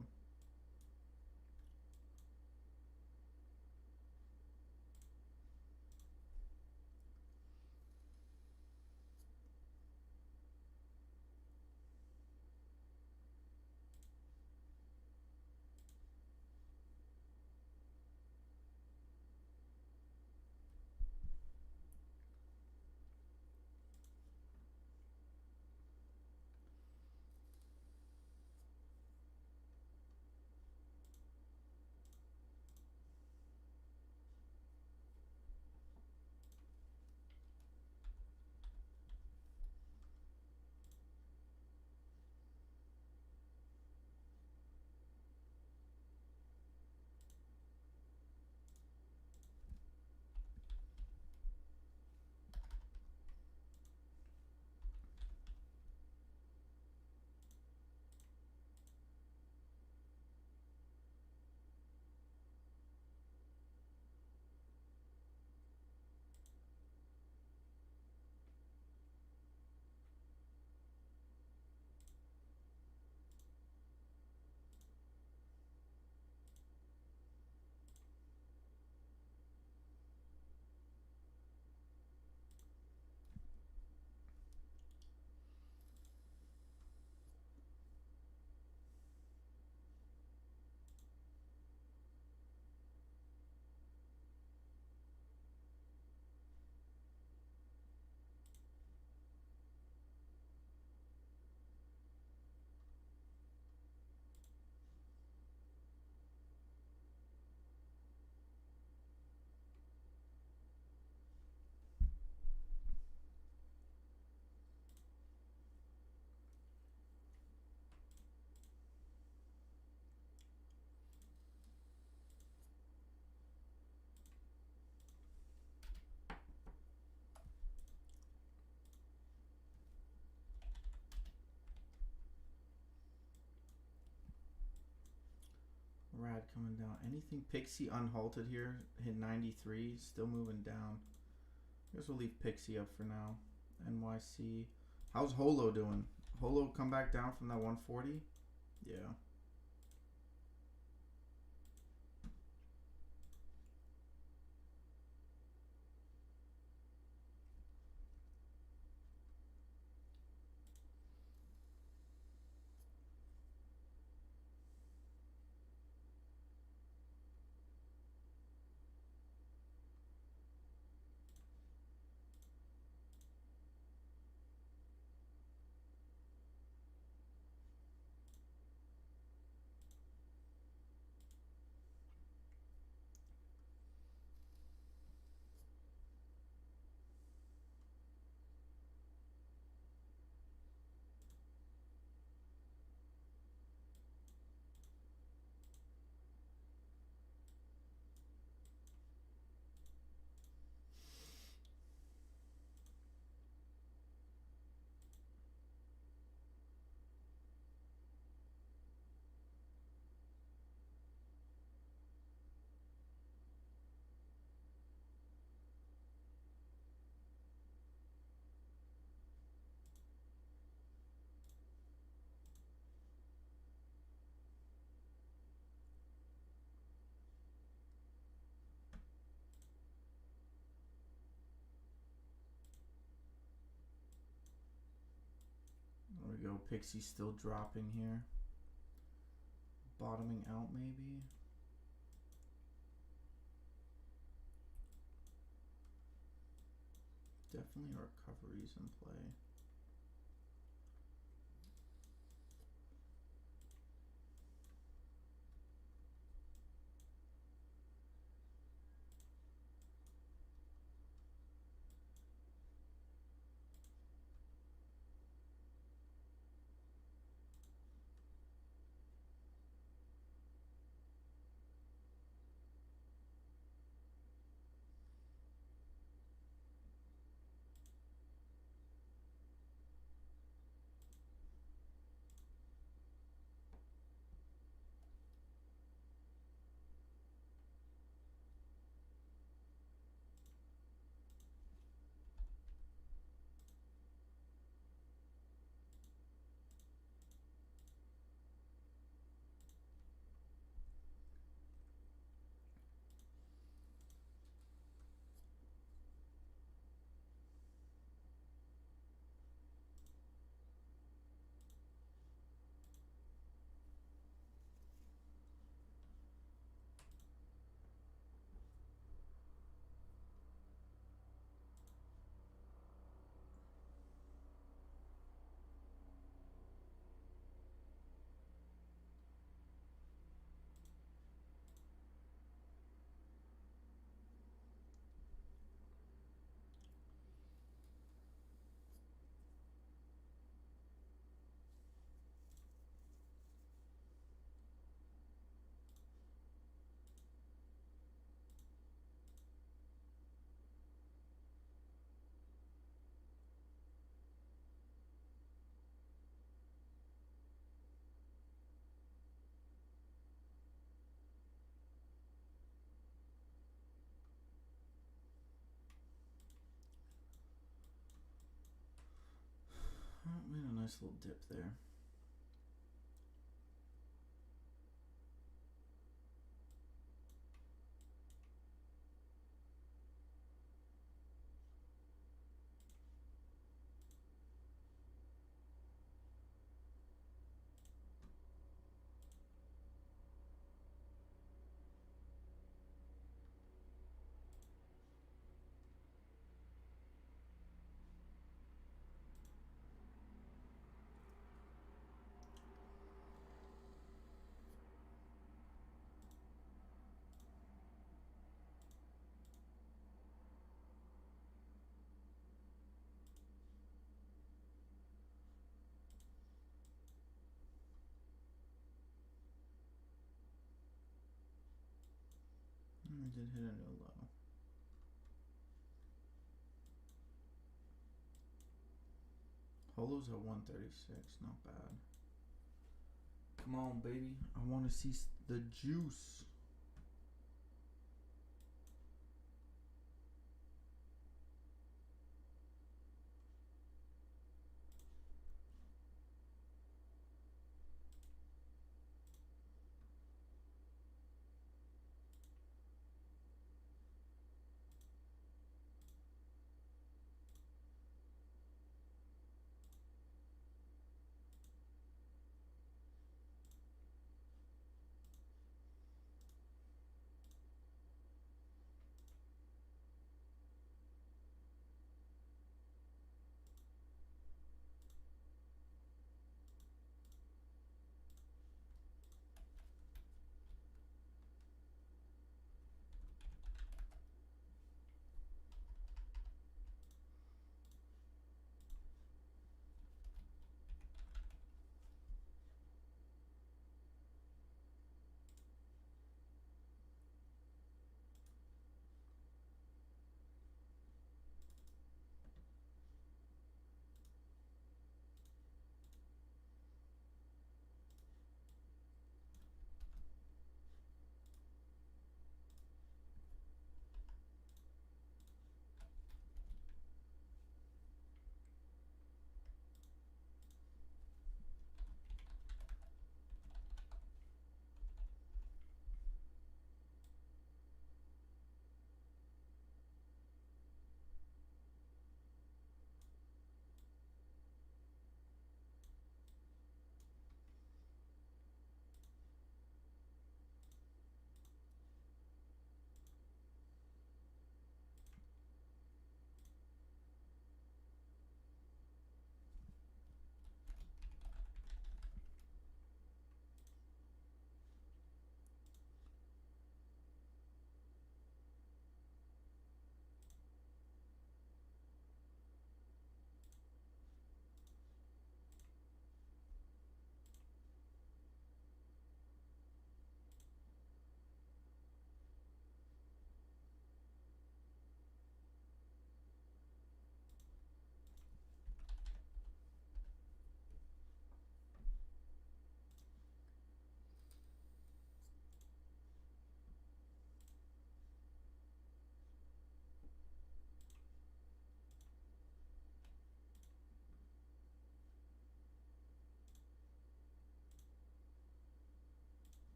RAD coming down. Anything Pixie unhalted here, hit 93, still moving down. I guess we'll leave Pixie up for now. NYC. How's Holo doing? Holo come back down from that 140? Yeah. There we go. Pixie still dropping here. Bottoming out maybe. Definitely recoveries in play. Oh, made a nice little dip there. I did hit a new low. Holo's at 136, not bad. Come on, baby. I want to see the juice.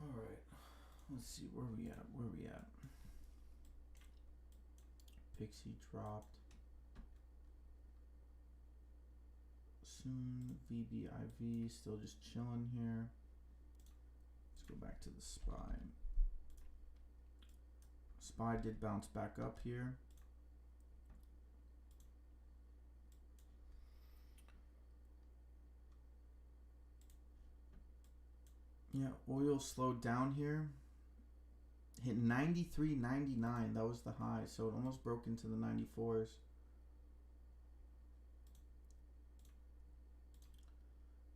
All right. Let's see where we at. Where we at? Pixie dropped. Soon. VBIV still just chilling here. Let's go back to the SPY. SPY did bounce back up here. Yeah, oil slowed down here. Hit 93.99. That was the high, so it almost broke into the 94s.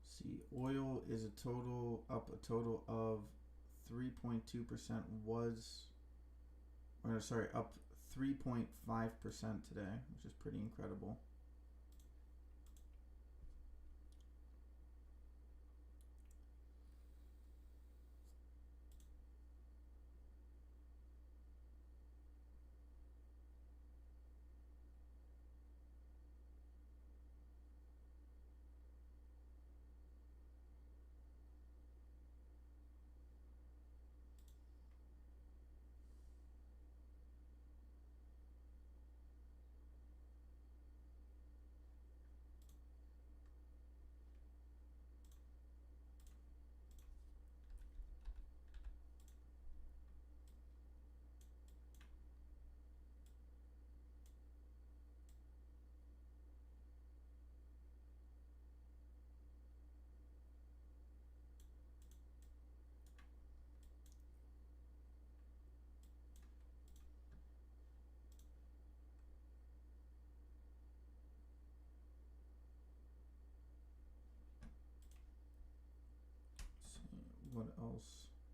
See, oil is a total up a total of 3.2% was, or sorry, up 3.5% today, which is pretty incredible.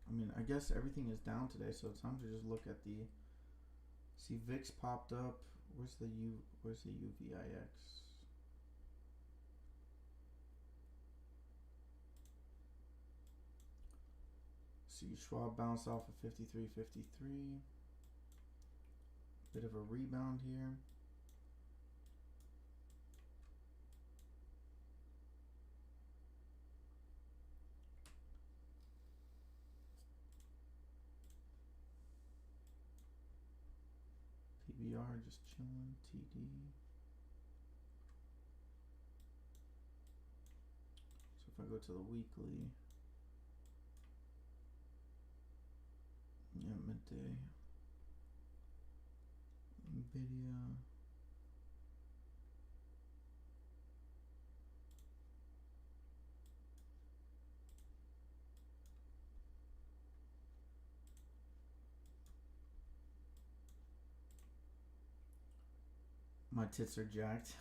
I mean, I guess everything is down today, so it's time to just look at the. See, VIX popped up. Where's the UVIX? See, Schwab bounced off of 53.53. Bit of a rebound here. PBR just chilling. TD. So if I go to the weekly, yeah, midday. Nvidia. My tits are jacked.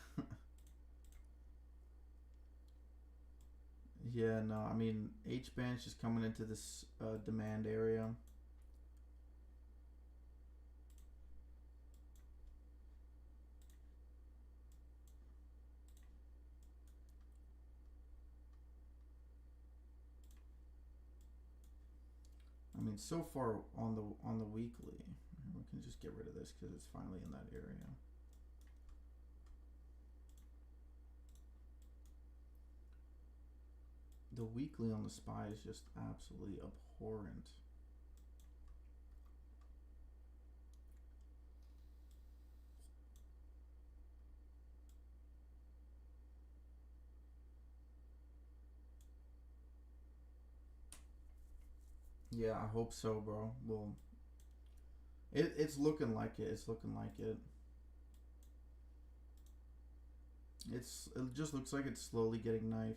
Yeah, no, I mean, H-band's just coming into this demand area. I mean, so far on the weekly, we can just get rid of this because it's finally in that area. The weekly on the SPY is just absolutely abhorrent. Yeah, I hope so, bro. Well, it's looking like it. It's looking like it. It just looks like it's slowly getting knifed.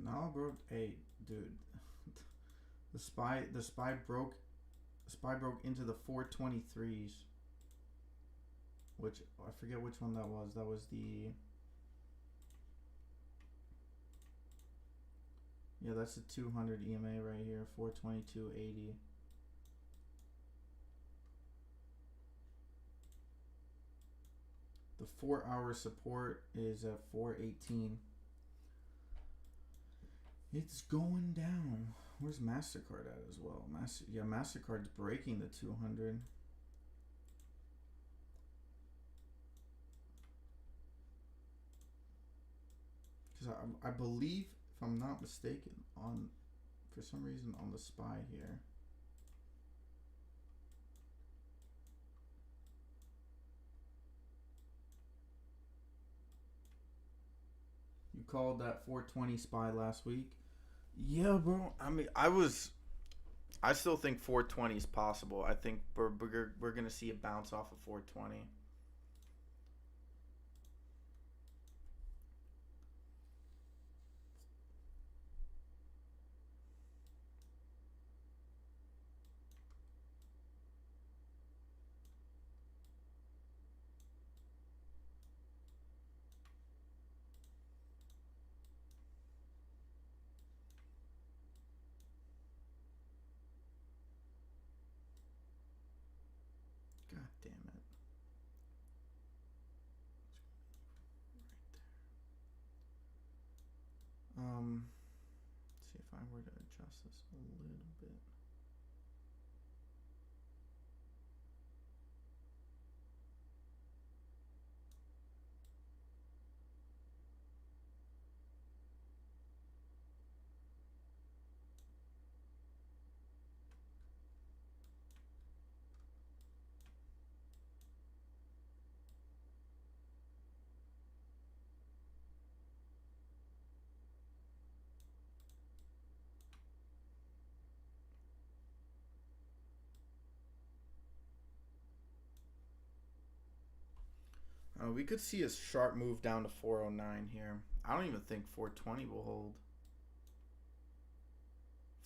No, bro. Hey, dude. The SPY broke into the 423s, which I forget which one that was. That was the yeah, that's the 200 EMA right here, 422.80. The 4-hour support is at 418. It's going down. Where's MasterCard at as well? MasterCard's breaking the 200. Because I believe, if I'm not mistaken, for some reason on the SPY here. You called that 420 SPY last week? Yeah, bro. I mean, I still think 420 is possible. I think we're going to see a bounce off of 420. God damn it. Let's see if I were to adjust this a little bit. We could see a sharp move down to 409 here. I don't even think 420 will hold.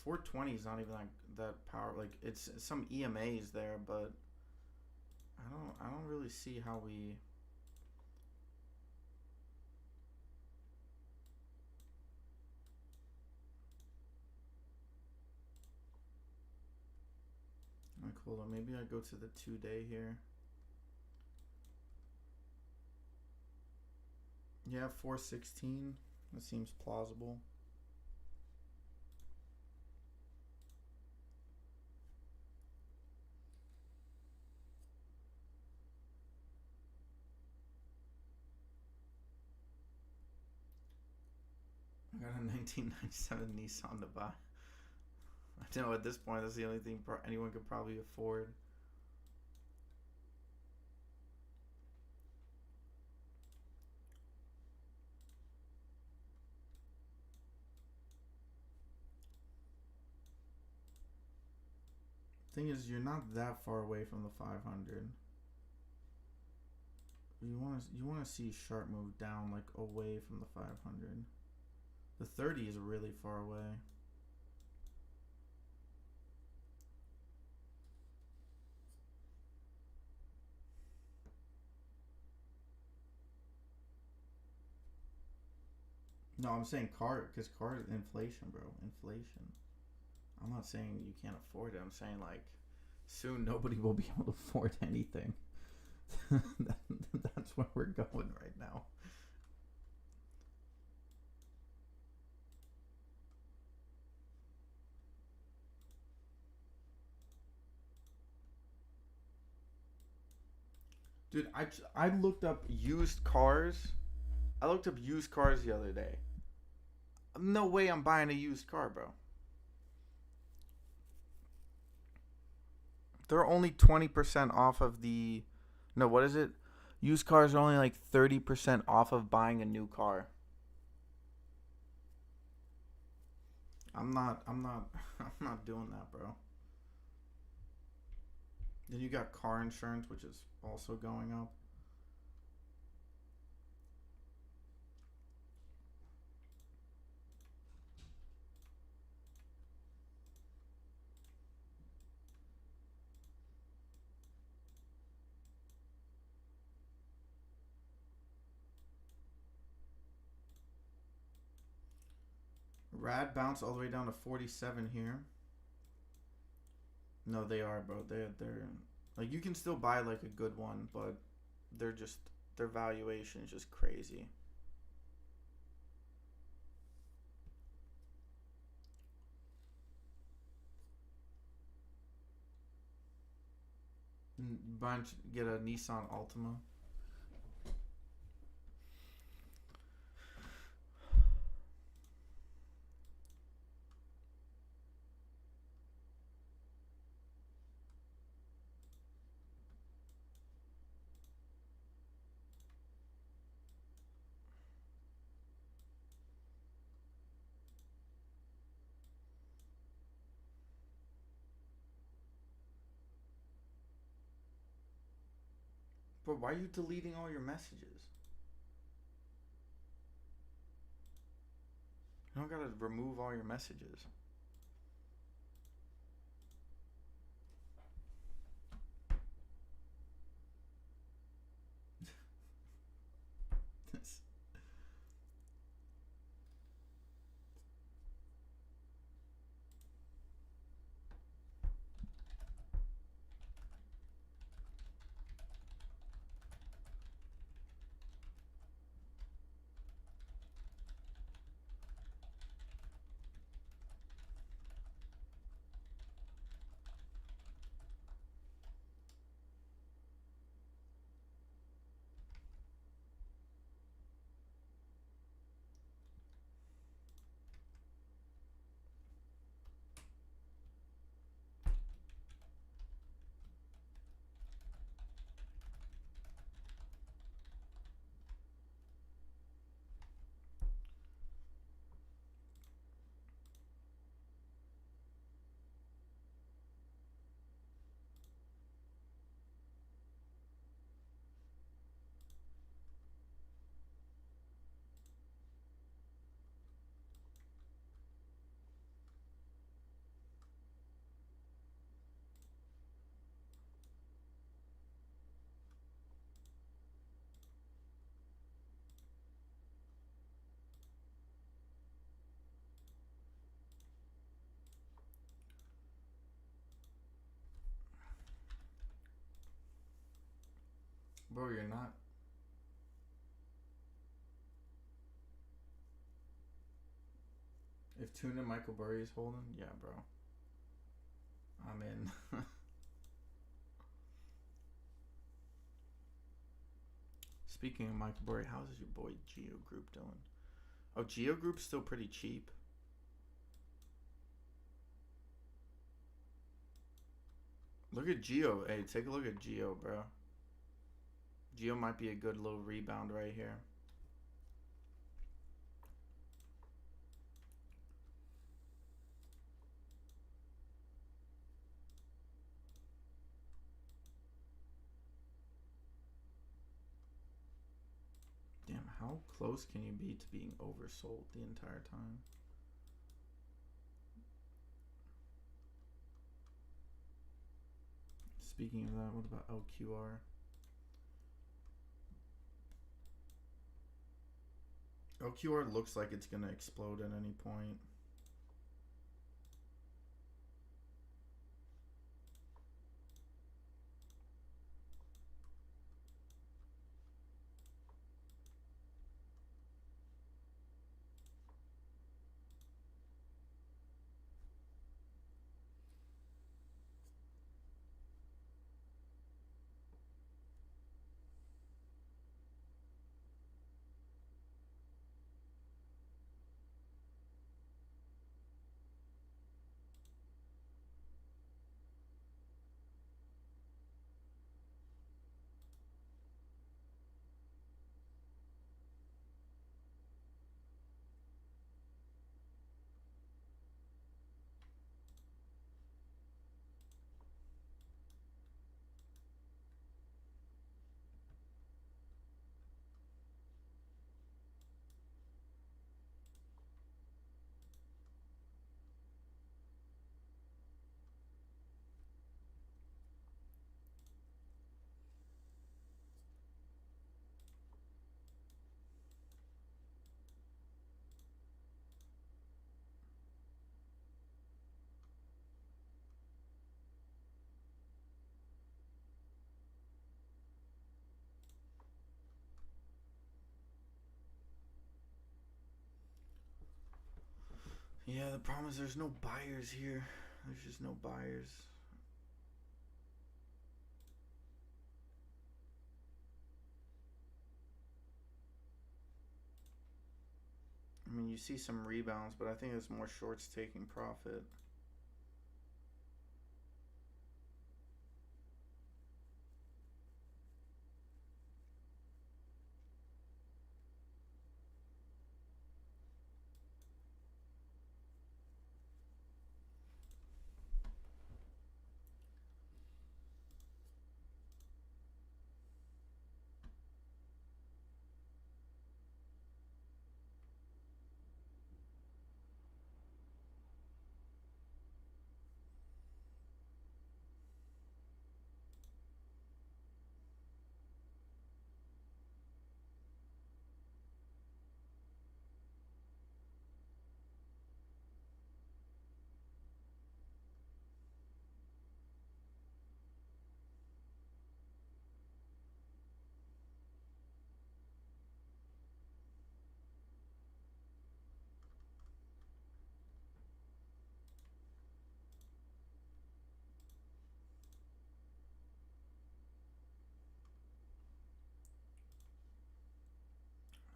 420 is not even like that power. Like it's some EMAs there, but I don't really see how we. Like, hold on, maybe I go to the 2-day here. Yeah, 416. That seems plausible. I got a 1997 Nissan to buy. I know at this point that's the only thing anyone could probably afford. Thing is, you're not that far away from the 500. You want to see a sharp move down, like away from the 500. The 30 is really far away. No, I'm saying because car inflation, bro. Inflation. I'm not saying you can't afford it. I'm saying like soon nobody will be able to afford anything. That's where we're going right now. Dude, I looked up used cars. I looked up used cars the other day. No way I'm buying a used car, bro. They're only 20% off of the... No, what is it? Used cars are only like 30% off of buying a new car. I'm not doing that, bro. Then you got car insurance, which is also going up. RAD bounced all the way down to 47 here. No, they are, bro. They're like, you can still buy like a good one, but they're just, their valuation is just crazy. Get a Nissan Altima. But why are you deleting all your messages? You don't gotta remove all your messages. Bro, you're not. If Tuna Michael Burry is holding, yeah, bro. I'm in. Speaking of Michael Burry, how's your boy Geo Group doing? Oh, Geo Group's still pretty cheap. Look at Geo. Hey, take a look at Geo, bro. Geo might be a good little rebound right here. Damn, how close can you be to being oversold the entire time? Speaking of that, what about LQR? LQR looks like it's going to explode at any point. Yeah, the problem is there's no buyers here. There's just no buyers. I mean, you see some rebounds, but I think it's more shorts taking profit.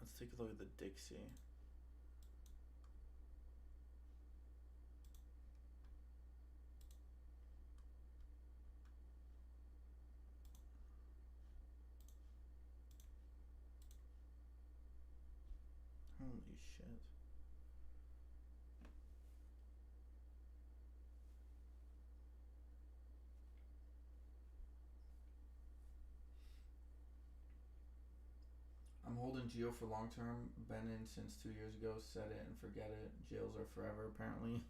Let's take a look at the Dixie. Holy shit. I'm holding Geo for long term. Been in since 2 years ago. Set it and forget it. Jails are forever, apparently.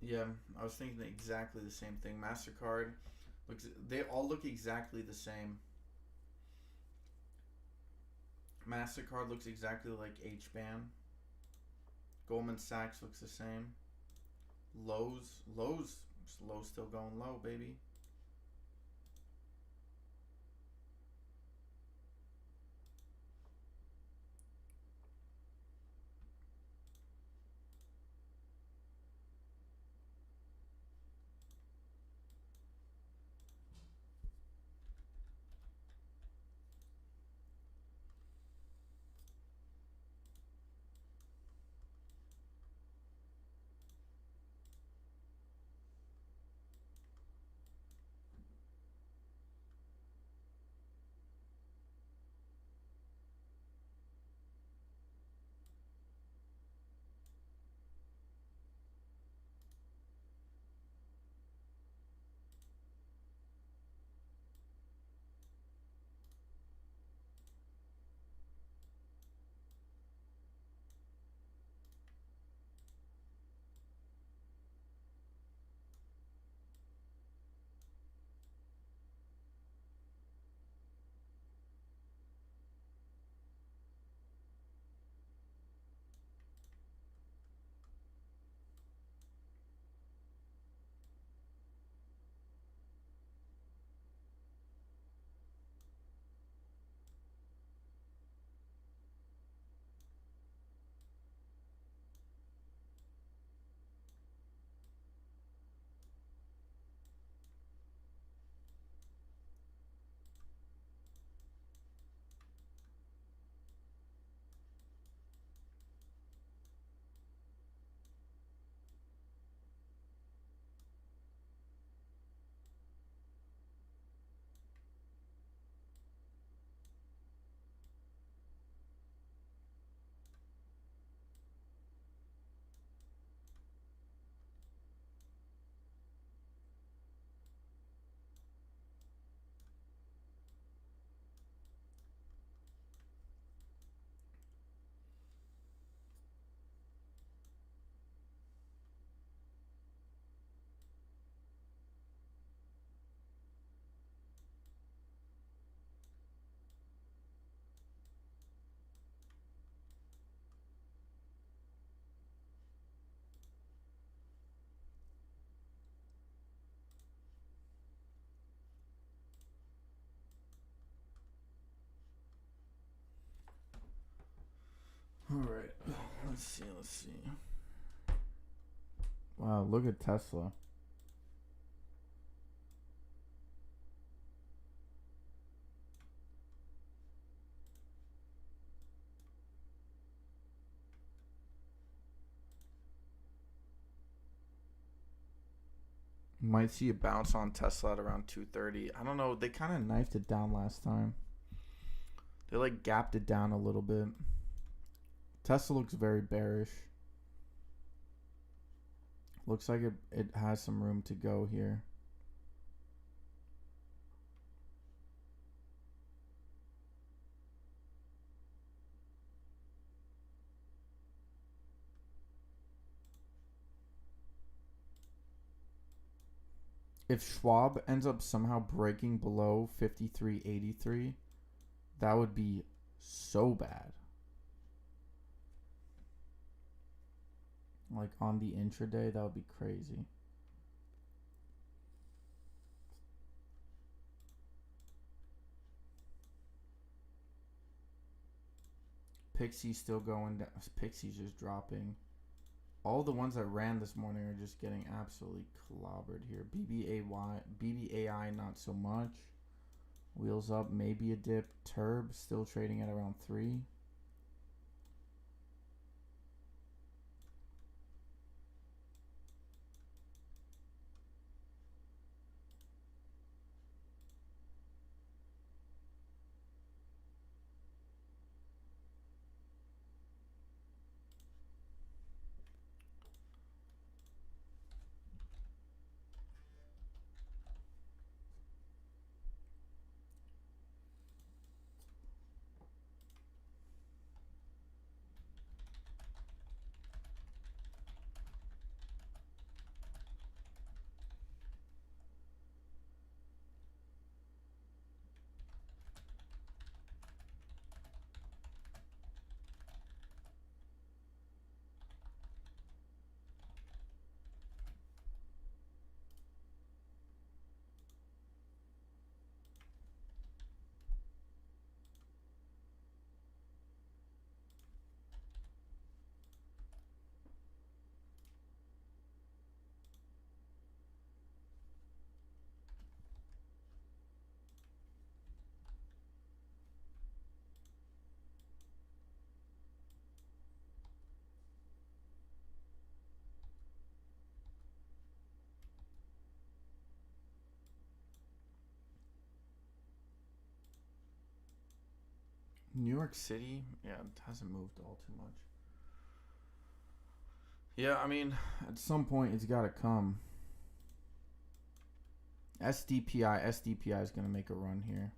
Yeah, I was thinking exactly the same thing. MasterCard looks. They all look exactly the same. MasterCard looks exactly like HBAN. Goldman Sachs looks the same. Lowe's still going low, baby. All right, let's see. Wow, look at Tesla. Might see a bounce on Tesla at around 230. I don't know. They kind of knifed it down last time. They like gapped it down a little bit. Tesla looks very bearish. Looks like it has some room to go here. If Schwab ends up somehow breaking below 53.83, that would be so bad. Like on the intraday, that would be crazy. Pixie's still going down. Pixie's just dropping. All the ones that ran this morning are just getting absolutely clobbered here. BBAI not so much. Wheels up, maybe a dip. TURB still trading at around 3. New York City, yeah, it hasn't moved all too much. Yeah, I mean, at some point it's got to come. SDPI is going to make a run here.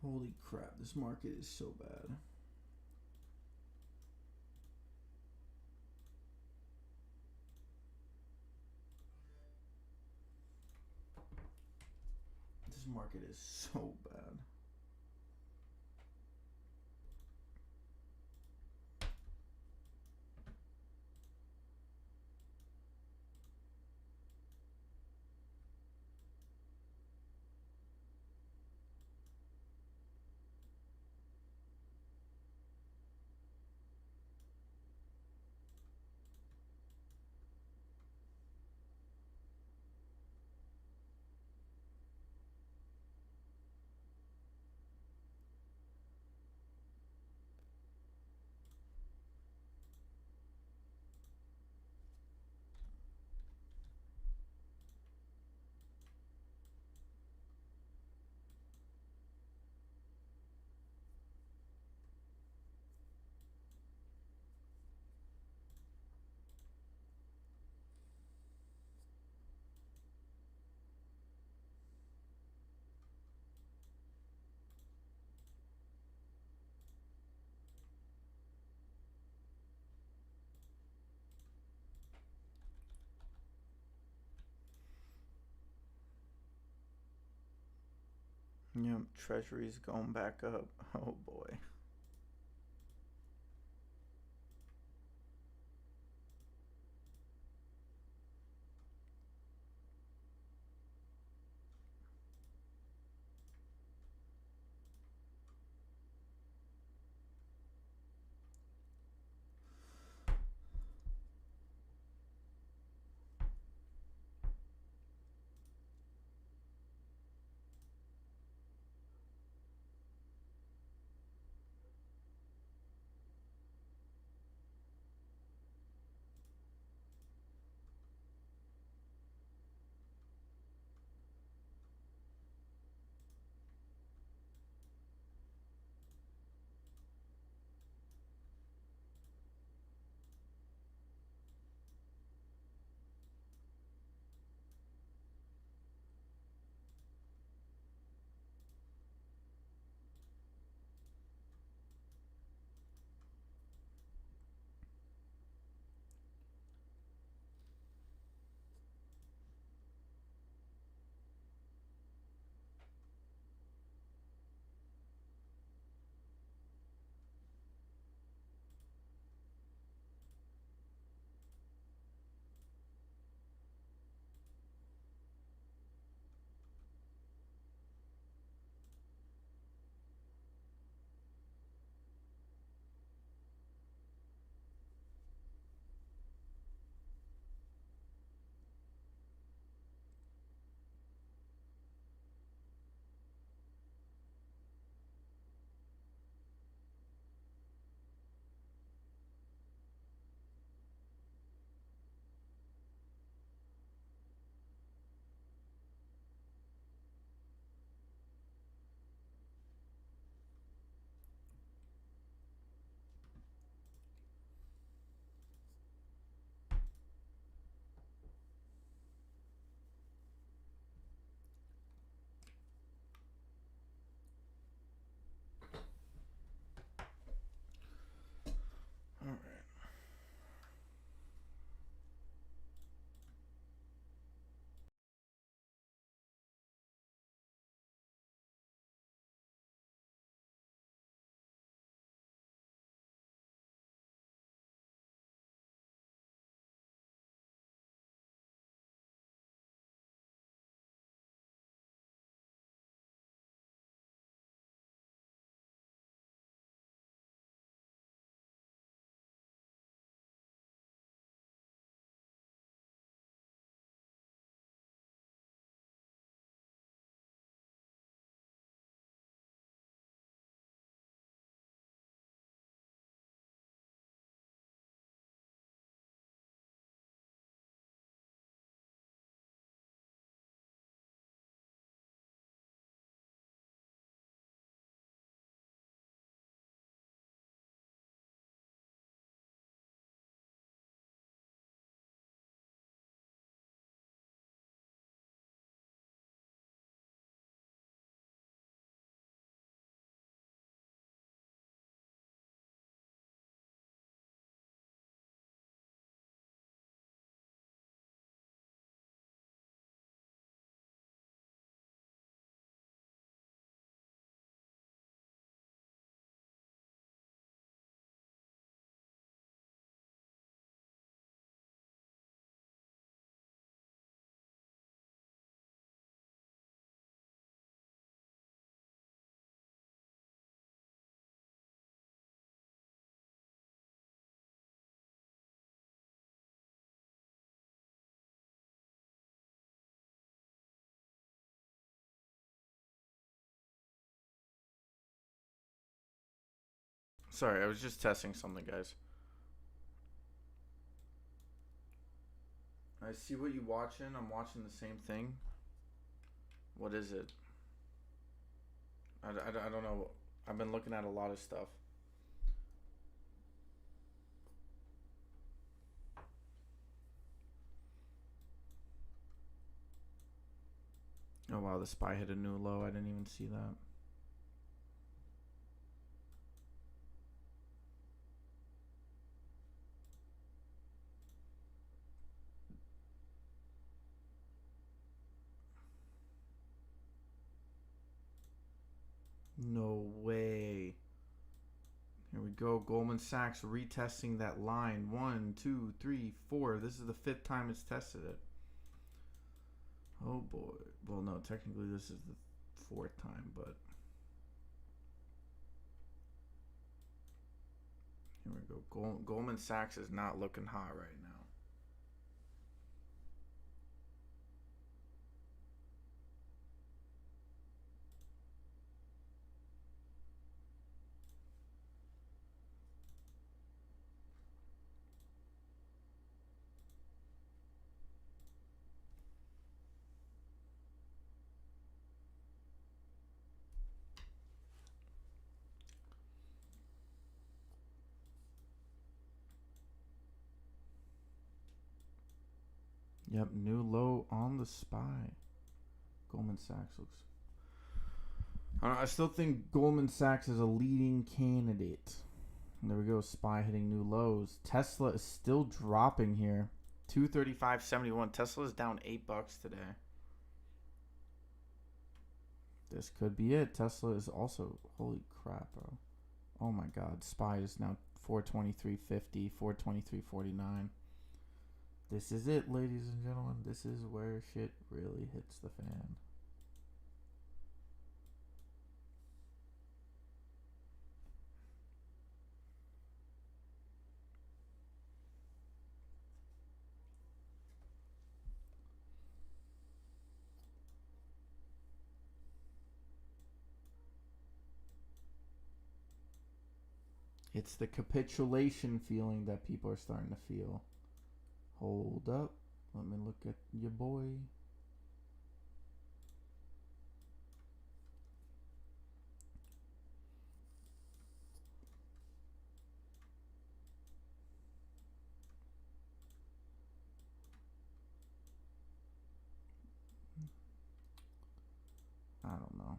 Holy crap, this market is so bad. This market is so bad. Yep, Treasury's going back up. Oh boy. Sorry, I was just testing something, guys. I see what you watching. I'm watching the same thing. What is it? I don't know. I've been looking at a lot of stuff. Oh wow, the SPY hit a new low. I didn't even see that. No way. Here we go. Goldman Sachs retesting that line. 1, 2, 3, 4. This is the 5th time it's tested it. Oh boy. Well, no, technically this is the 4th time, but here we go. Goldman Sachs is not looking hot right now. Yep, new low on the SPY. Goldman Sachs looks... I don't know, I still think Goldman Sachs is a leading candidate. And there we go, SPY hitting new lows. Tesla is still dropping here. 235.71. Tesla is down $8 today. This could be it. Tesla is also... Holy crap, bro. Oh my god. SPY is now 423.50, 423.49. This is it, ladies and gentlemen. This is where shit really hits the fan. It's the capitulation feeling that people are starting to feel. Hold up. Let me look at your boy. I don't know.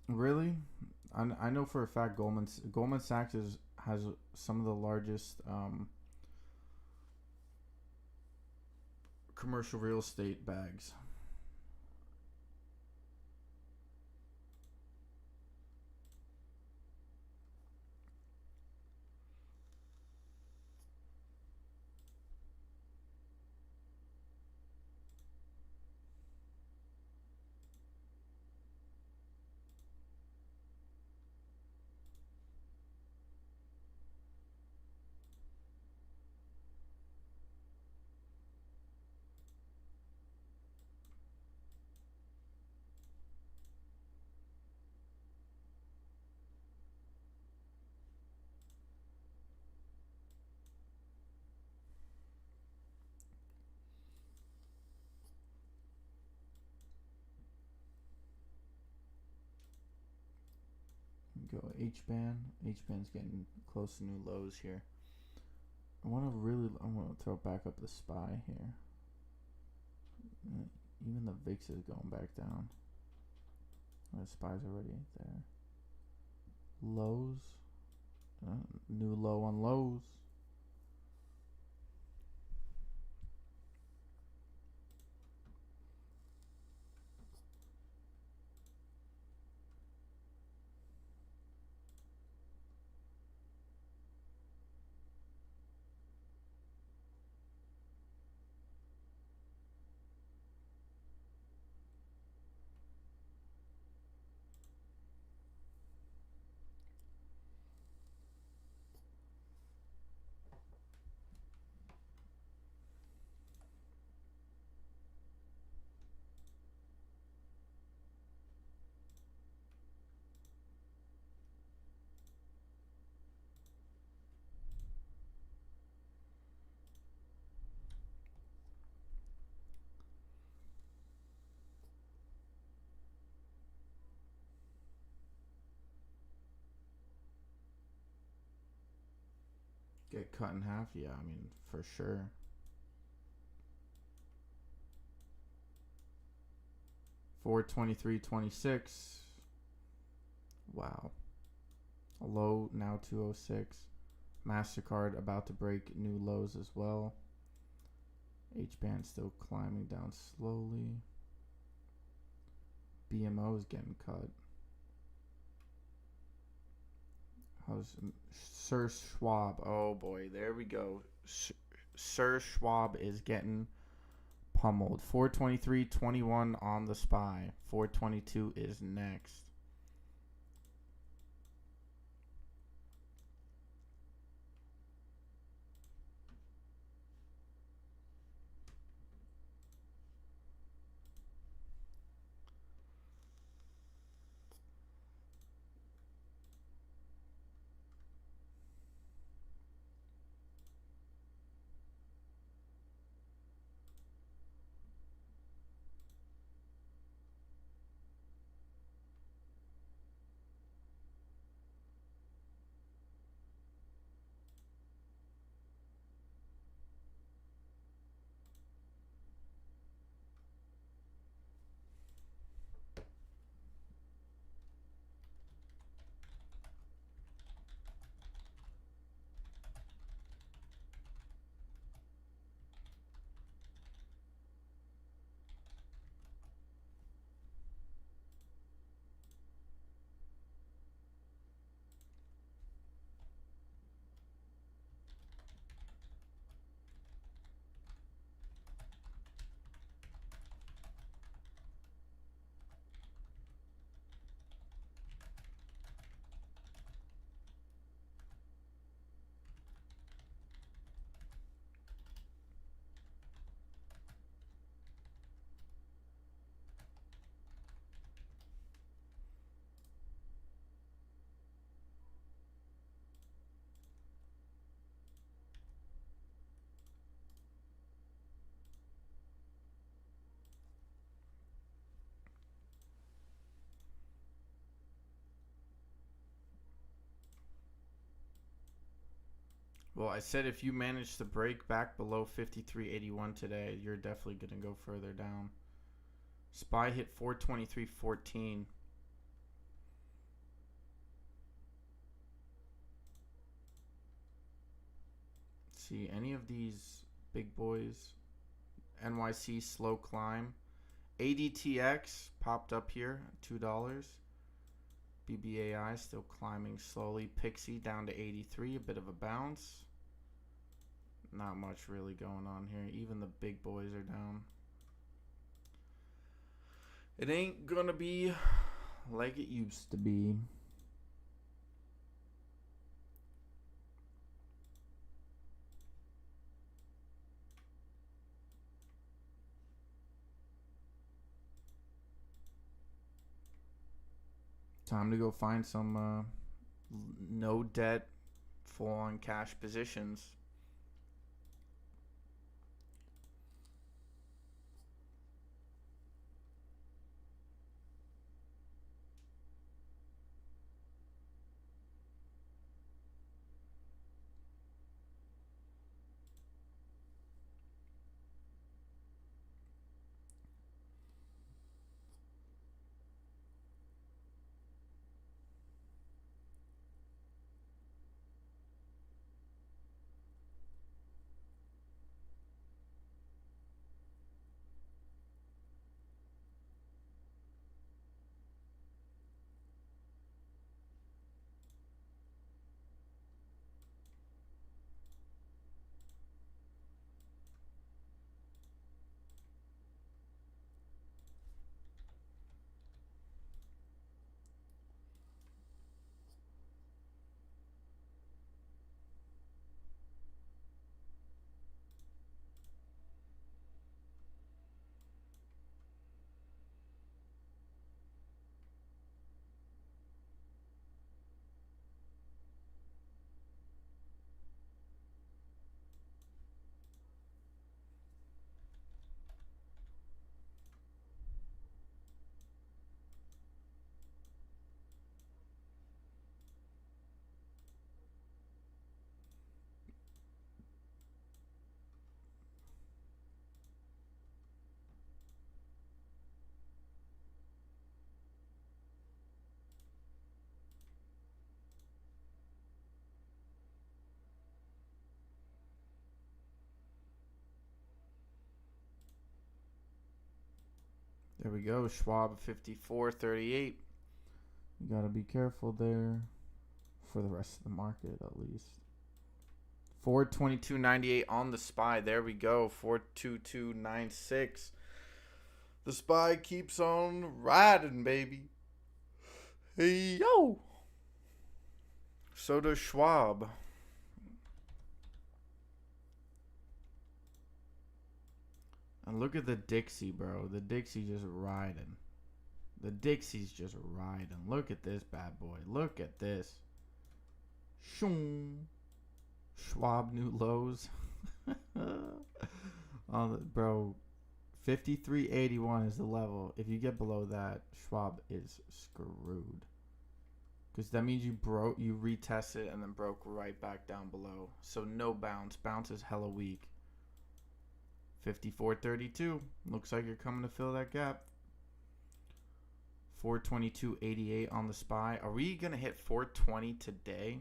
Really? I know for a fact Goldman Sachs has some of the largest commercial real estate bags. Go H-band. H-band's getting close to new lows here. I want to throw back up the SPY here. Even the VIX is going back down. The SPY's already there. Lows. New low on lows. Get cut in half? Yeah, I mean, for sure. $423.26. Wow. A low now 206. MasterCard about to break new lows as well. H-band still climbing down slowly. BMO is getting cut. How's Sir Schwab? Oh boy, there we go. Sir Schwab is getting pummeled. 423.21 on the SPY. 422 is next. Well, I said if you manage to break back below 53.81 today, you're definitely going to go further down. SPY hit 423.14. See, any of these big boys, NYC slow climb. ADTX popped up here, $2. BBAI still climbing slowly. Pixie down to 83, a bit of a bounce. Not much really going on here. Even the big boys are down. It ain't gonna be like it used to be. Time to go find some no debt, full on cash positions. There we go. Schwab 54.38. You got to be careful there for the rest of the market at least. 422.98 on the SPY. There we go. 422.96. The SPY keeps on riding, baby. Hey, yo. So does Schwab. And look at the Dixie, bro. The Dixie just riding. The Dixie's just riding. Look at this bad boy. Look at this. Shoom. Schwab new lows. Bro, 53.81 is the level. If you get below that, Schwab is screwed. Because that means you retested it and then broke right back down below. So no bounce. Bounce is hella weak. 54.32. Looks like you're coming to fill that gap. 422.88 on the SPY. Are we going to hit 420 today?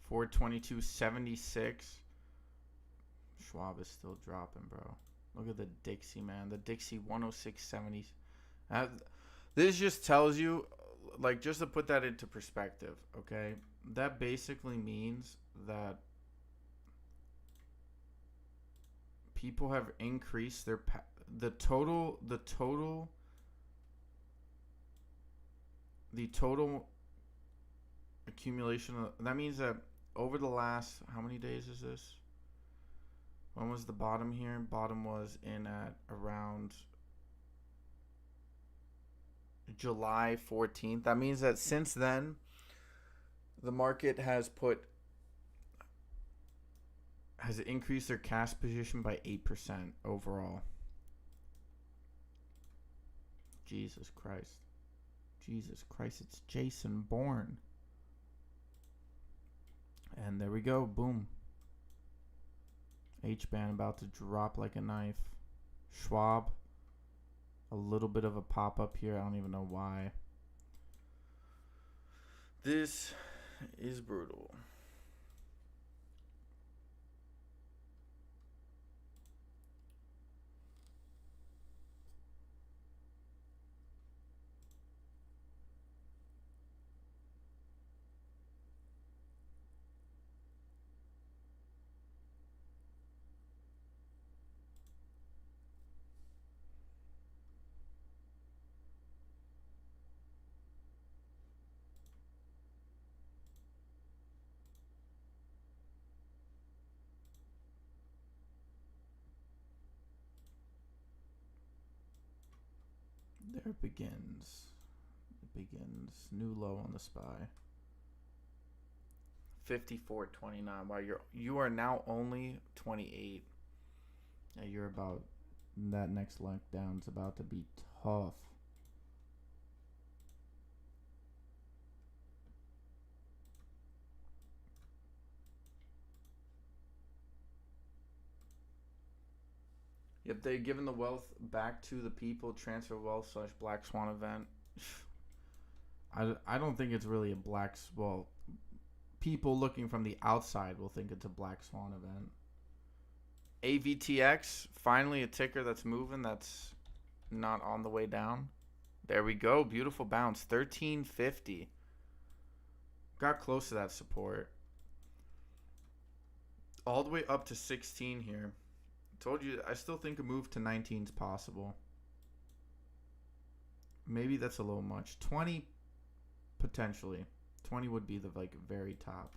$422.76. Schwab is still dropping, bro. Look at the Dixie, man. The Dixie 106.70. This just tells you, like, just to put that into perspective, okay? That basically means that people have increased their the total accumulation of, that means that over the last, how many days is this? When was the bottom here? Bottom was in at around July 14th. That means that since then, the market has increased their cash position by 8% overall. Jesus Christ. Jesus Christ, it's Jason Bourne. And there we go, boom. H-band about to drop like a knife. Schwab, a little bit of a pop-up here. I don't even know why. This is brutal. There it begins. It begins. New low on the SPY. 54.29. Wow, you are now only 28. Yeah, you're about, that next leg down's about to be tough. Yep, they've given the wealth back to the people. Transfer wealth / black swan event. I don't think it's really a well, people looking from the outside will think it's a black swan event. AVTX, finally a ticker that's moving, that's not on the way down. There we go. Beautiful bounce. 1350. Got close to that support. All the way up to 16 here. Told you, I still think a move to 19 is possible. Maybe that's a little much. 20, potentially. 20 would be the very top.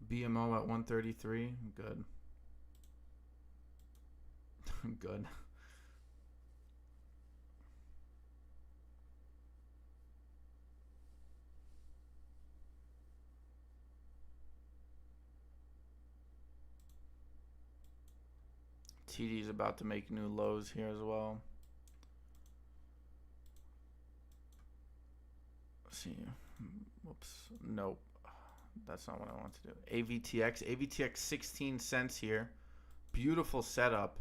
BMO at 133. Good. Good. TD's about to make new lows here as well. Let's see. Whoops. Nope. That's not what I want to do. AVTX 16 cents here. Beautiful setup.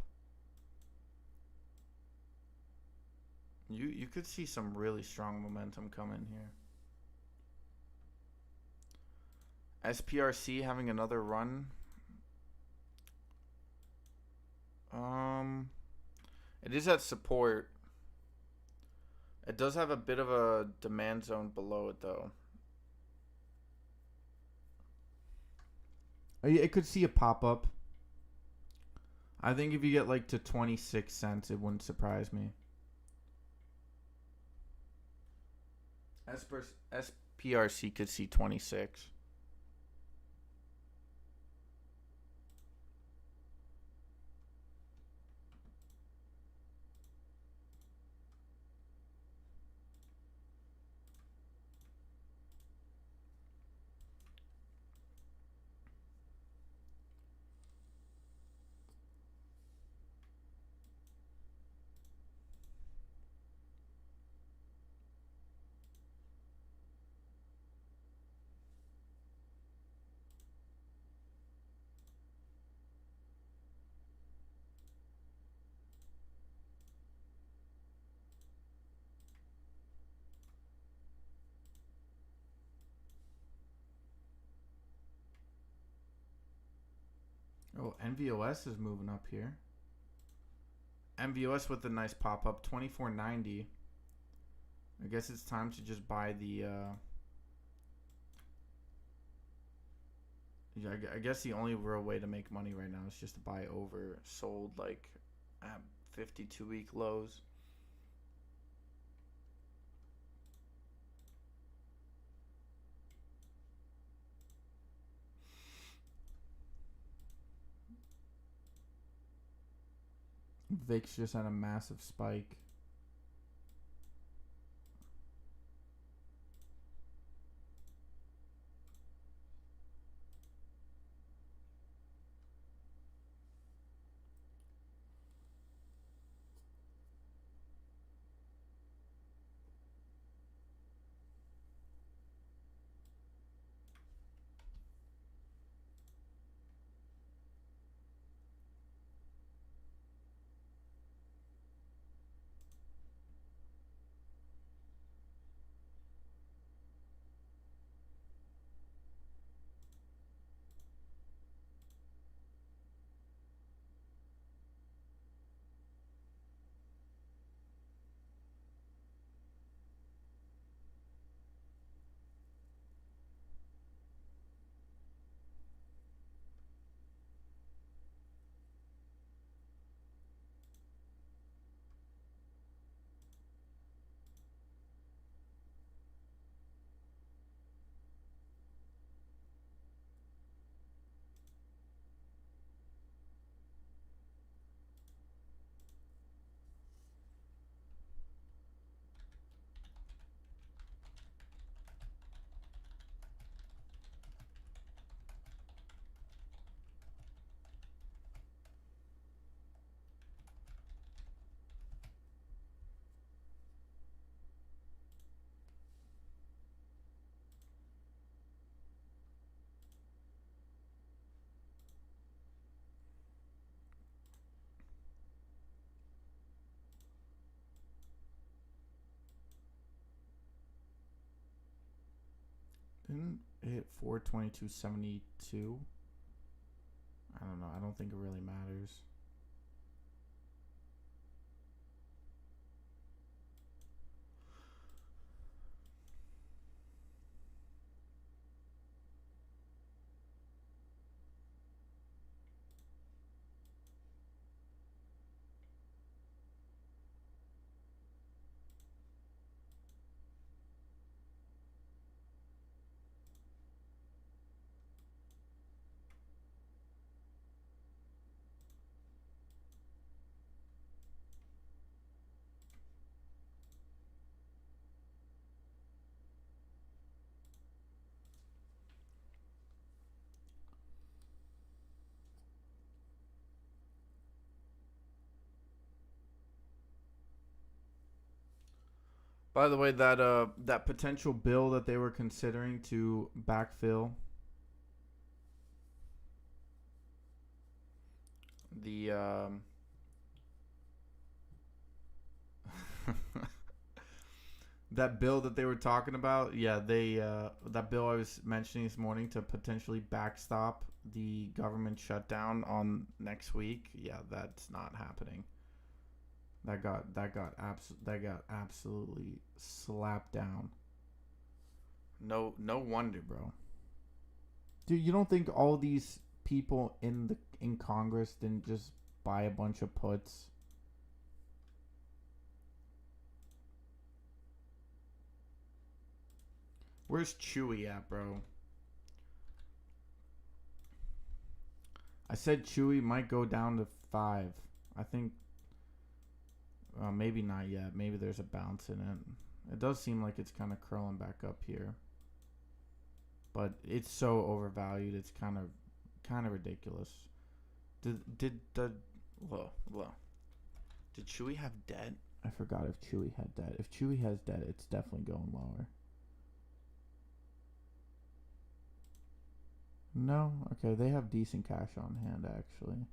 You could see some really strong momentum coming here. SPRC having another run. It is at support. It does have a bit of a demand zone below it though. It could see a pop-up. I think if you get to 26 cents, it wouldn't surprise me. SPRC could see 26. Oh, NVOS is moving up here. NVOS with a nice pop-up, 24.90. I guess it's time to just buy the... Yeah, I guess the only real way to make money right now is just to buy over sold at 52-week lows. VIX just had a massive spike. Didn't it hit 422.72? I don't know. I don't think it really matters. By the way, that potential bill that they were considering to backfill the that bill that they were talking about, yeah, they that bill I was mentioning this morning to potentially backstop the government shutdown on next week, yeah, that's not happening. That got absolutely slapped down. No wonder, bro. Dude, you don't think all these people in Congress didn't just buy a bunch of puts? Where's Chewy at, bro? I said Chewy might go down to 5. I think maybe not yet. Maybe there's a bounce in it. It does seem like it's kind of curling back up here, but it's so overvalued. It's kind of ridiculous. Did Chewy have debt? I forgot if Chewy had debt. If Chewy has debt, it's definitely going lower. No? Okay, they have decent cash on hand, actually.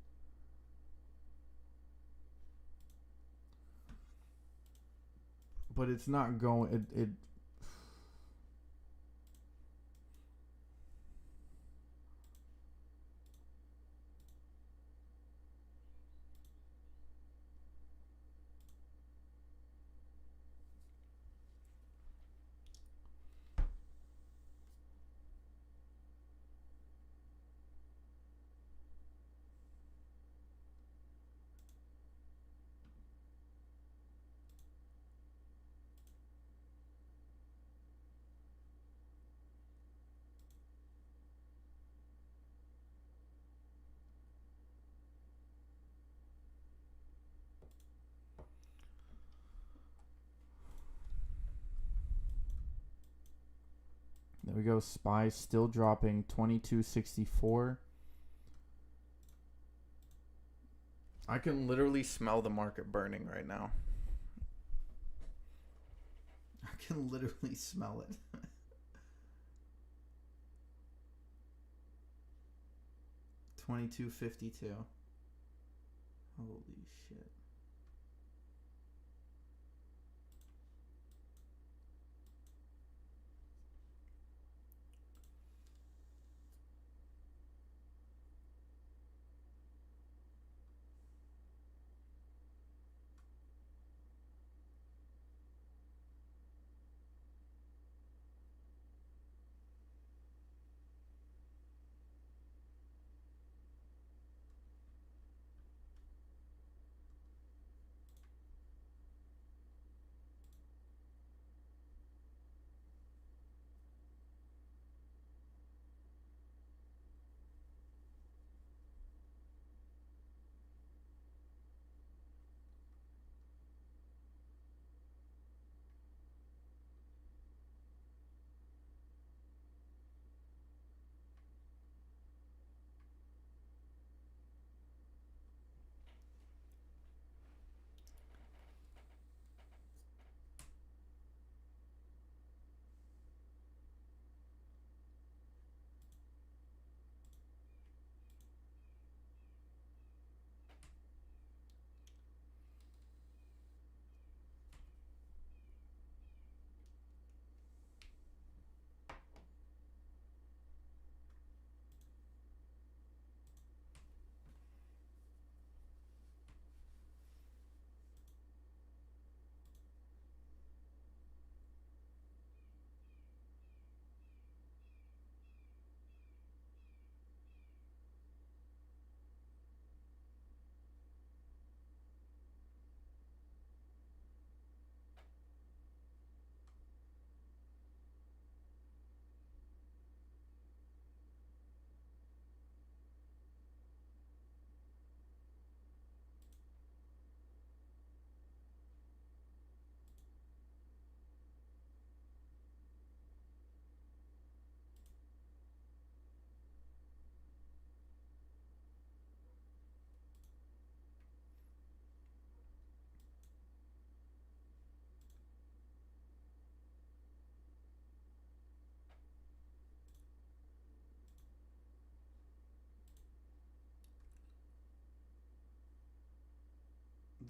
But it's not going... It There we go. SPY still dropping 22.64. I can literally smell the market burning right now. I can literally smell it. $22.52. Holy shit.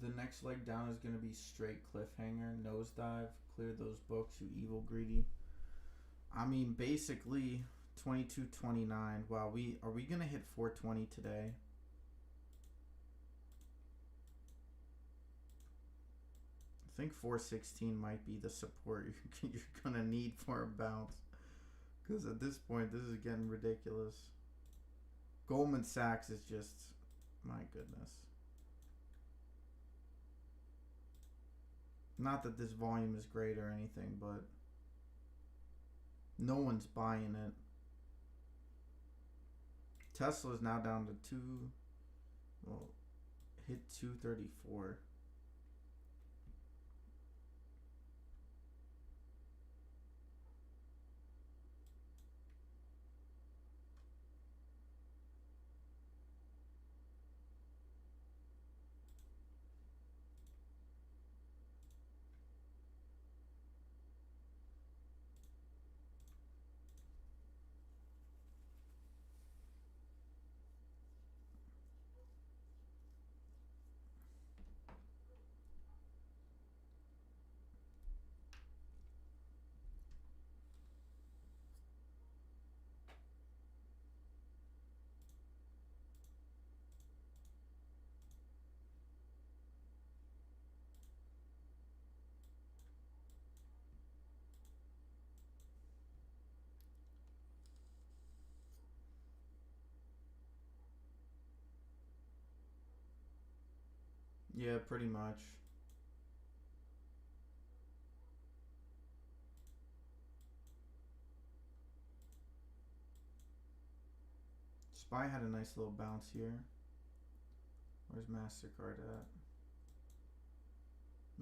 the next leg down is going to be straight cliffhanger, nosedive, clear those books, you evil greedy. I mean, basically 22.29. Wow, are we going to hit 420 today? I think 416 might be the support you're going to need for a bounce. Because at this point, this is getting ridiculous. Goldman Sachs is just, my goodness. Not that this volume is great or anything, but no one's buying it. Tesla is now down to hit 234. Yeah, pretty much. SPY had a nice little bounce here. Where's MasterCard at?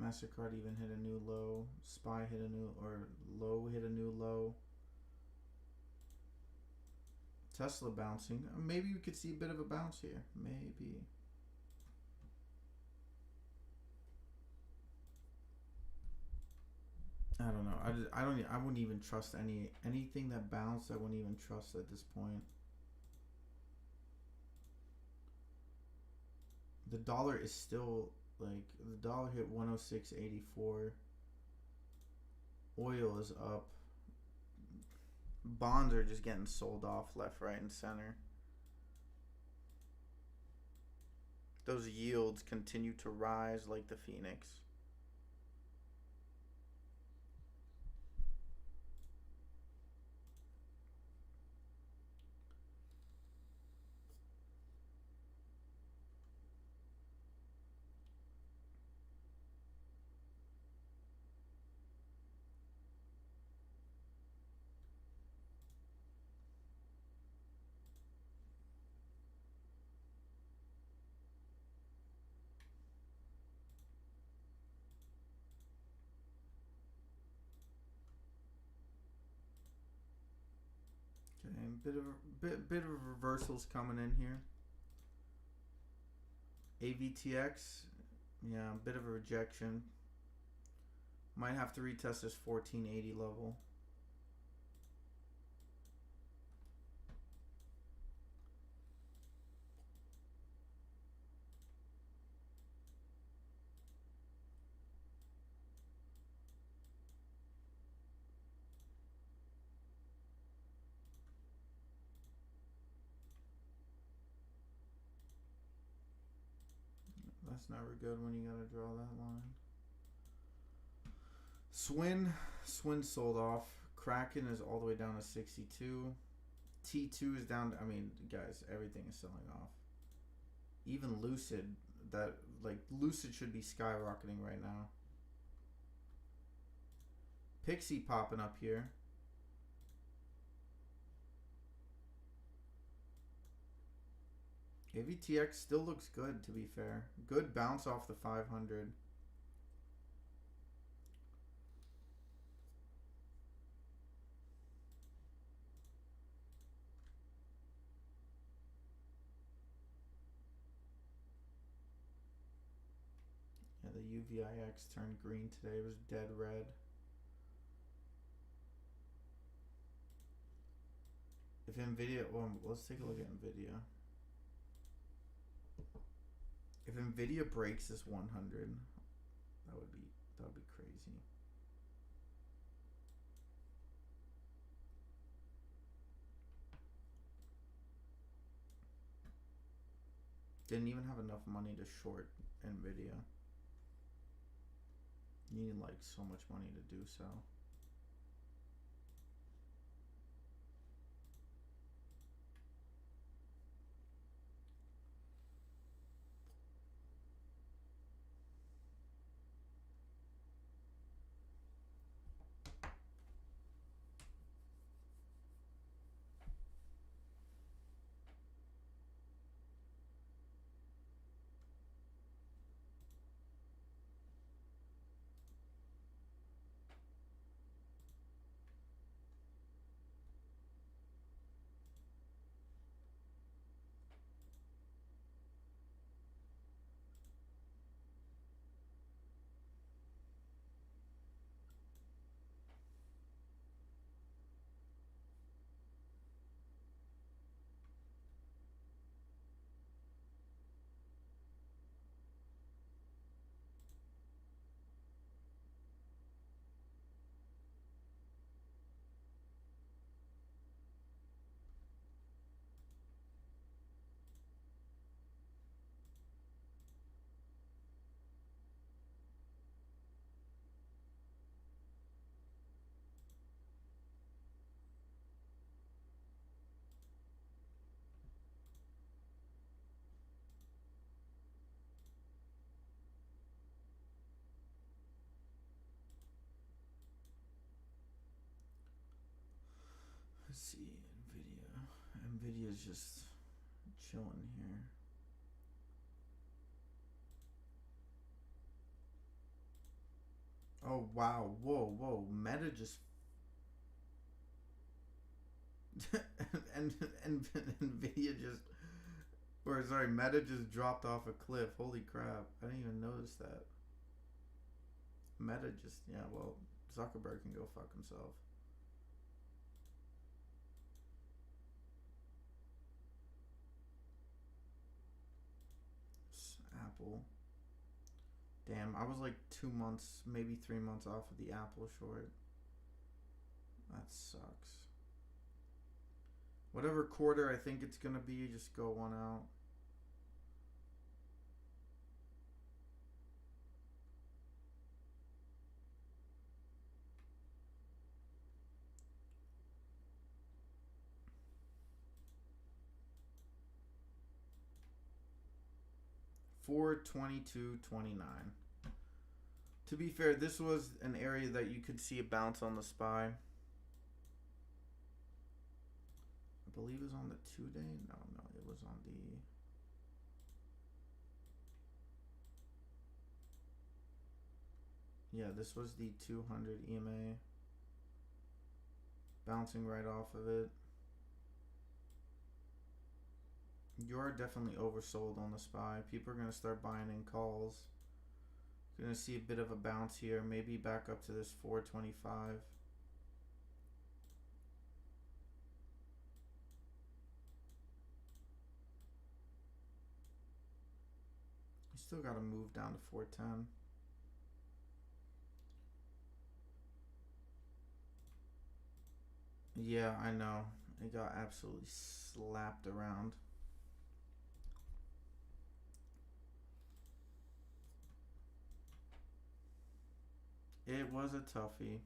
MasterCard even hit a new low. SPY hit a new, or low hit a new low. Tesla bouncing. Maybe we could see a bit of a bounce here. Maybe. I don't know. I wouldn't even trust anything that bounced. I wouldn't even trust at this point. The dollar is still like, the dollar hit 106.84. Oil is up. Bonds are just getting sold off left, right, and center. Those yields continue to rise like the phoenix. Okay, bit of reversals coming in here. AVTX, yeah, a bit of a rejection. Might have to retest this 1480 level. That's never good when you gotta draw that line. Swin sold off. Kraken is all the way down to 62. T2 is down to, I mean, guys, everything is selling off. Even Lucid, Lucid should be skyrocketing right now. Pixie popping up here. AVTX still looks good, to be fair. Good bounce off the 500. Yeah, the UVIX turned green today. It was dead red. If NVIDIA, well, let's take a look at NVIDIA. If Nvidia breaks this 100, that would be crazy. Didn't even have enough money to short Nvidia. You need like so much money to do so. Let's see, Nvidia's just chilling here. Oh wow, whoa, Meta just and Nvidia just, or sorry, Meta just dropped off a cliff. Holy crap, I didn't even notice that. Meta just, yeah, well, Zuckerberg can go fuck himself. Apple. Damn, I was like 2 months, maybe 3 months off of the Apple short. That sucks. Whatever quarter I think it's gonna be, just go one out. $422.29. To be fair, this was an area that you could see a bounce on the SPY. I believe it was on the 2-day. No, it was on the. Yeah, this was the 200 EMA. Bouncing right off of it. You're definitely oversold on the SPY. People are going to start buying in calls. You're going to see a bit of a bounce here. Maybe back up to this 425. You still got to move down to 410. Yeah, I know. It got absolutely slapped around. It was a toughie.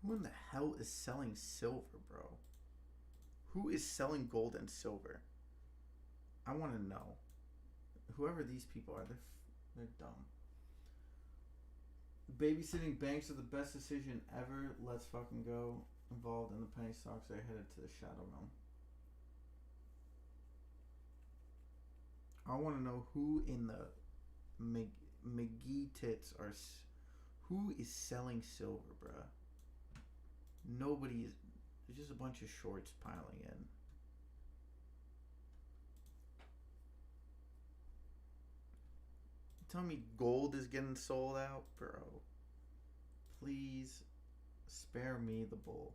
Who in the hell is selling silver, bro? Who is selling gold and silver? I want to know. Whoever these people are, they're dumb. Babysitting banks are the best decision ever. Let's fucking go. Involved in the penny stocks. They're headed to the shadow realm. I want to know who in the McGee tits are. Who is selling silver, bruh? Nobody is. There's just a bunch of shorts piling in. Tell me gold is getting sold out, bro. Please spare me the bull.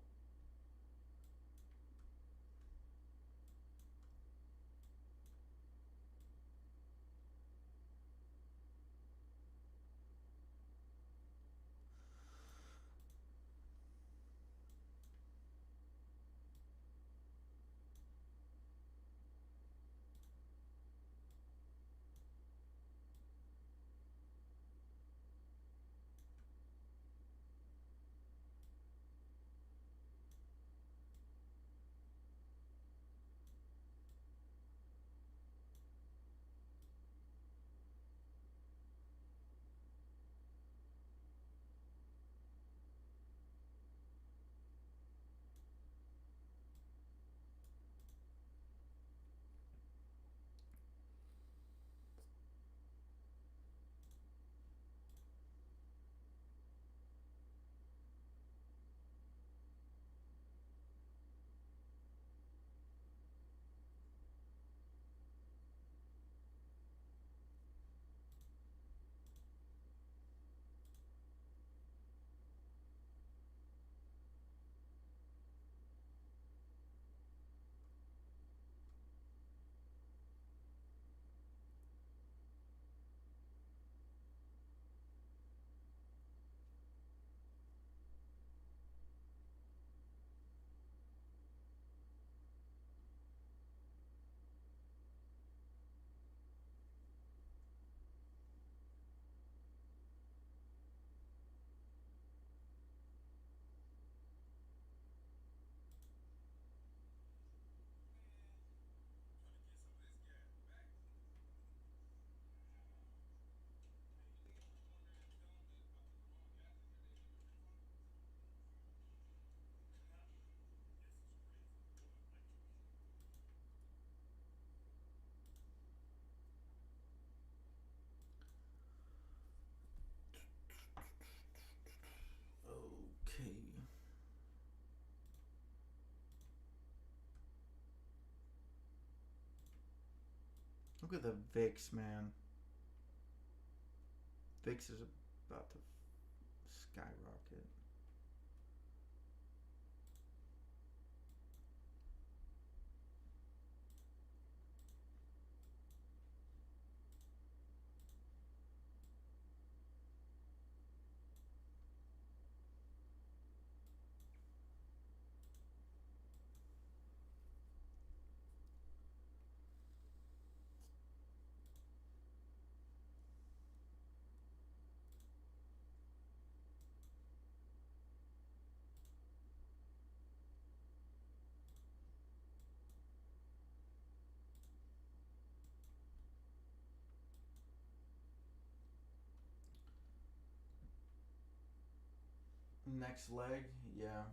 Okay. Look at the VIX, man. VIX is about to skyrocket. Next leg, yeah.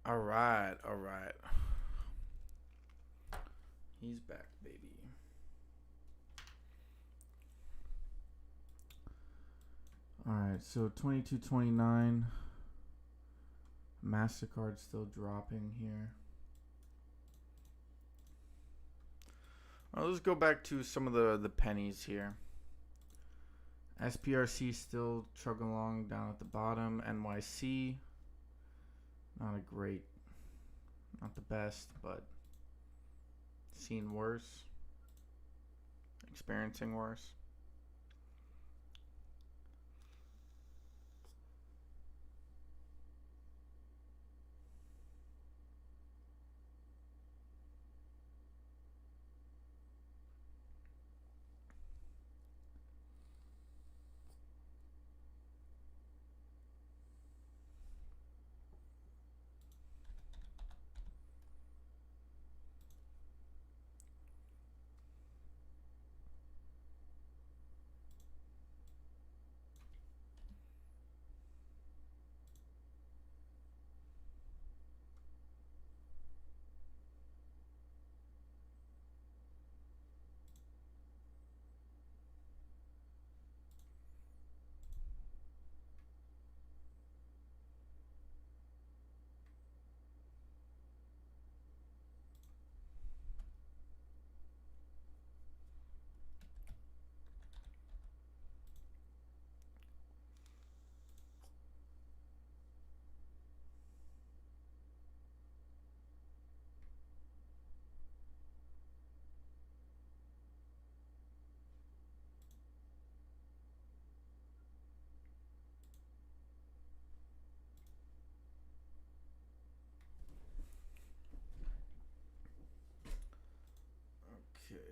All right, all right. He's back, baby. All right, so 22.29. MasterCard still dropping here. Let's go back to some of the pennies here. SPRC still chugging along down at the bottom. NYC, not a great, not the best, but seen worse, experiencing worse. Okay.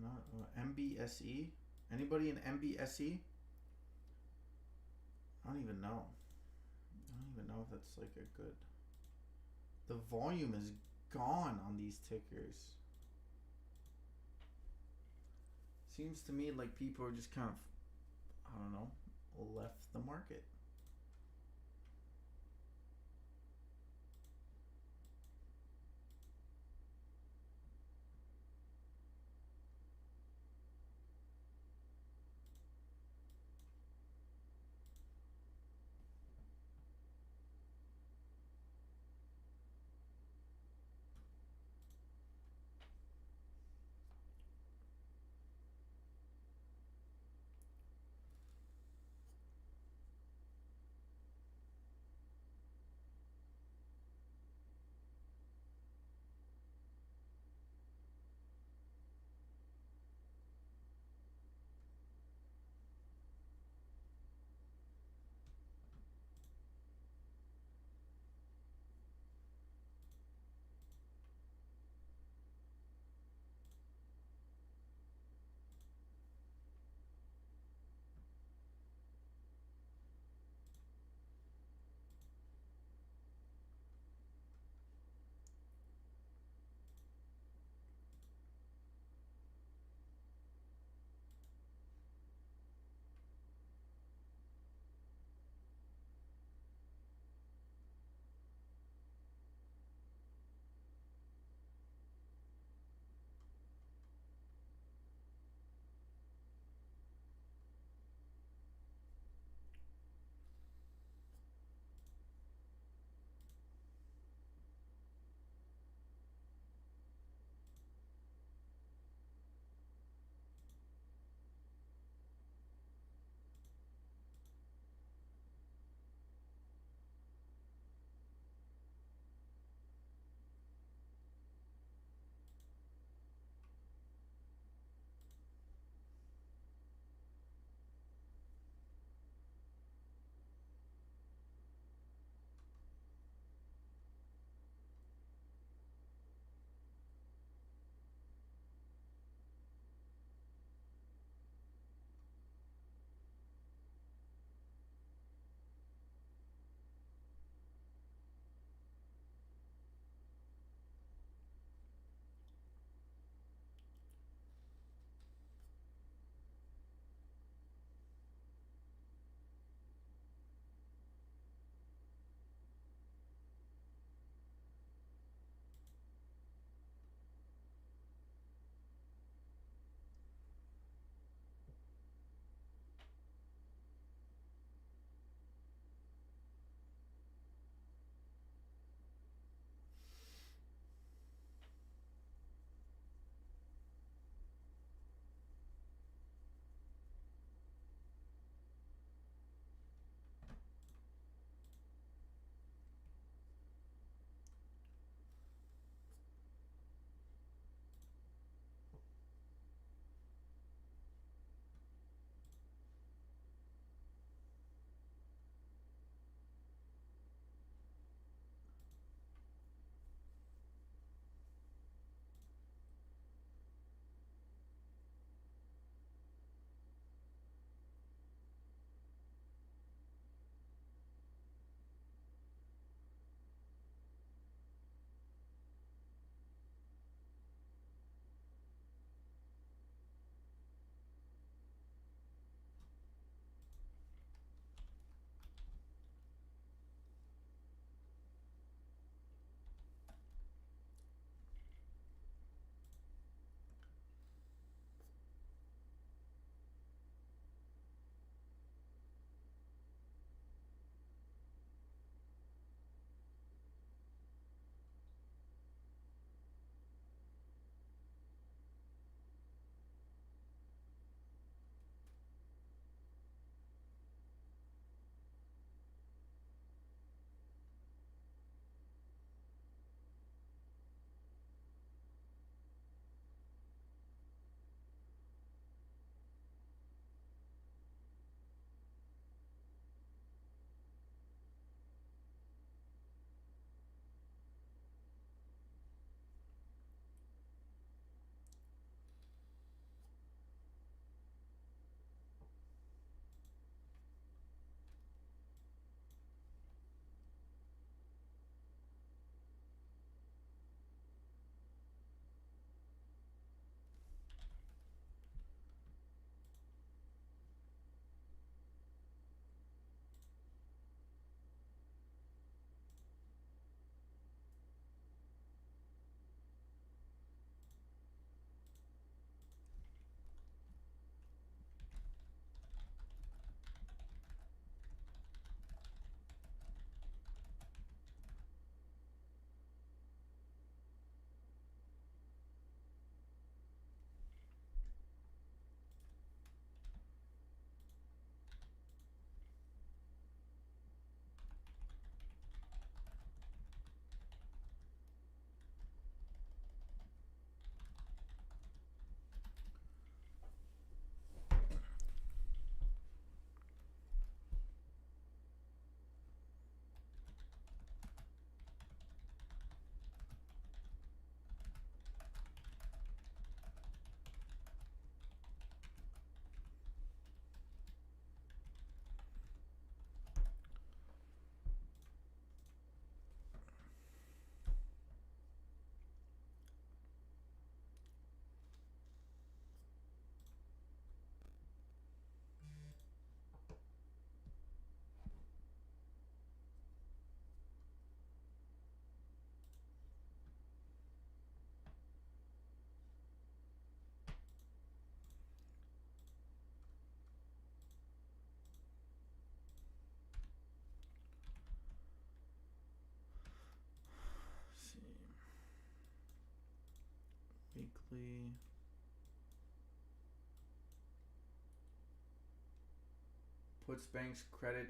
No, not MBSE. Anybody in MBSE? I don't even know. I don't even know if that's like a good. The volume is gone on these tickers. Seems to me like people are just kind of, I don't know, left the market. weekly. Put banks credit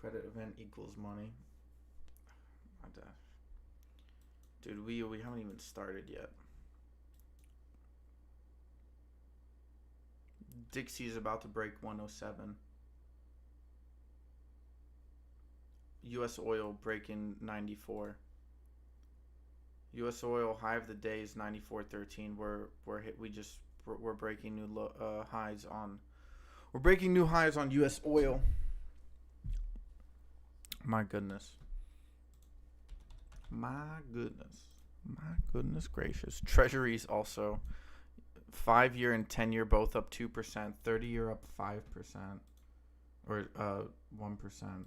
event equals money. My gosh. Dude, we haven't even started yet. Dixie's about to break 107. U.S. oil breaking 94. U.S. oil high of the day is 94.13. We're breaking new highs on. We're breaking new highs on U.S. oil. My goodness. My goodness gracious. Treasuries also. 5-year and 10-year both up 2%. 30-year up 5%. Or 1%.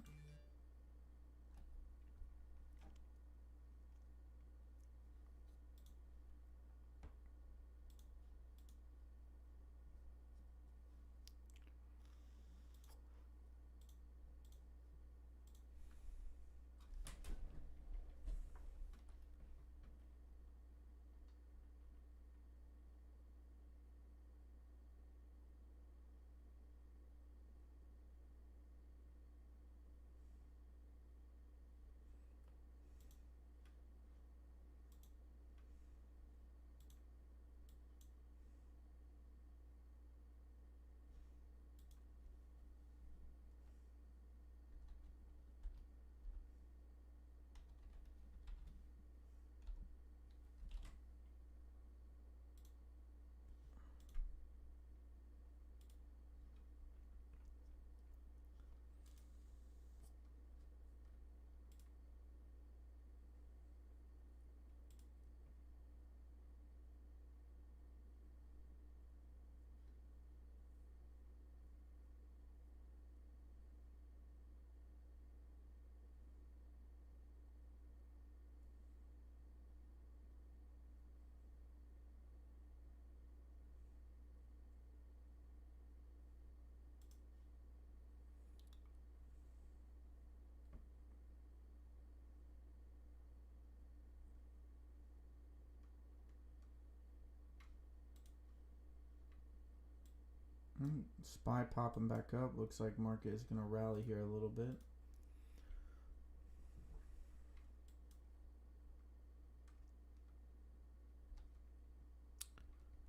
SPY popping back up. Looks like market is going to rally here a little bit.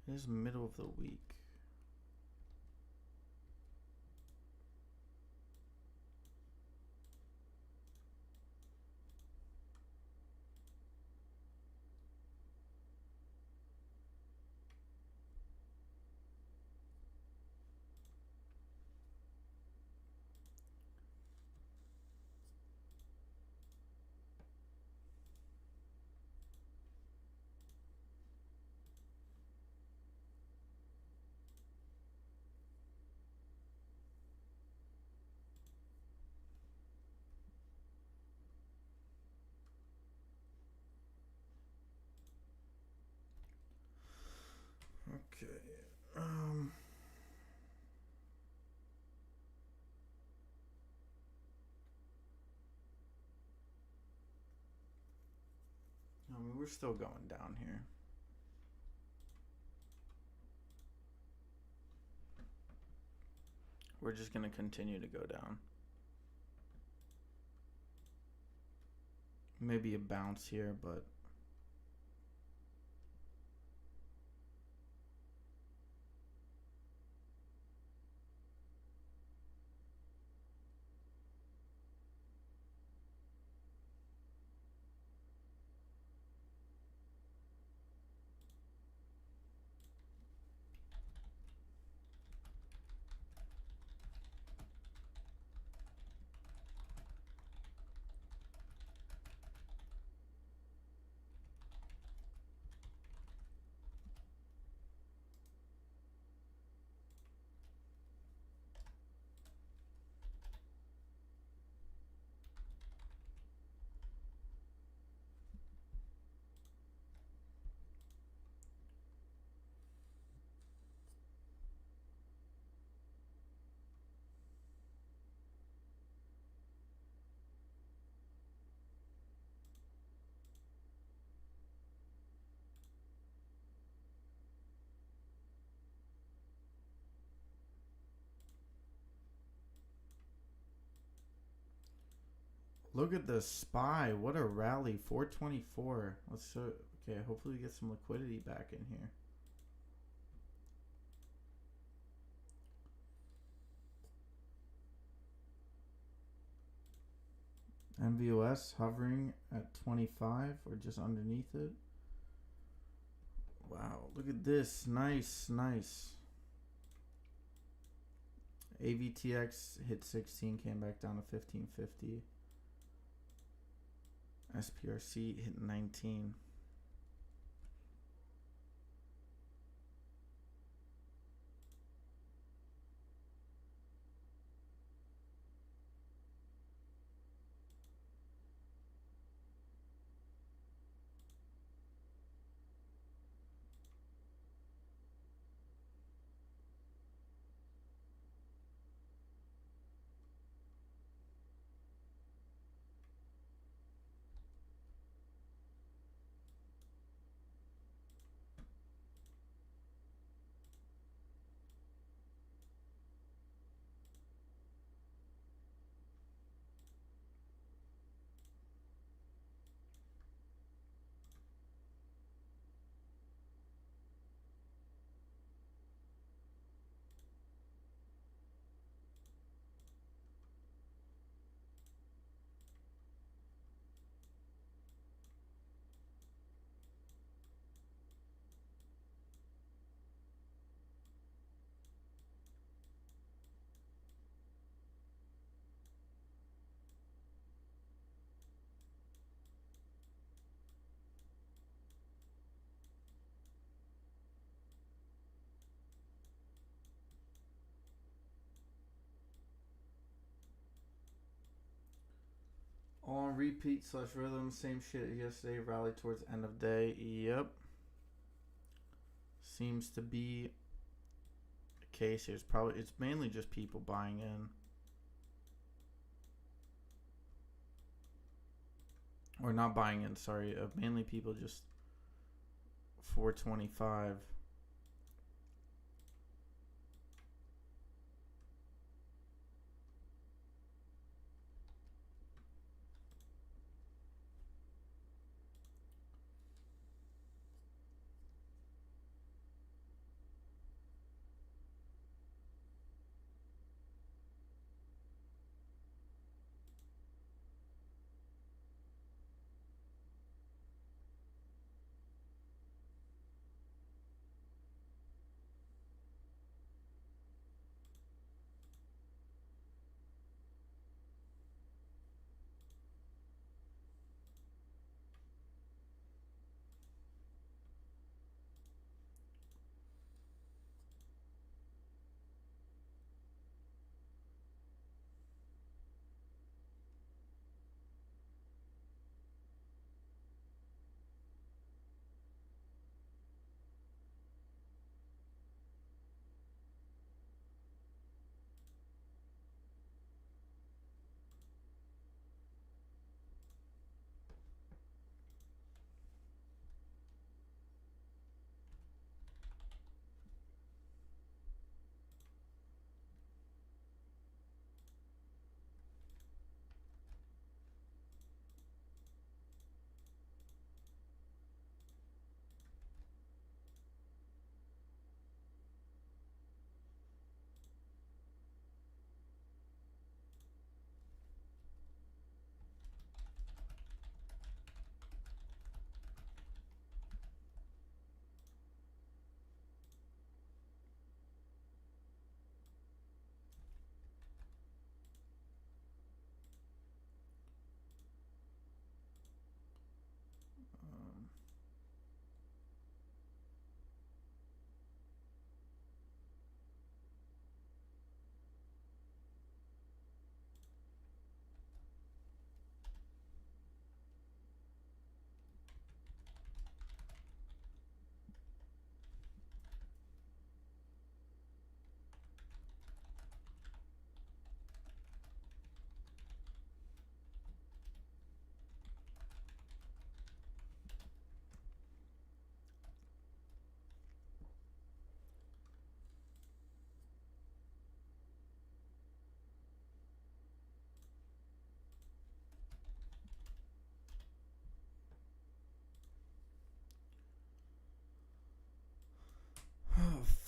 It is middle of the week. Okay. I mean, we're still going down here. We're just going to continue to go down. Maybe a bounce here, but Look at the SPY. What a rally. 424. Let's show. Okay, hopefully we get some liquidity back in here. MVOS hovering at 25 or just underneath it. Wow, look at this. Nice, nice. AVTX hit 16, came back down to 1550. SPRC hit 19. On repeat / rhythm, same shit yesterday. Rally towards end of day. Yep. Seems to be the case here. It's mainly just people buying in. Or not buying in, sorry. Mainly people just 425.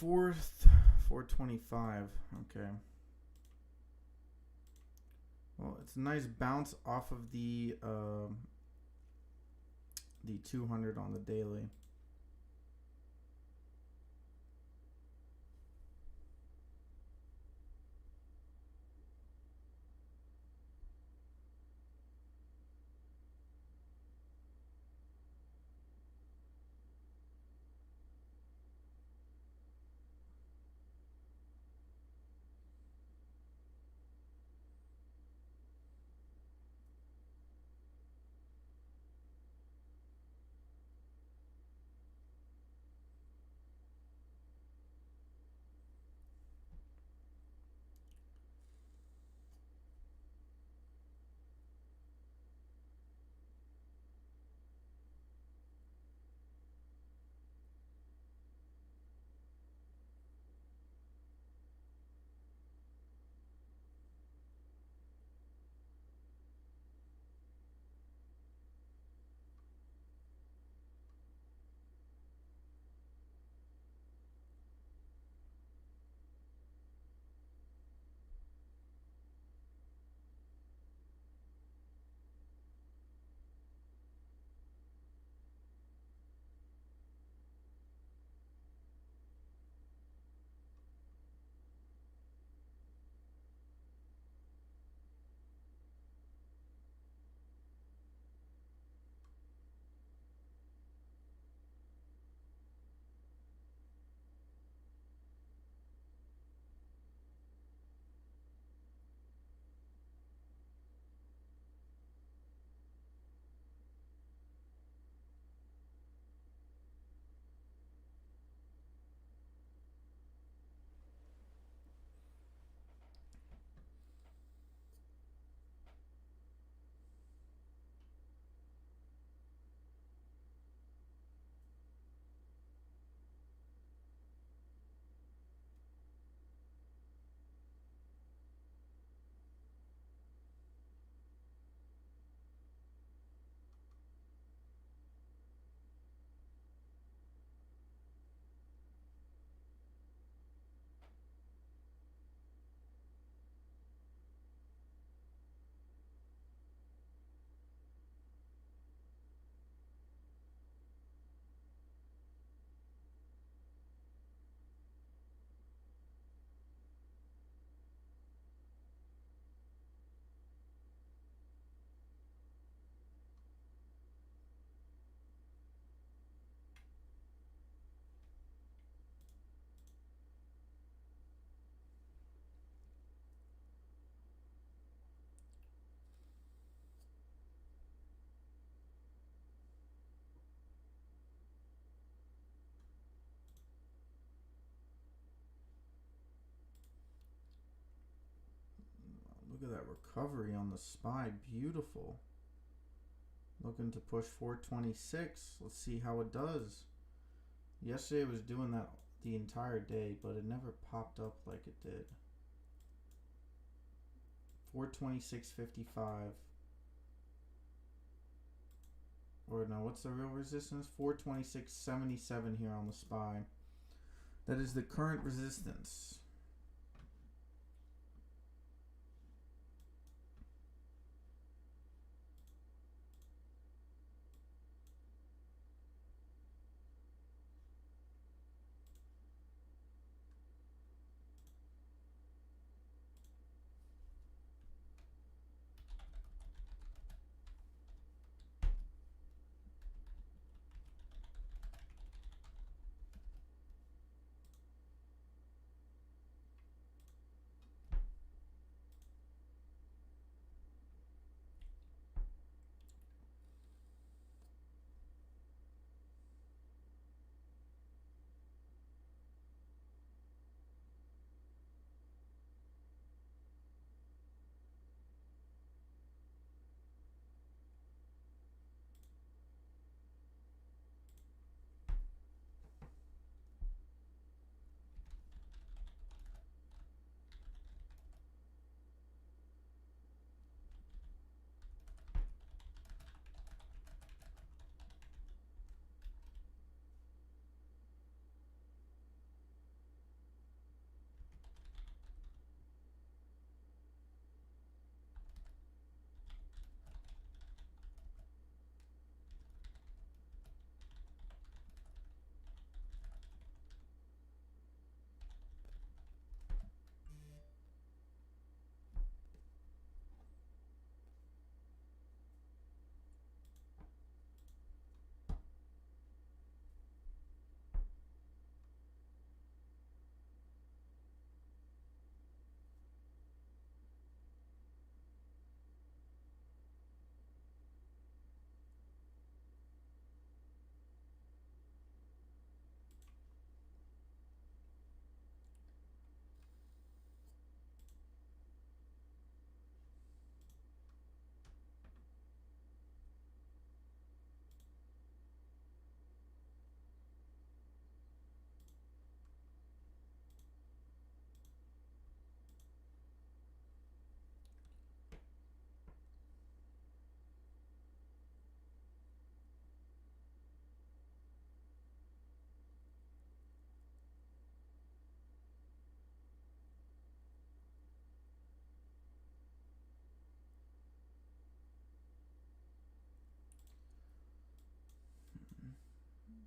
4th, 425. Okay. Well, it's a nice bounce off of the 200 on the daily. Look at that recovery on the SPY. Beautiful. Looking to push 426. Let's see how it does. Yesterday it was doing that the entire day, but it never popped up like it did. 426.55. Or no, what's the real resistance? 426.77 here on the SPY. That is the current resistance.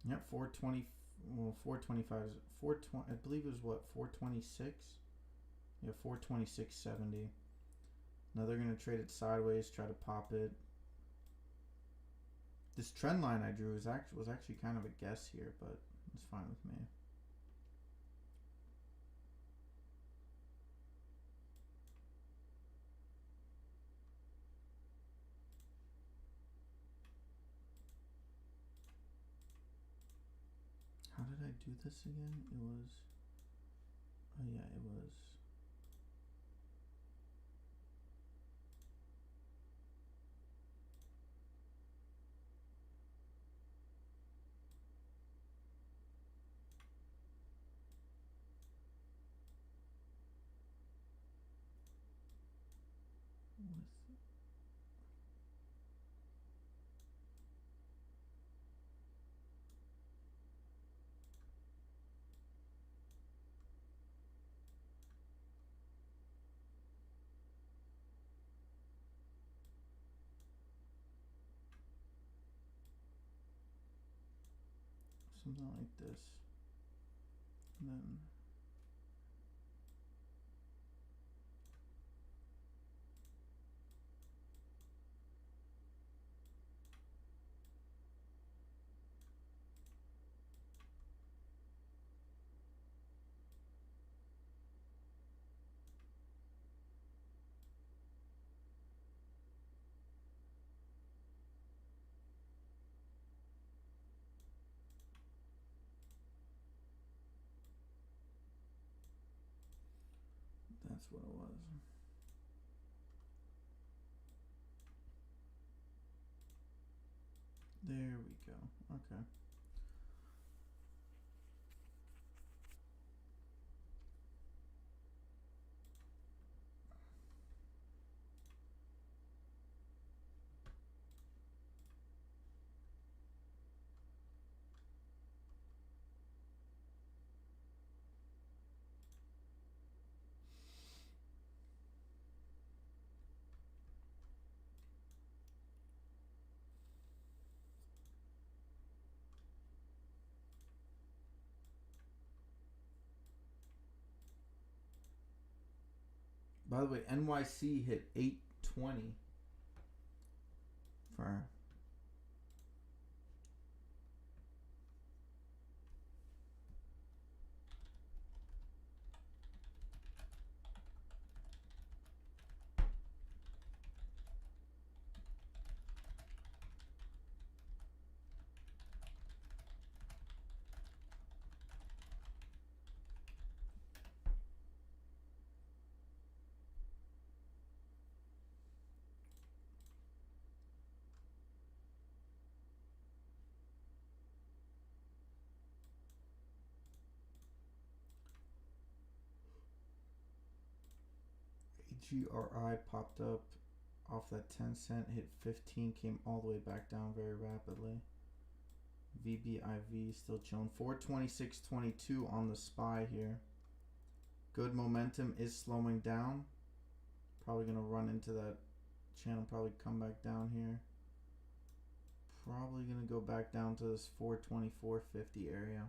Yep, 420. Well, 425 is 420. I believe it was what, 426. Yeah, 426.70. Now they're gonna trade it sideways, try to pop it. This trend line I drew was actually kind of a guess here, but it's fine with me. How did I do this again? It was, oh yeah, it was. Something like this. And then that's what it was. There we go. Okay. By the way, NYC hit 820 for GRI popped up off that 10 cent, hit 15, came all the way back down very rapidly. VBIV still chilling. 426.22 on the SPY here. Good momentum is slowing down. Probably going to run into that channel, probably come back down here. Probably going to go back down to this 424.50 area.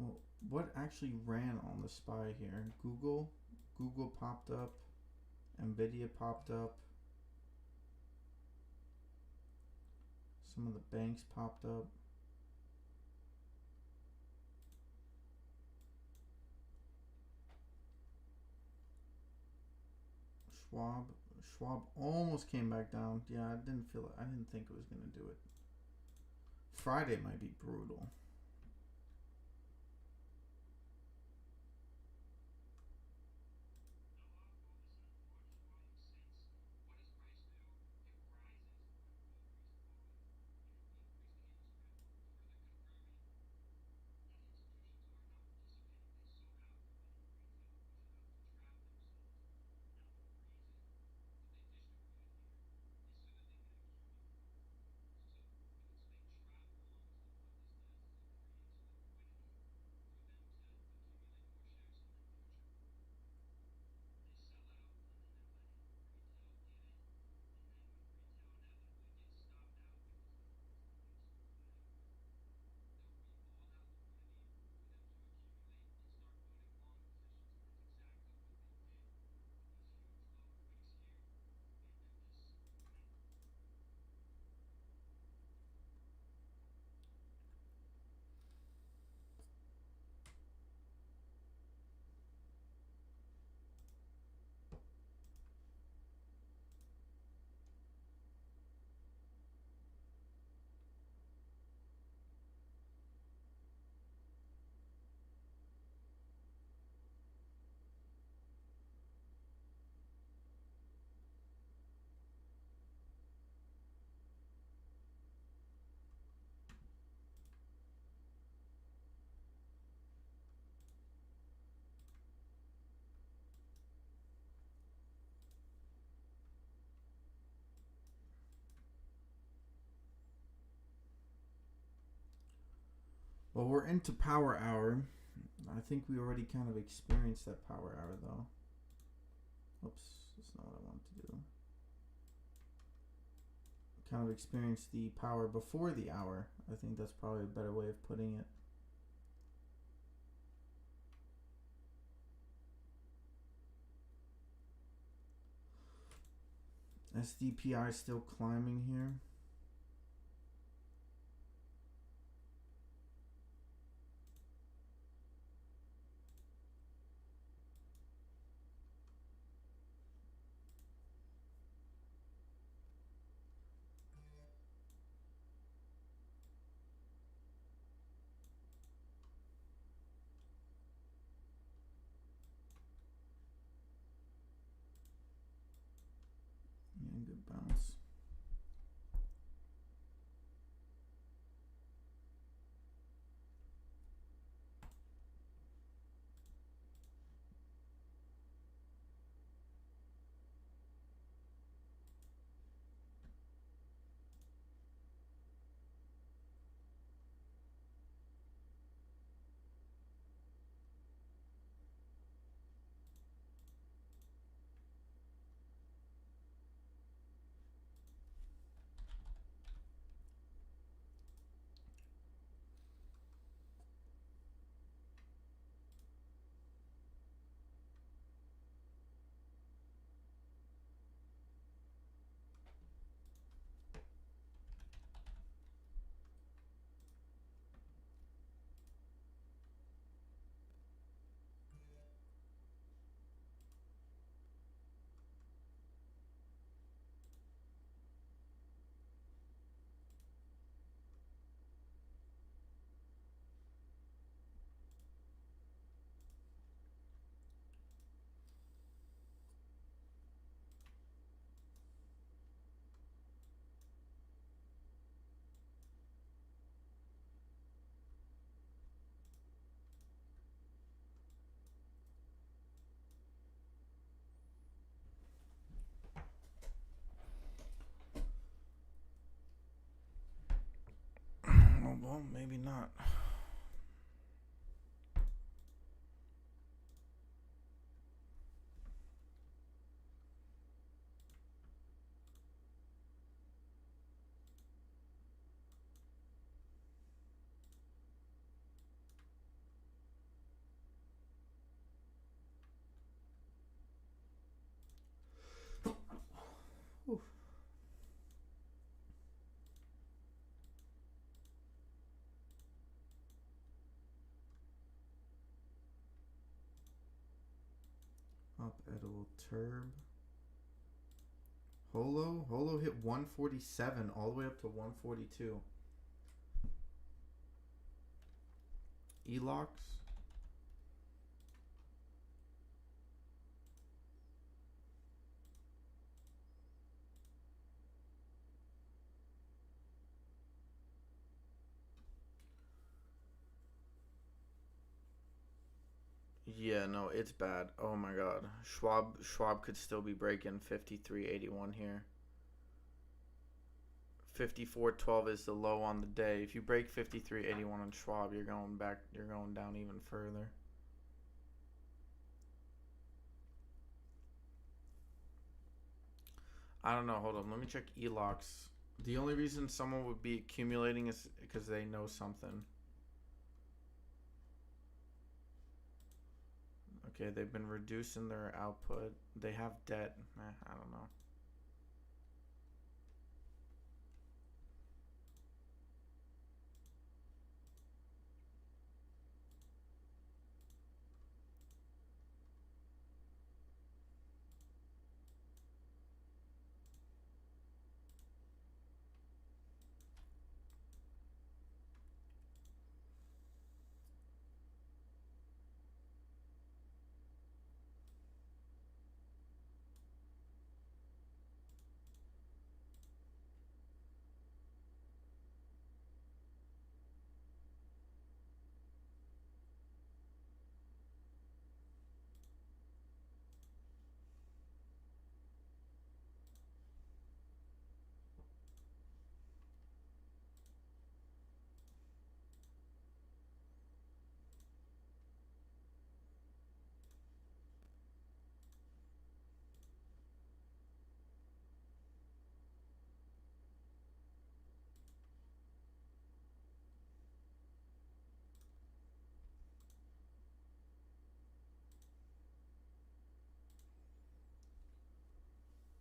Well, what actually ran on the SPY here? Google popped up, Nvidia popped up, some of the banks popped up. Schwab almost came back down. Yeah, I didn't think it was gonna do it. Friday might be brutal. Well, we're into power hour. I think we already kind of experienced that power hour though. Oops, that's not what I wanted to do. Kind of experienced the power before the hour. I think that's probably a better way of putting it. SDPI still climbing here. Yeah, good bounce. Well, maybe not. top edible TURB. Holo hit 147 all the way up to 142. Elox. Yeah, no, it's bad. Oh my god. Schwab could still be breaking 53.81 here. 54.12 is the low on the day. If you break 53.81 on Schwab, you're going down even further. I don't know. Hold on. Let me check Elox. The only reason someone would be accumulating is because they know something. Okay, they've been reducing their output. They have debt. I don't know.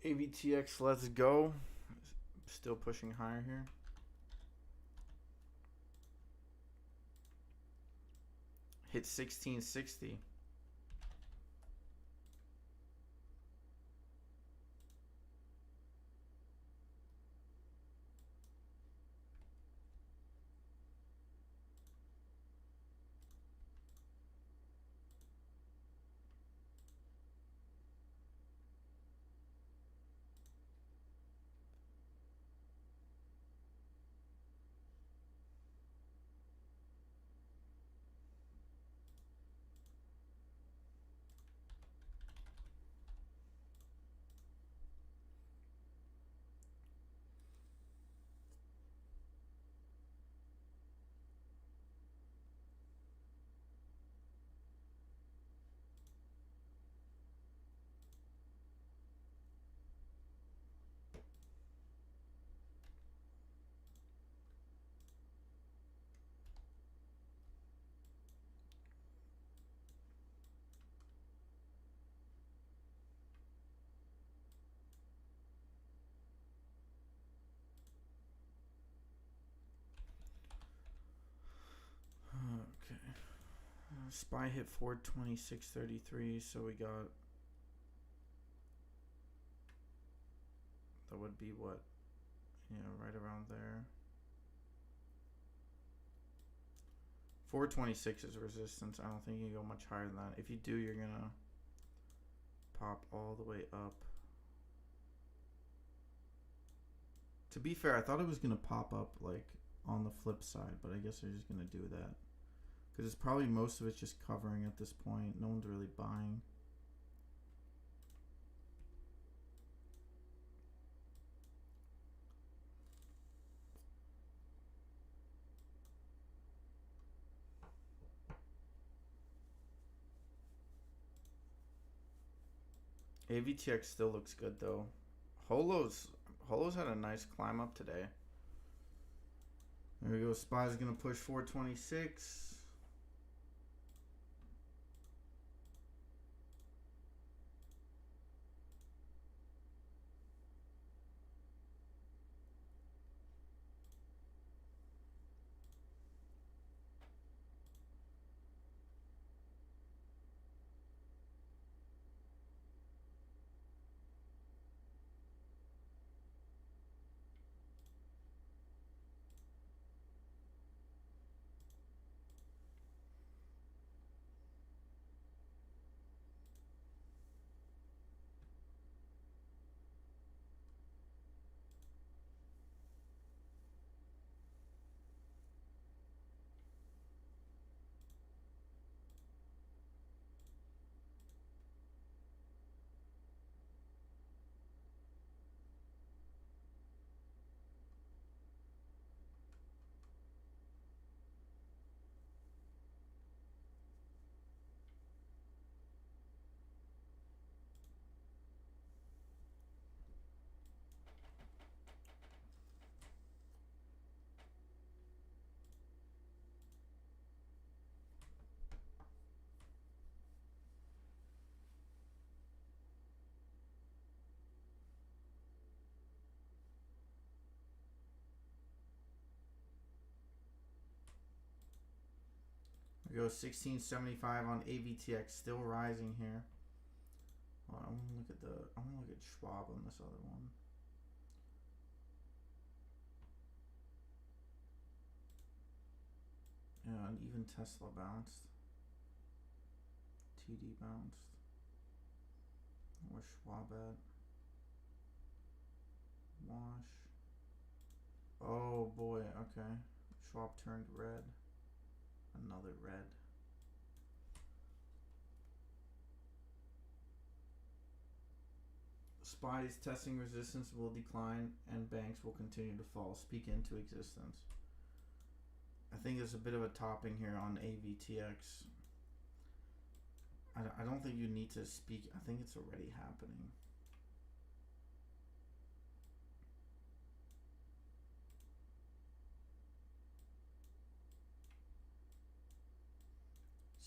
AVTX, let's go. Still pushing higher here. Hit 1660. Okay. SPY hit 426.33, so we got, that would be what? Yeah, right around there. 426 is resistance. I don't think you can go much higher than that. If you do, you're gonna pop all the way up. To be fair, I thought it was gonna pop up like on the flip side, but I guess they're just gonna do that. Because it's probably most of it's just covering at this point. No one's really buying. AVTX still looks good though. Holo's had a nice climb up today. There we go. SPY's gonna push 426. We go 1675 on AVTX, still rising here. Hold on, I want to look at Schwab on this other one. Yeah, and even Tesla bounced. TD bounced. Where's Schwab at? Wash. Oh boy, okay. Schwab turned red. Another red. SPY's testing resistance will decline and banks will continue to fall. Speak into existence. I think there's a bit of a topping here on AVTX. I don't think you need to speak. I think it's already happening.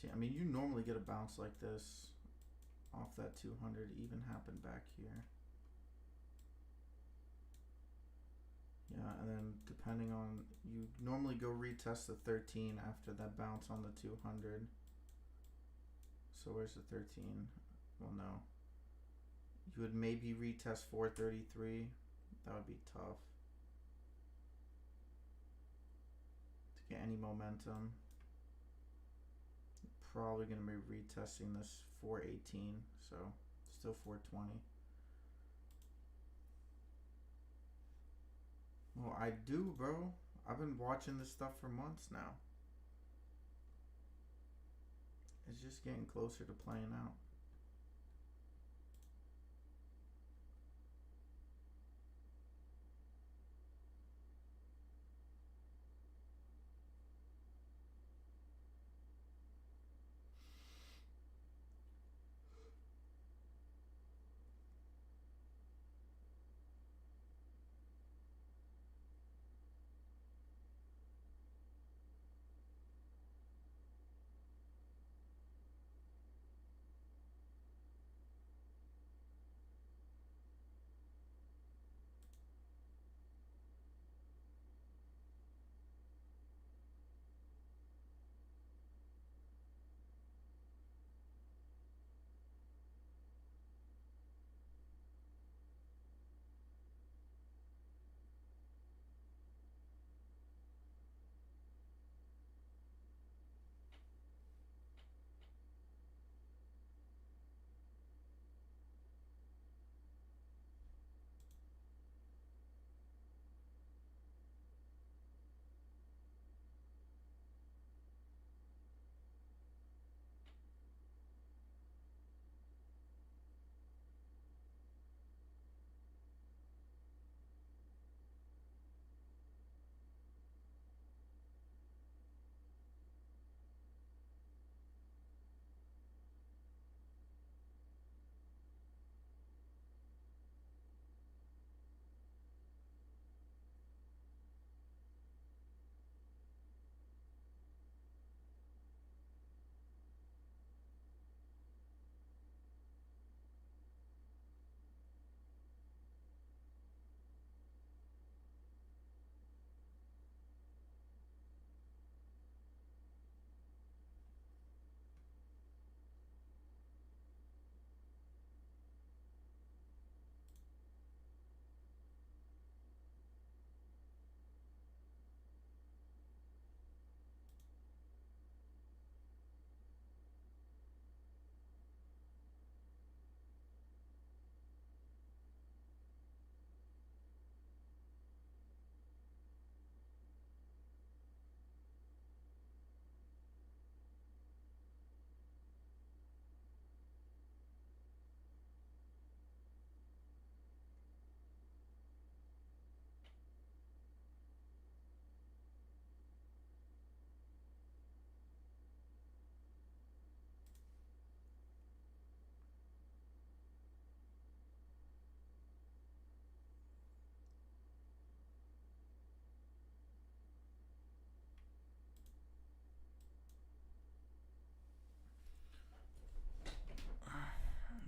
See, I mean, you normally get a bounce like this off that 200. Even happened back here. Yeah, and then depending on, you normally go retest the 13 after that bounce on the 200. So where's the 13? Well, no. You would maybe retest 433. That would be tough to get any momentum. Probably going to be retesting this 418. So still 420. Well, I do, bro. I've been watching this stuff for months now. It's just getting closer to playing out.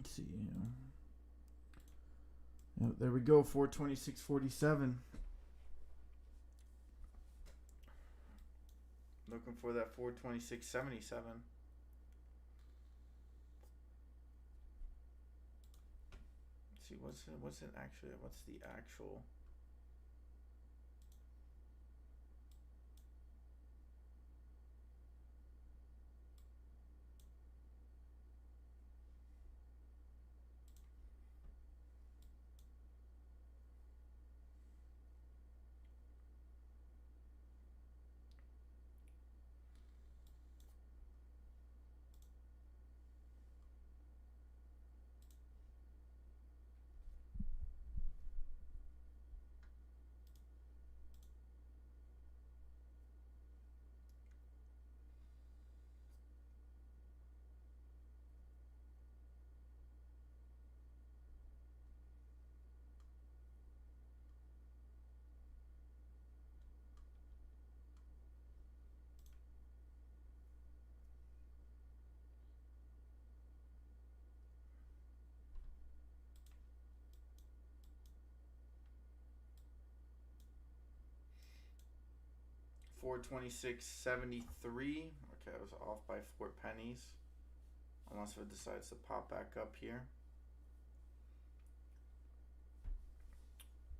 See, yep, there we go, 426.47. Looking for that 426.77. Let's see, what's the actual? $426.73. Okay, I was off by 4 pennies. Unless it decides to pop back up here.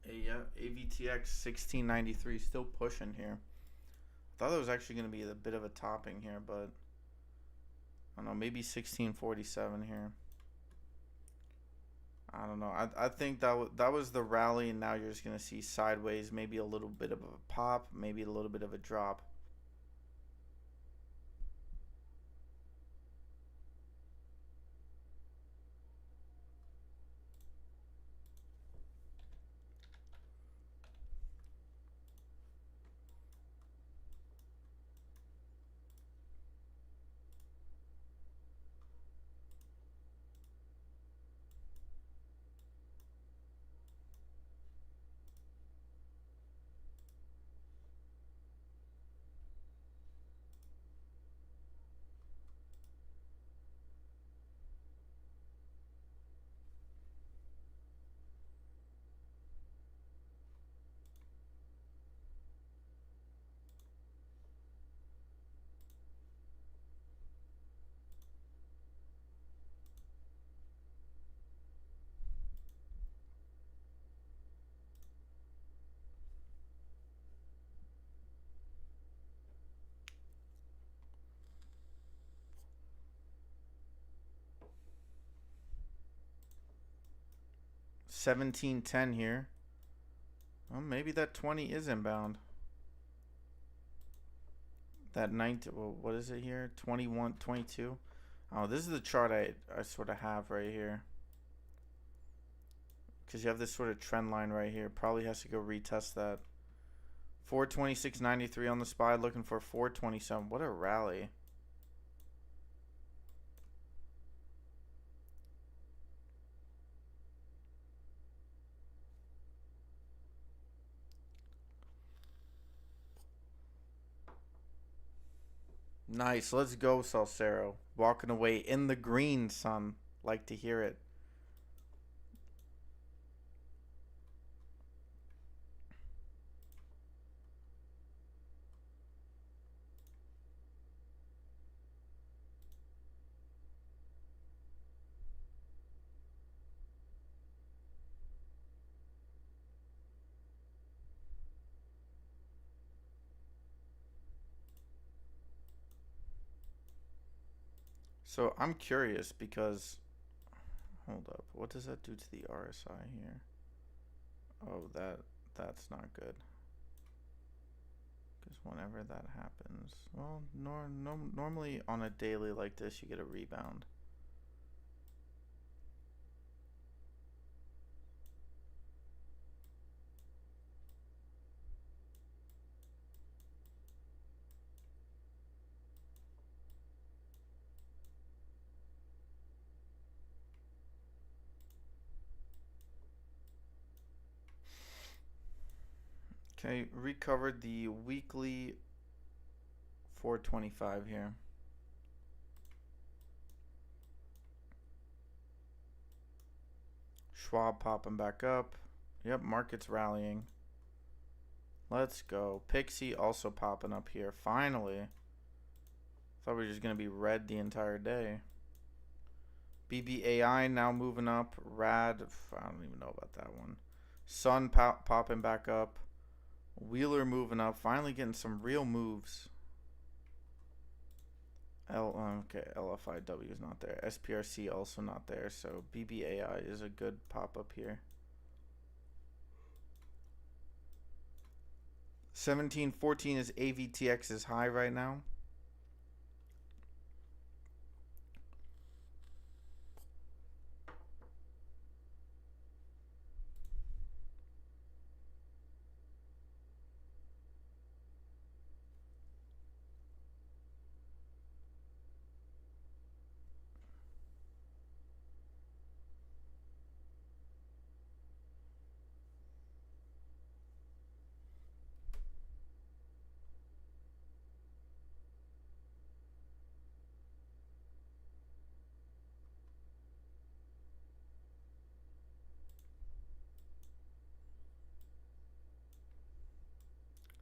AVTX 1693 still pushing here. I thought it was actually going to be a bit of a topping here, but I don't know, maybe 1647 here. I don't know. I think that was the rally, and now you're just going to see sideways, maybe a little bit of a pop, maybe a little bit of a drop. $17.10 here. Well, maybe that 20 is inbound. That 19, well, what is it here? 21, 22. Oh, this is the chart I sort of have right here. Because you have this sort of trend line right here. Probably has to go retest that. 426.93 on the SPY, looking for 427. What a rally. Nice. Let's go, Salcero. Walking away in the green, son. Like to hear it. So I'm curious because, hold up, what does that do to the RSI here? Oh, that's not good. Because whenever that happens, well, normally on a daily like this, you get a rebound. Okay, recovered the weekly 425 here. Schwab popping back up. Yep, market's rallying. Let's go. Pixie also popping up here. Finally. Thought we were just going to be red the entire day. BBAI now moving up. RAD. I don't even know about that one. Sun popping back up. Wheeler moving up. Finally getting some real moves. Okay, LFIW is not there. SPRC also not there. So BBAI is a good pop up here. 1714 is AVTX's high right now.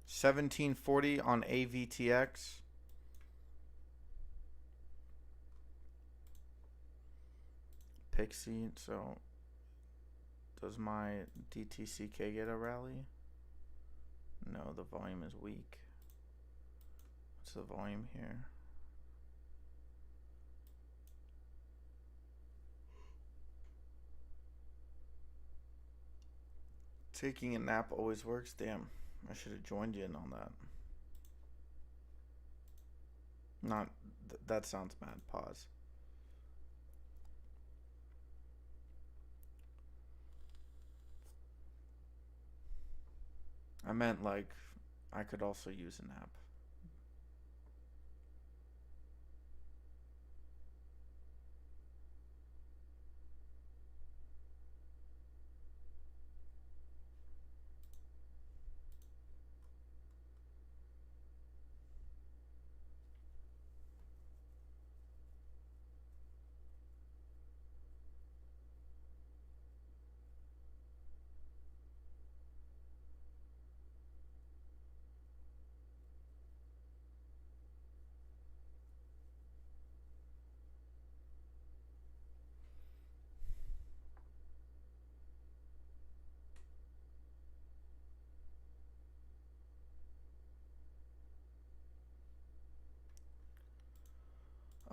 $17.40 on AVTX. Pixie. So does my DTCK get a rally? No, the volume is weak. What's the volume here? Taking a nap always works. Damn, I should have joined you in on that. Not that sounds mad. Pause. I meant like I could also use a nap.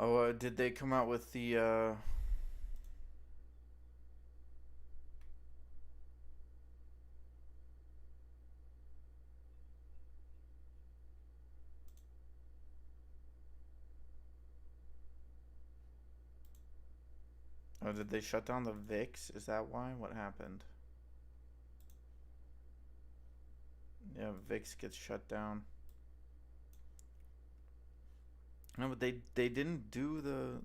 Oh, did they come out with the oh, did they shut down the VIX? Is that why? What happened? Yeah, VIX gets shut down. No, but they didn't do the.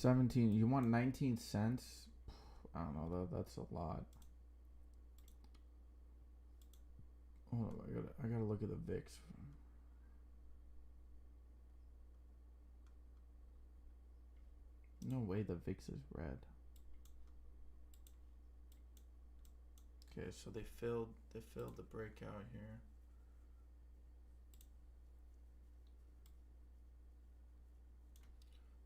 17. You want 19 cents? I don't know. That's a lot. Hold on, I gotta look at the VIX. No way the VIX is red. Okay, so they filled the breakout here.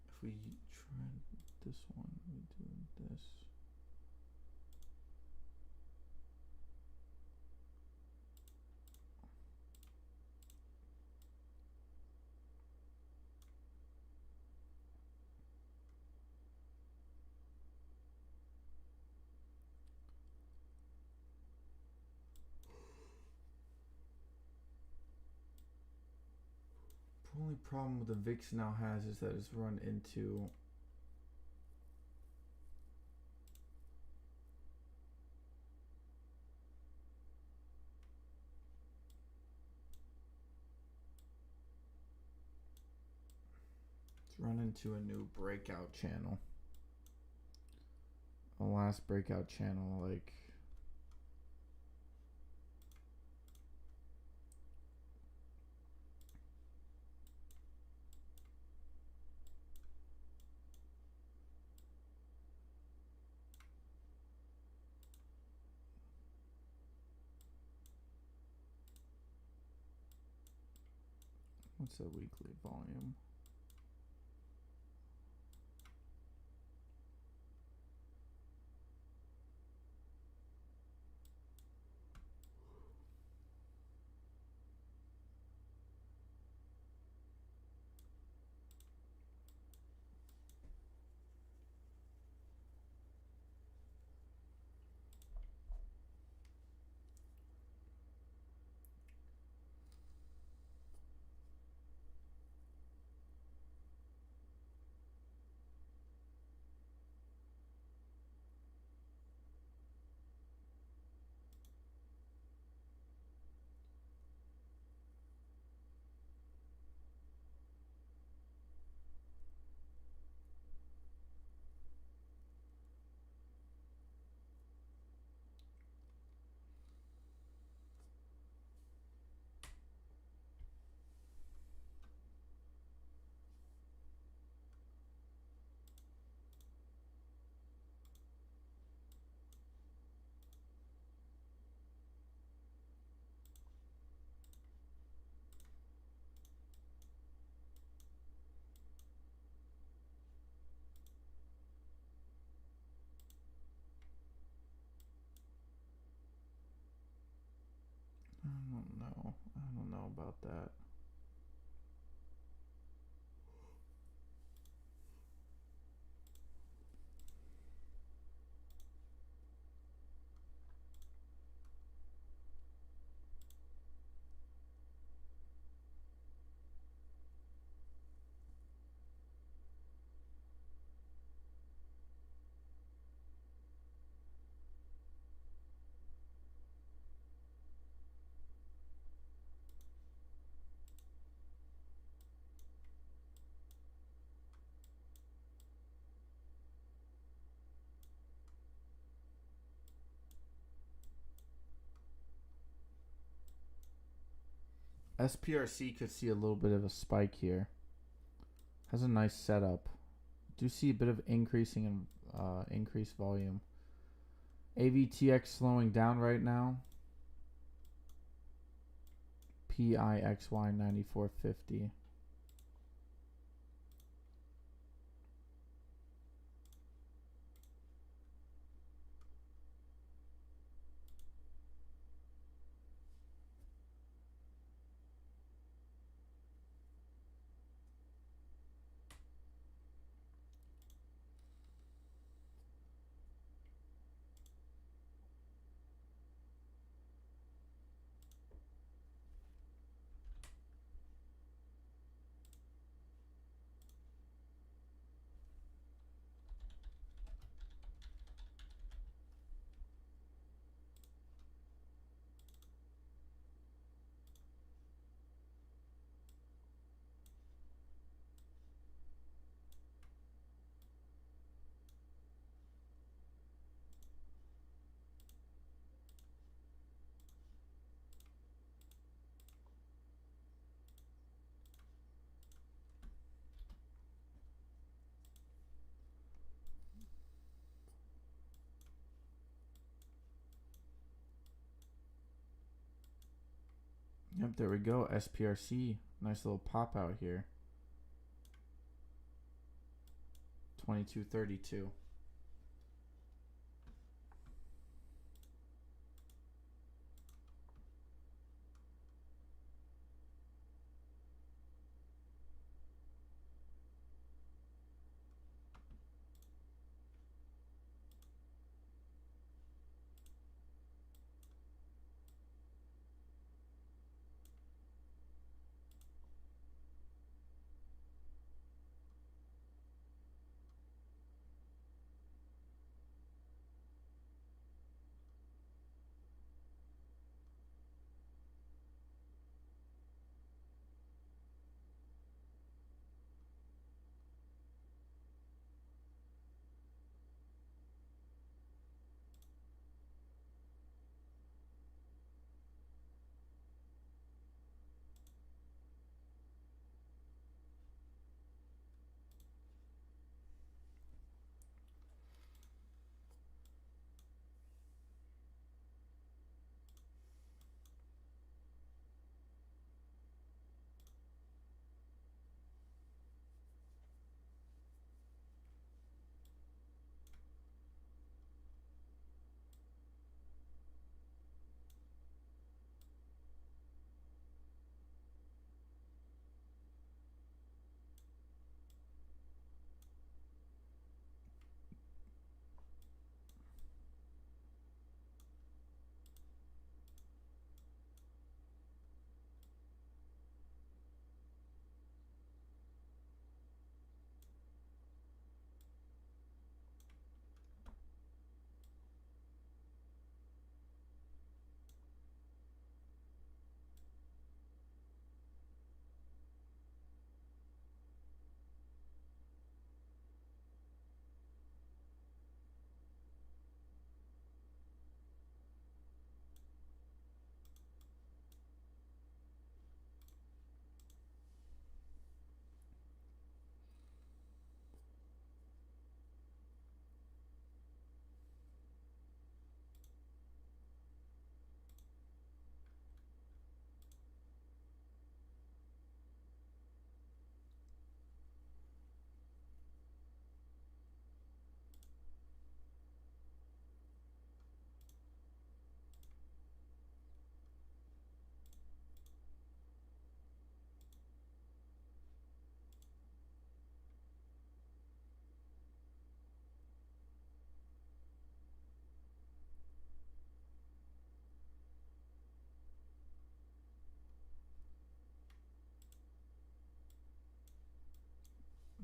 If we trend this one, we do this. The only problem with the VIX now has is that it's run into a new breakout channel. The last breakout channel, like, what's the weekly volume? I don't know about that. SPRC could see a little bit of a spike here. Has a nice setup. Do see a bit of increasing in increased volume. AVTX slowing down right now. PIXY 9450. Yep, there we go. SPRC. Nice little pop out here. 22.32.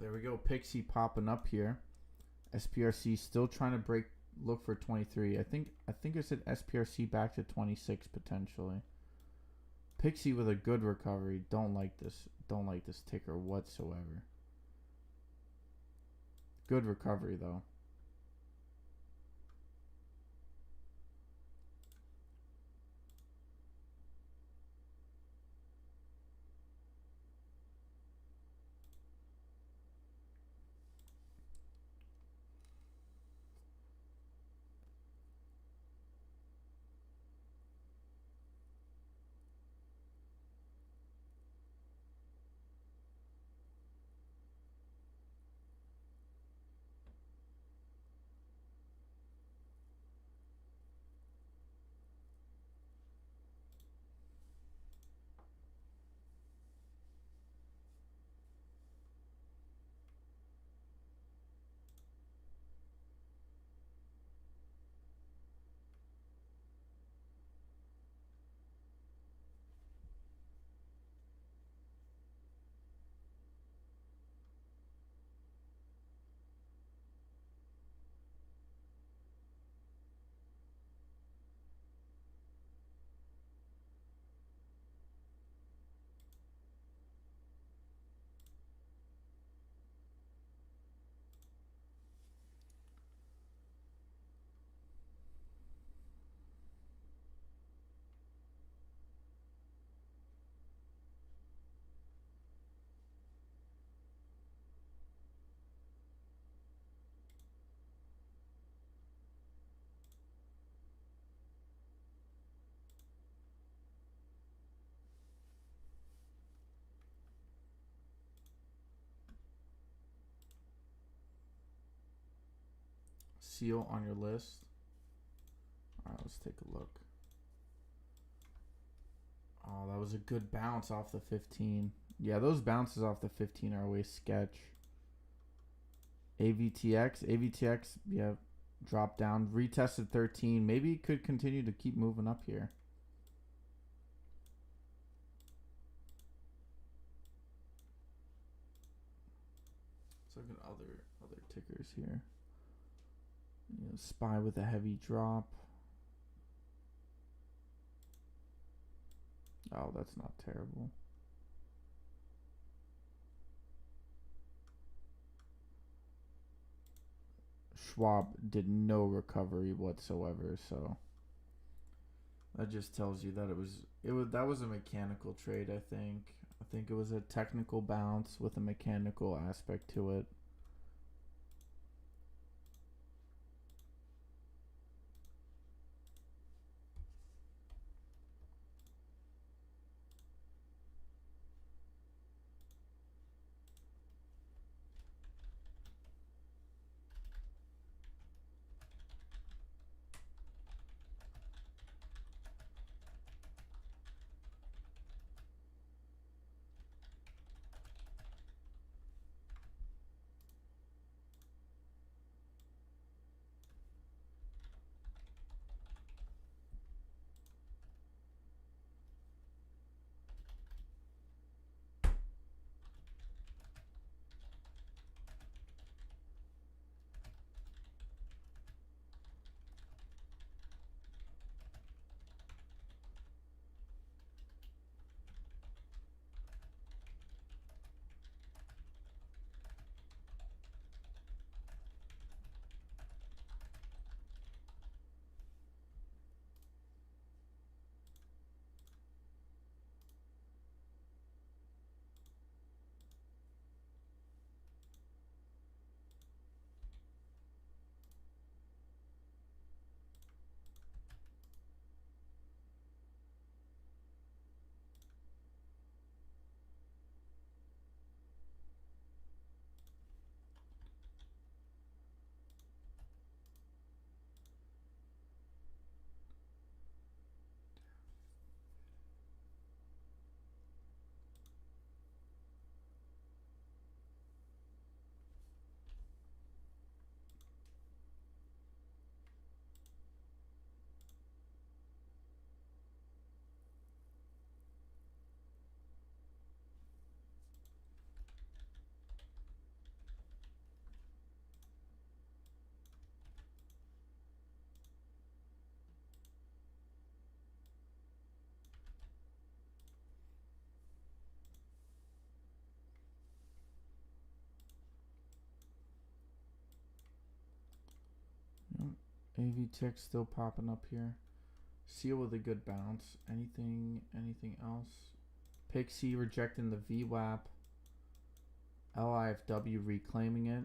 There we go. Pixie popping up here. SPRC still trying to break. Look for 23. I think I said SPRC back to 26 potentially. Pixie with a good recovery. Don't like this. Don't like this ticker whatsoever. Good recovery though. seal on your list? All right, let's take a look. Oh, that was a good bounce off the 15. Yeah, those bounces off the 15 are always sketch. AVTX, yeah, dropped down, retested 13. Maybe it could continue to keep moving up here. Let's look at other tickers here. You know, SPY with a heavy drop. Oh, that's not terrible. Schwab did no recovery whatsoever, so that just tells you that that was a mechanical trade, I think. I think it was a technical bounce with a mechanical aspect to it. AVTX still popping up here. Seal with a good bounce. Anything else? Pixie rejecting the VWAP. LIFW reclaiming it.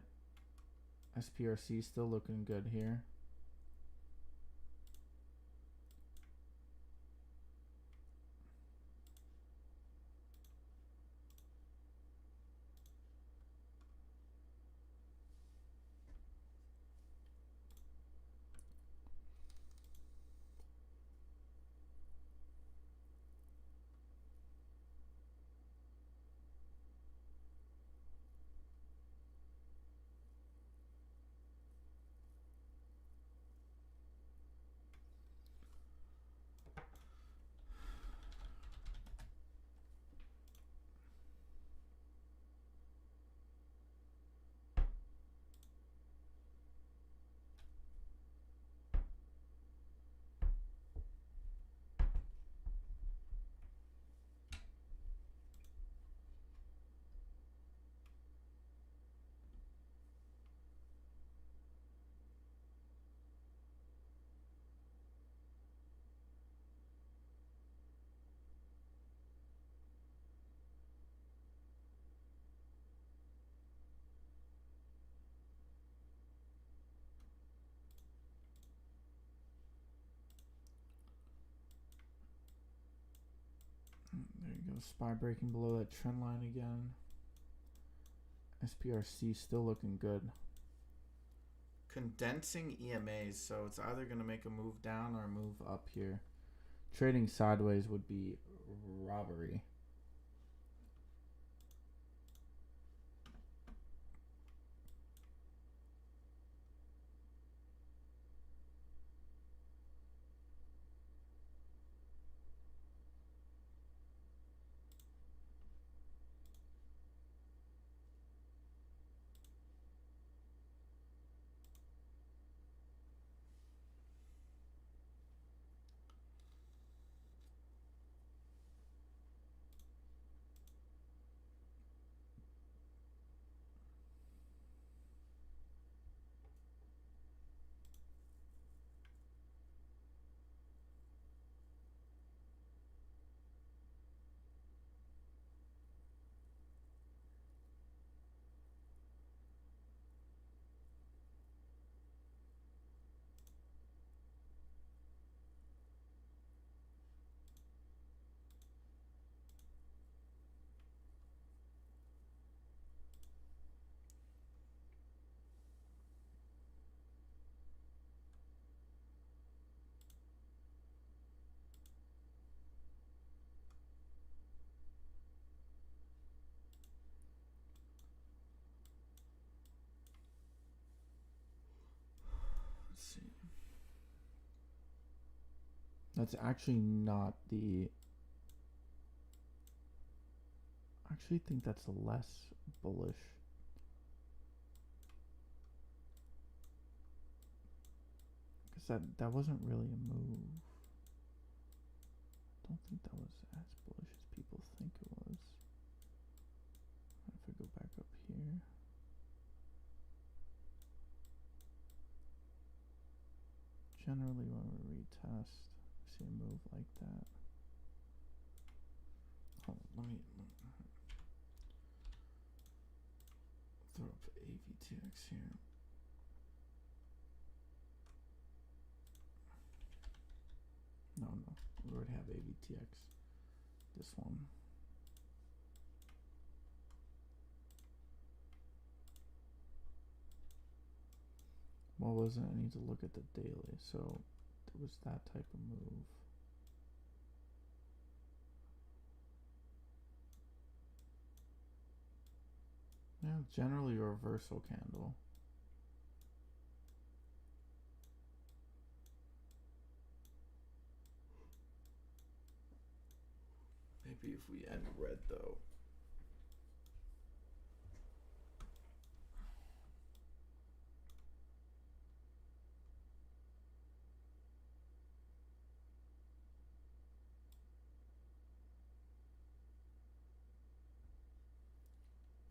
SPRC still looking good here. There you go. SPY breaking below that trend line again. SPRC still looking good. Condensing EMAs, so it's either going to make a move down or a move up here. Trading sideways would be robbery. Let's see. That's actually not the... I actually think that's less bullish. Because that wasn't really a move. I don't think that was as bullish as people think it was. If I go back up here. Generally when we retest, we see a move like that. Hold on, let me throw up AVTX here. No, we already have AVTX. This one. What was it? I need to look at the daily. So there was that type of move. Yeah, generally a reversal candle. Maybe if we end red though.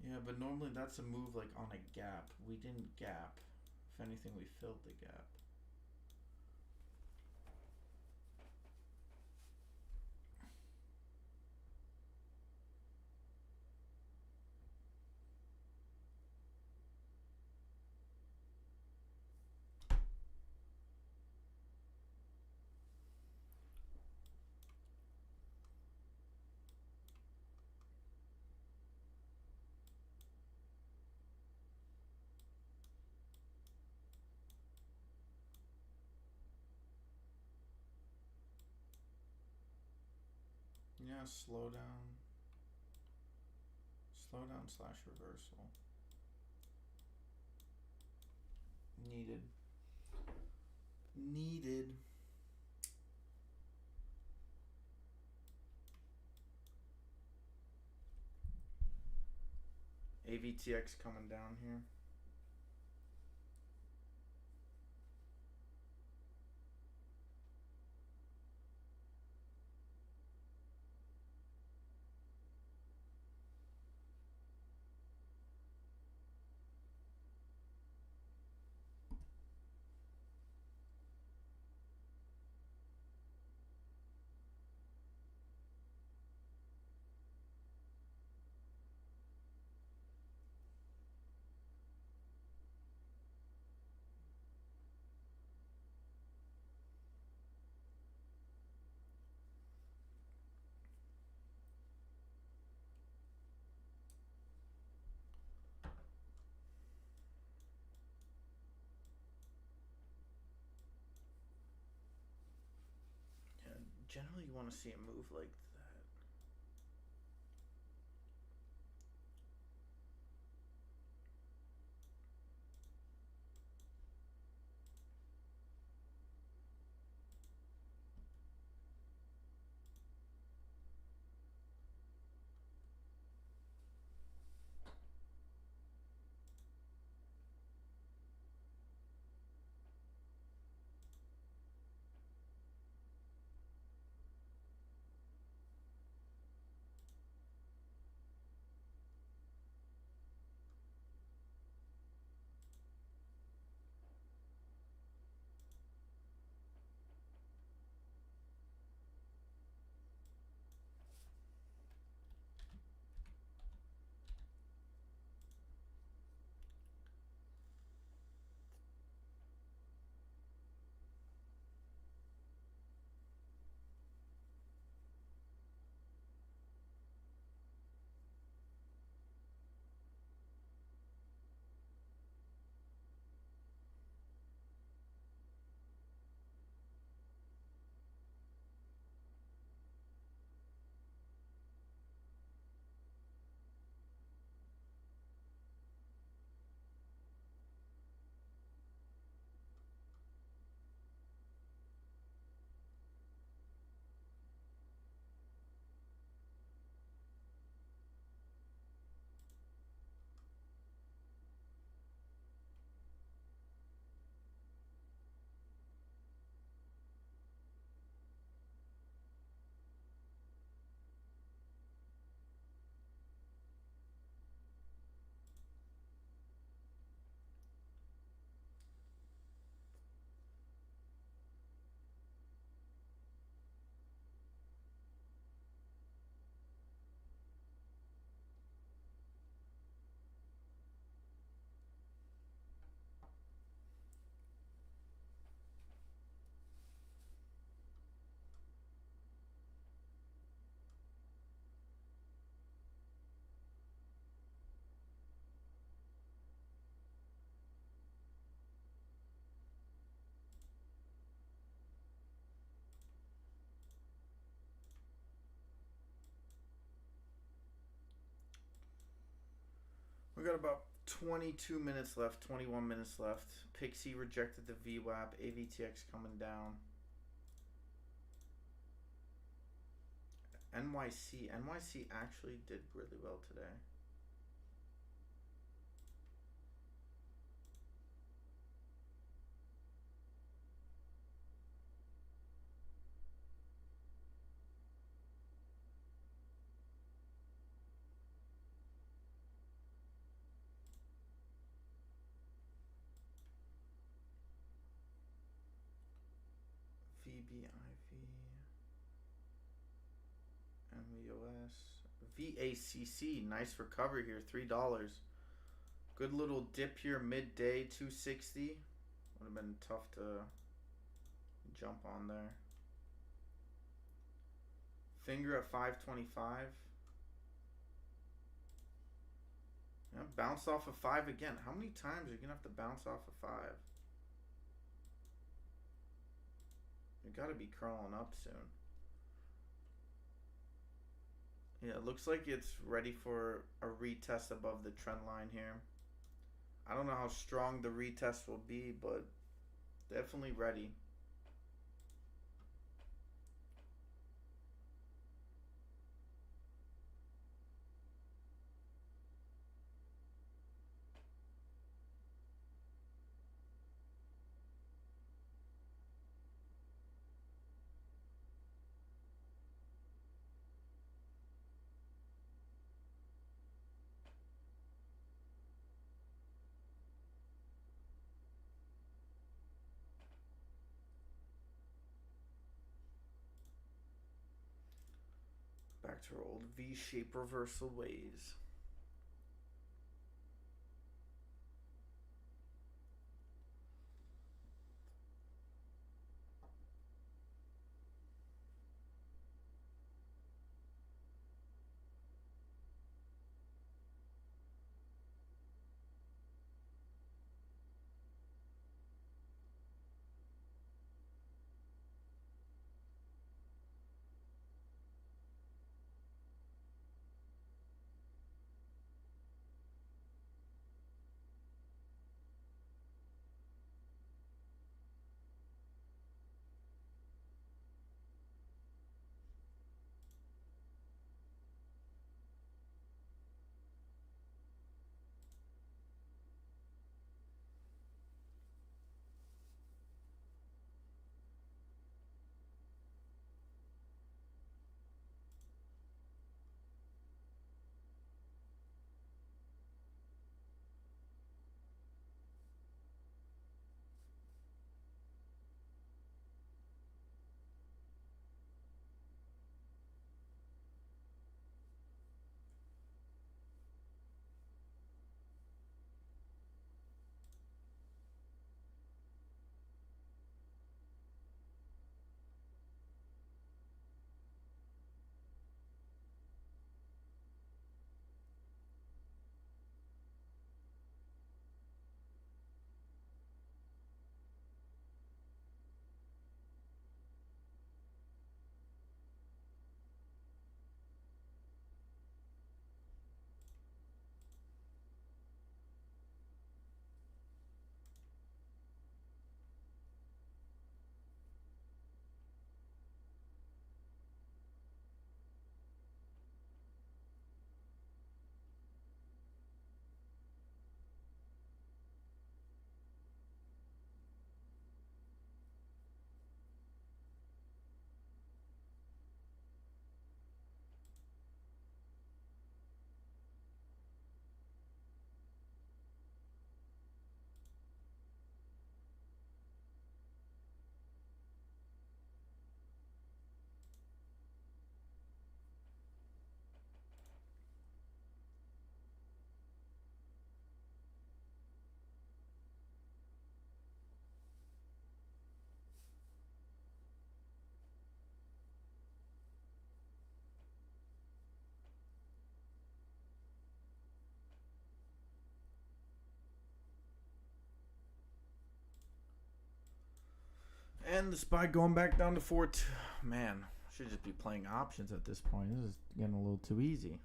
Yeah, but normally that's a move like on a gap. We didn't gap. If anything, we filled the gap. Yeah, slow down slash reversal. Needed. AVTX coming down here. Generally, you want to see it move like that. We got about 22 minutes left, 21 minutes left. Pixie rejected the VWAP. AVTX coming down. NYC actually did really well today. VBIV, MWS, VACC, nice recovery here, $3. Good little dip here, midday, 260. Would have been tough to jump on there. Finger at 525. Yeah, bounced off of 5 again. How many times are you gonna have to bounce off of 5? You gotta be crawling up soon. Yeah, it looks like it's ready for a retest above the trend line here. I don't know how strong the retest will be, but definitely ready. Back to our old V-shaped reversal ways. And the SPY going back down to 4-2. Man, should just be playing options at this point. This is getting a little too easy.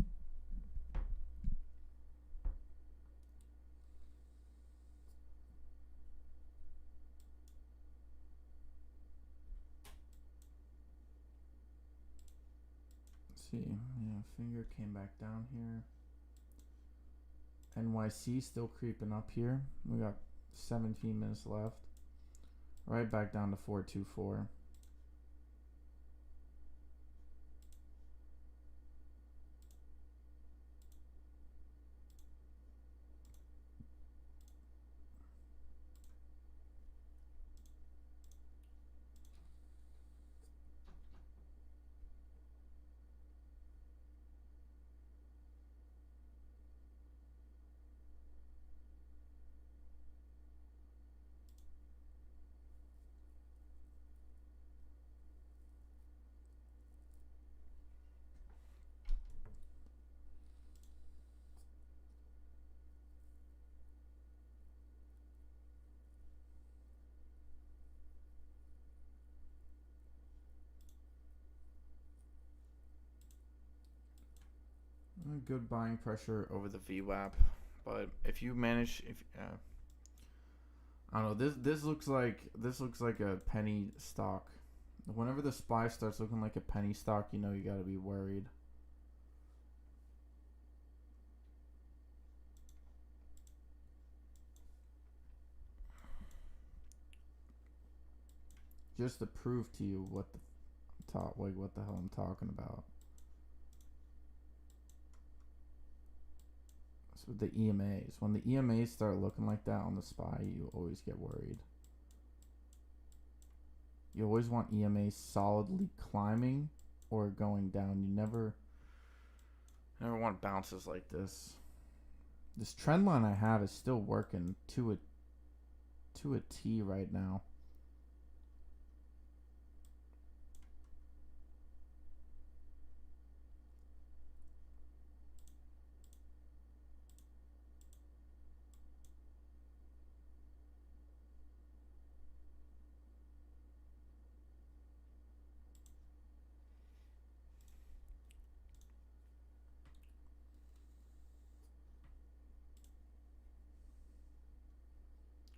Let's see. Yeah, finger came back down here. NYC still creeping up here. We got 17 minutes left. Right back down to 424. Good buying pressure over the VWAP, but if you manage, I don't know, this looks like a penny stock. Whenever the SPY starts looking like a penny stock, you know you got to be worried. Just to prove to you what the hell I'm talking about. With the EMAs. When the EMAs start looking like that on the SPY, you always get worried. You always want EMAs solidly climbing or going down. You never want bounces like this. This trend line I have is still working to a T right now.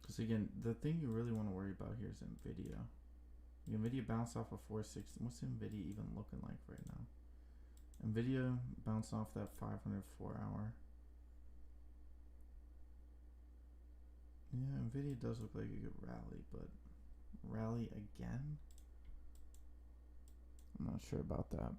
Because again, the thing you really want to worry about here is NVIDIA. NVIDIA bounced off of 460. What's NVIDIA even looking like right now? NVIDIA bounced off that 504 hour. Yeah, NVIDIA does look like a good rally, but rally again? I'm not sure about that.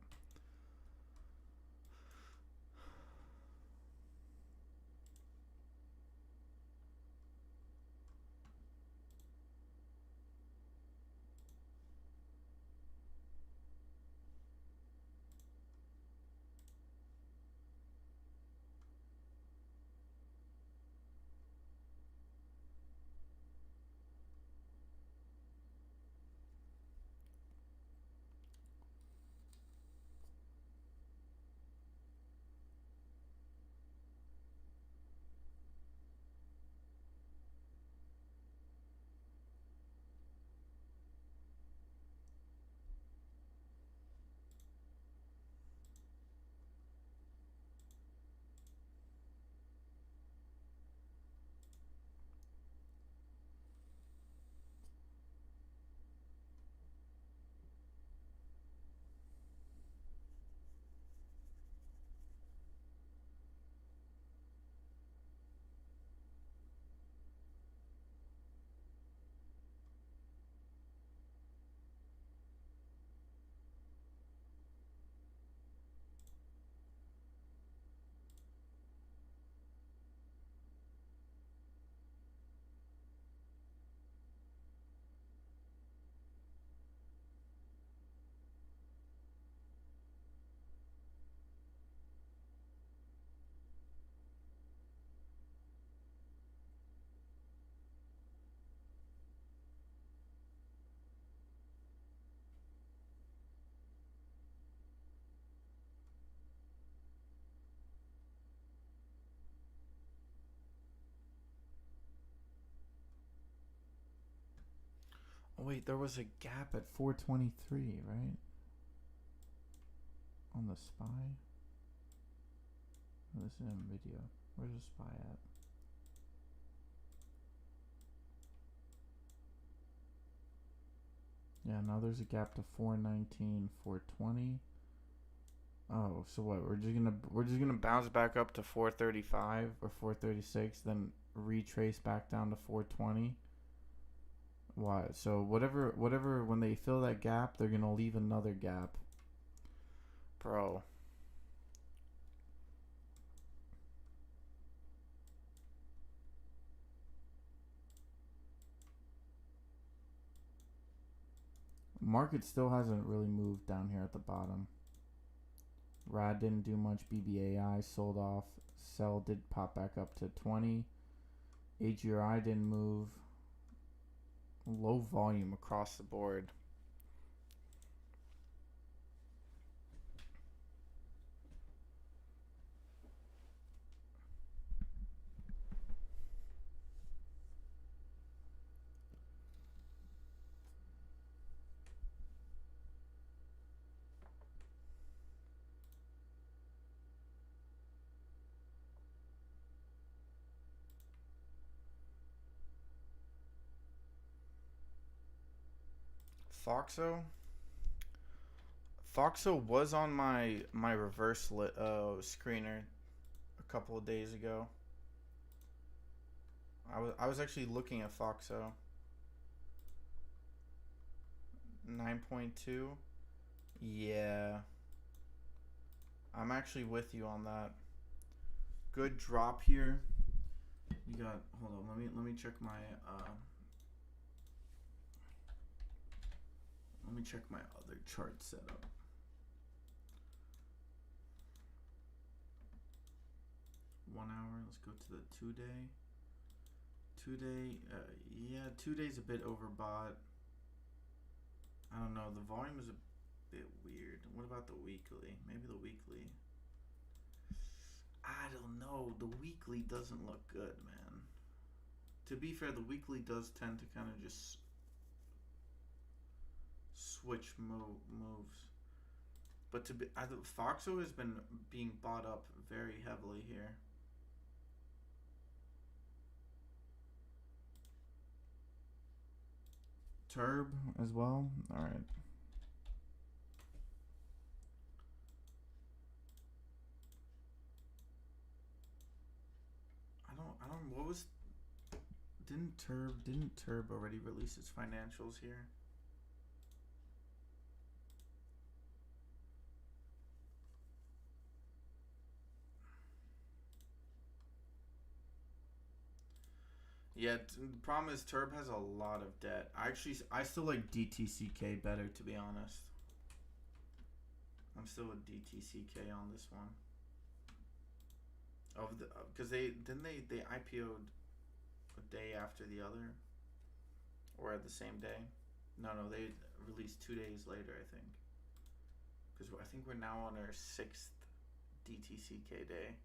Wait, there was a gap at 423, right? On the SPY? Oh, this is in video. Where's the SPY at? Yeah, now there's a gap to 419, 420. Oh, so what? We're just gonna bounce back up to 435 or 436, then retrace back down to 420. Why? So whatever when they fill that gap, they're gonna leave another gap. Bro. Market still hasn't really moved down here at the bottom. RAD didn't do much. BBAI sold off. Sell did pop back up to 20. AGRI didn't move. Low volume across the board. Foxo was on my reverse screener a couple of days ago. I was actually looking at Foxo. 9.2. Yeah. I'm actually with you on that. Good drop here. You got, hold on, let me check my other chart setup. One hour. Let's go to the 2-day. 2-day. Yeah, 2-day's a bit overbought. I don't know. The volume is a bit weird. What about the weekly? Maybe the weekly. I don't know. The weekly doesn't look good, man. To be fair, the weekly does tend to kind of just switch moves. But Foxo has been being bought up very heavily here. TURB as well. All right. I don't. What was? Didn't TURB already release its financials here? Yeah, the problem is TURB has a lot of debt. I still like DTCK better, to be honest. I'm still with DTCK on this one. Because they IPO'd a day after the other, or at the same day. No, they released 2 days later, I think. Because I think we're now on our 6th DTCK day.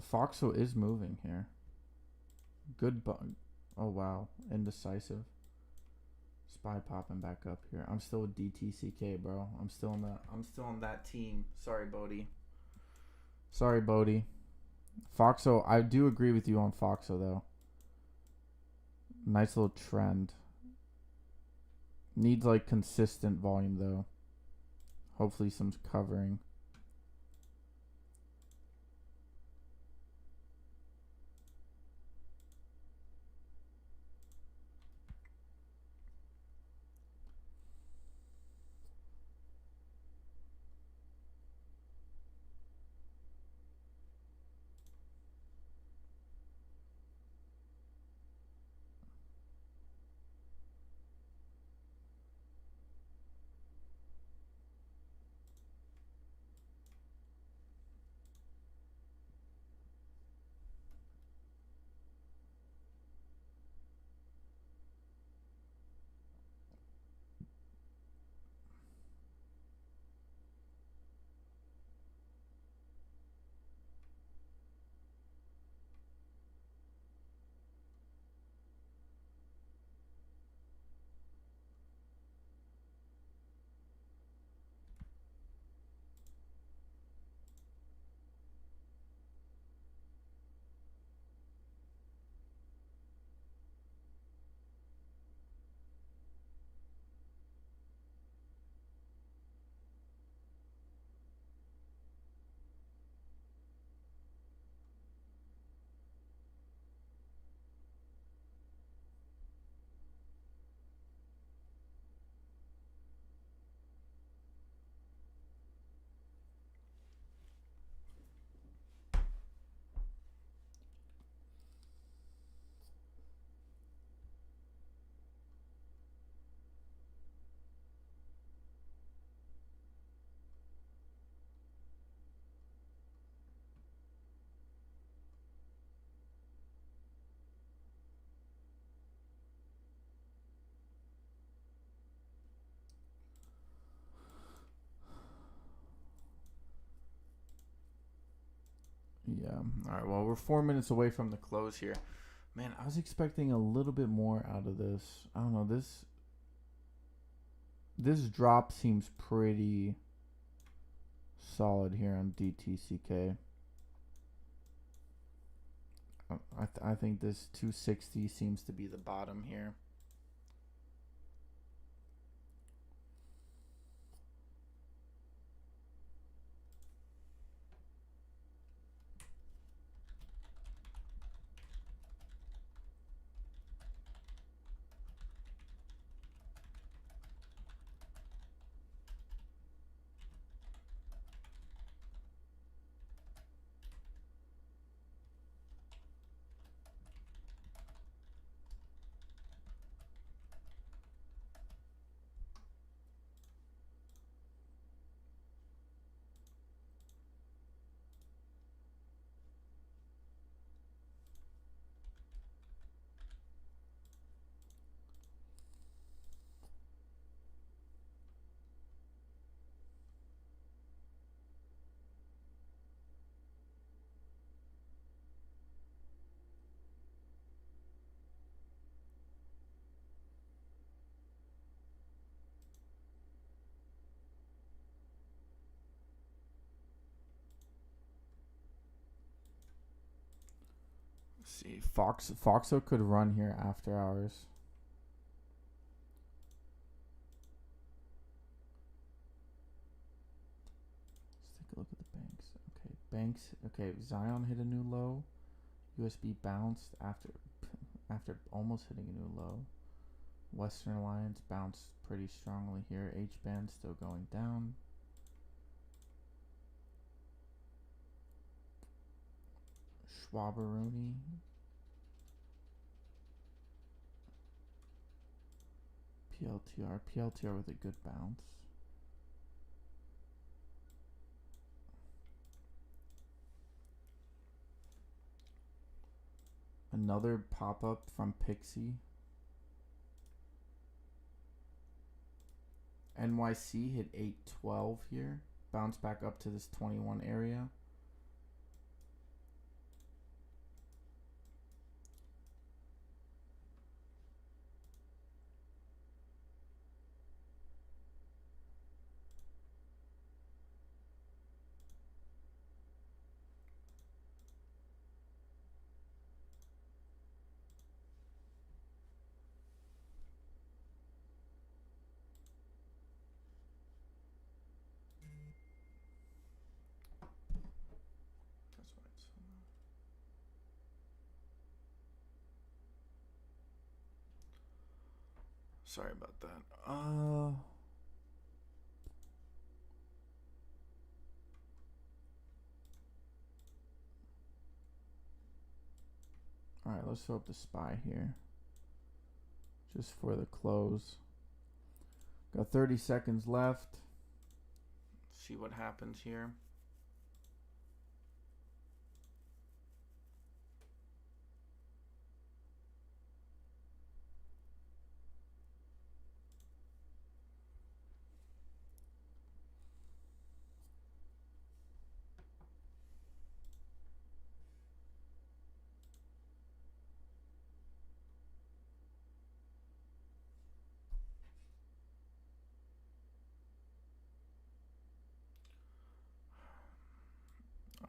Well, Foxo is moving here. Good bug. Oh wow, indecisive. Spy popping back up here. I'm still with DTCK, bro. I'm still on that team. Sorry, Bodie. Sorry, Bodie. Foxo, I do agree with you on Foxo though. Nice little trend. Needs like consistent volume though. Hopefully some covering. Yeah. All right. Well, we're 4 minutes away from the close here. Man, I was expecting a little bit more out of this. I don't know. This drop seems pretty solid here on DTCK. I think this 260 seems to be the bottom here. Let's see, Foxo could run here after hours. Let's take a look at the banks. Okay, banks. Okay, Zion hit a new low. USB bounced after almost hitting a new low. Western Alliance bounced pretty strongly here. H-band still going down. Schwaberoni. PLTR with a good bounce. Another pop-up from Pixie. NYC hit 812 here. Bounce back up to this 21 area. Sorry about that. All right, let's throw up the SPY here. Just for the close. Got 30 seconds left. See what happens here.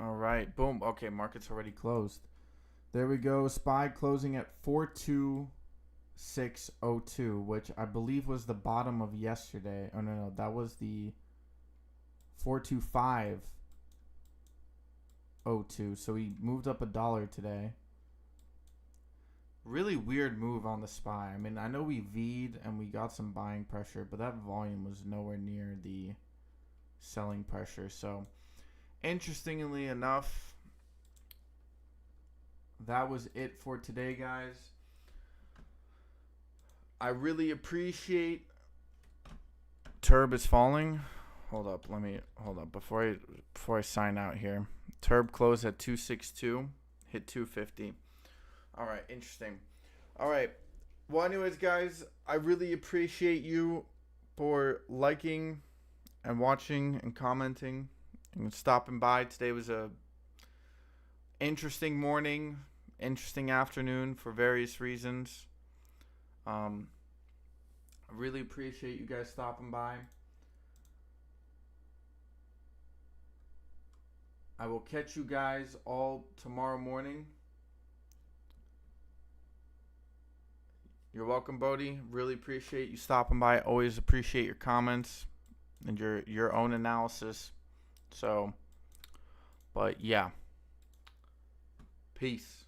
All right, boom. Okay, market's already closed. There we go. SPY closing at 42602, which I believe was the bottom of yesterday. Oh, no, that was the 42502. So we moved up $1 today. Really weird move on the SPY. I mean, I know we V'd and we got some buying pressure, but that volume was nowhere near the selling pressure. So interestingly enough, that was it for today, guys. I really appreciate TURB is falling. Hold up before I sign out here. TURB closed at 262, hit 250. All right, interesting. All right. Well, anyways, guys, I really appreciate you for liking and watching and commenting and stopping by. Today was a interesting morning, interesting afternoon for various reasons. I really appreciate you guys stopping by. I will catch you guys all tomorrow morning. You're welcome, Bodie. Really appreciate you stopping by. Always appreciate your comments and your own analysis. So, but yeah. Peace.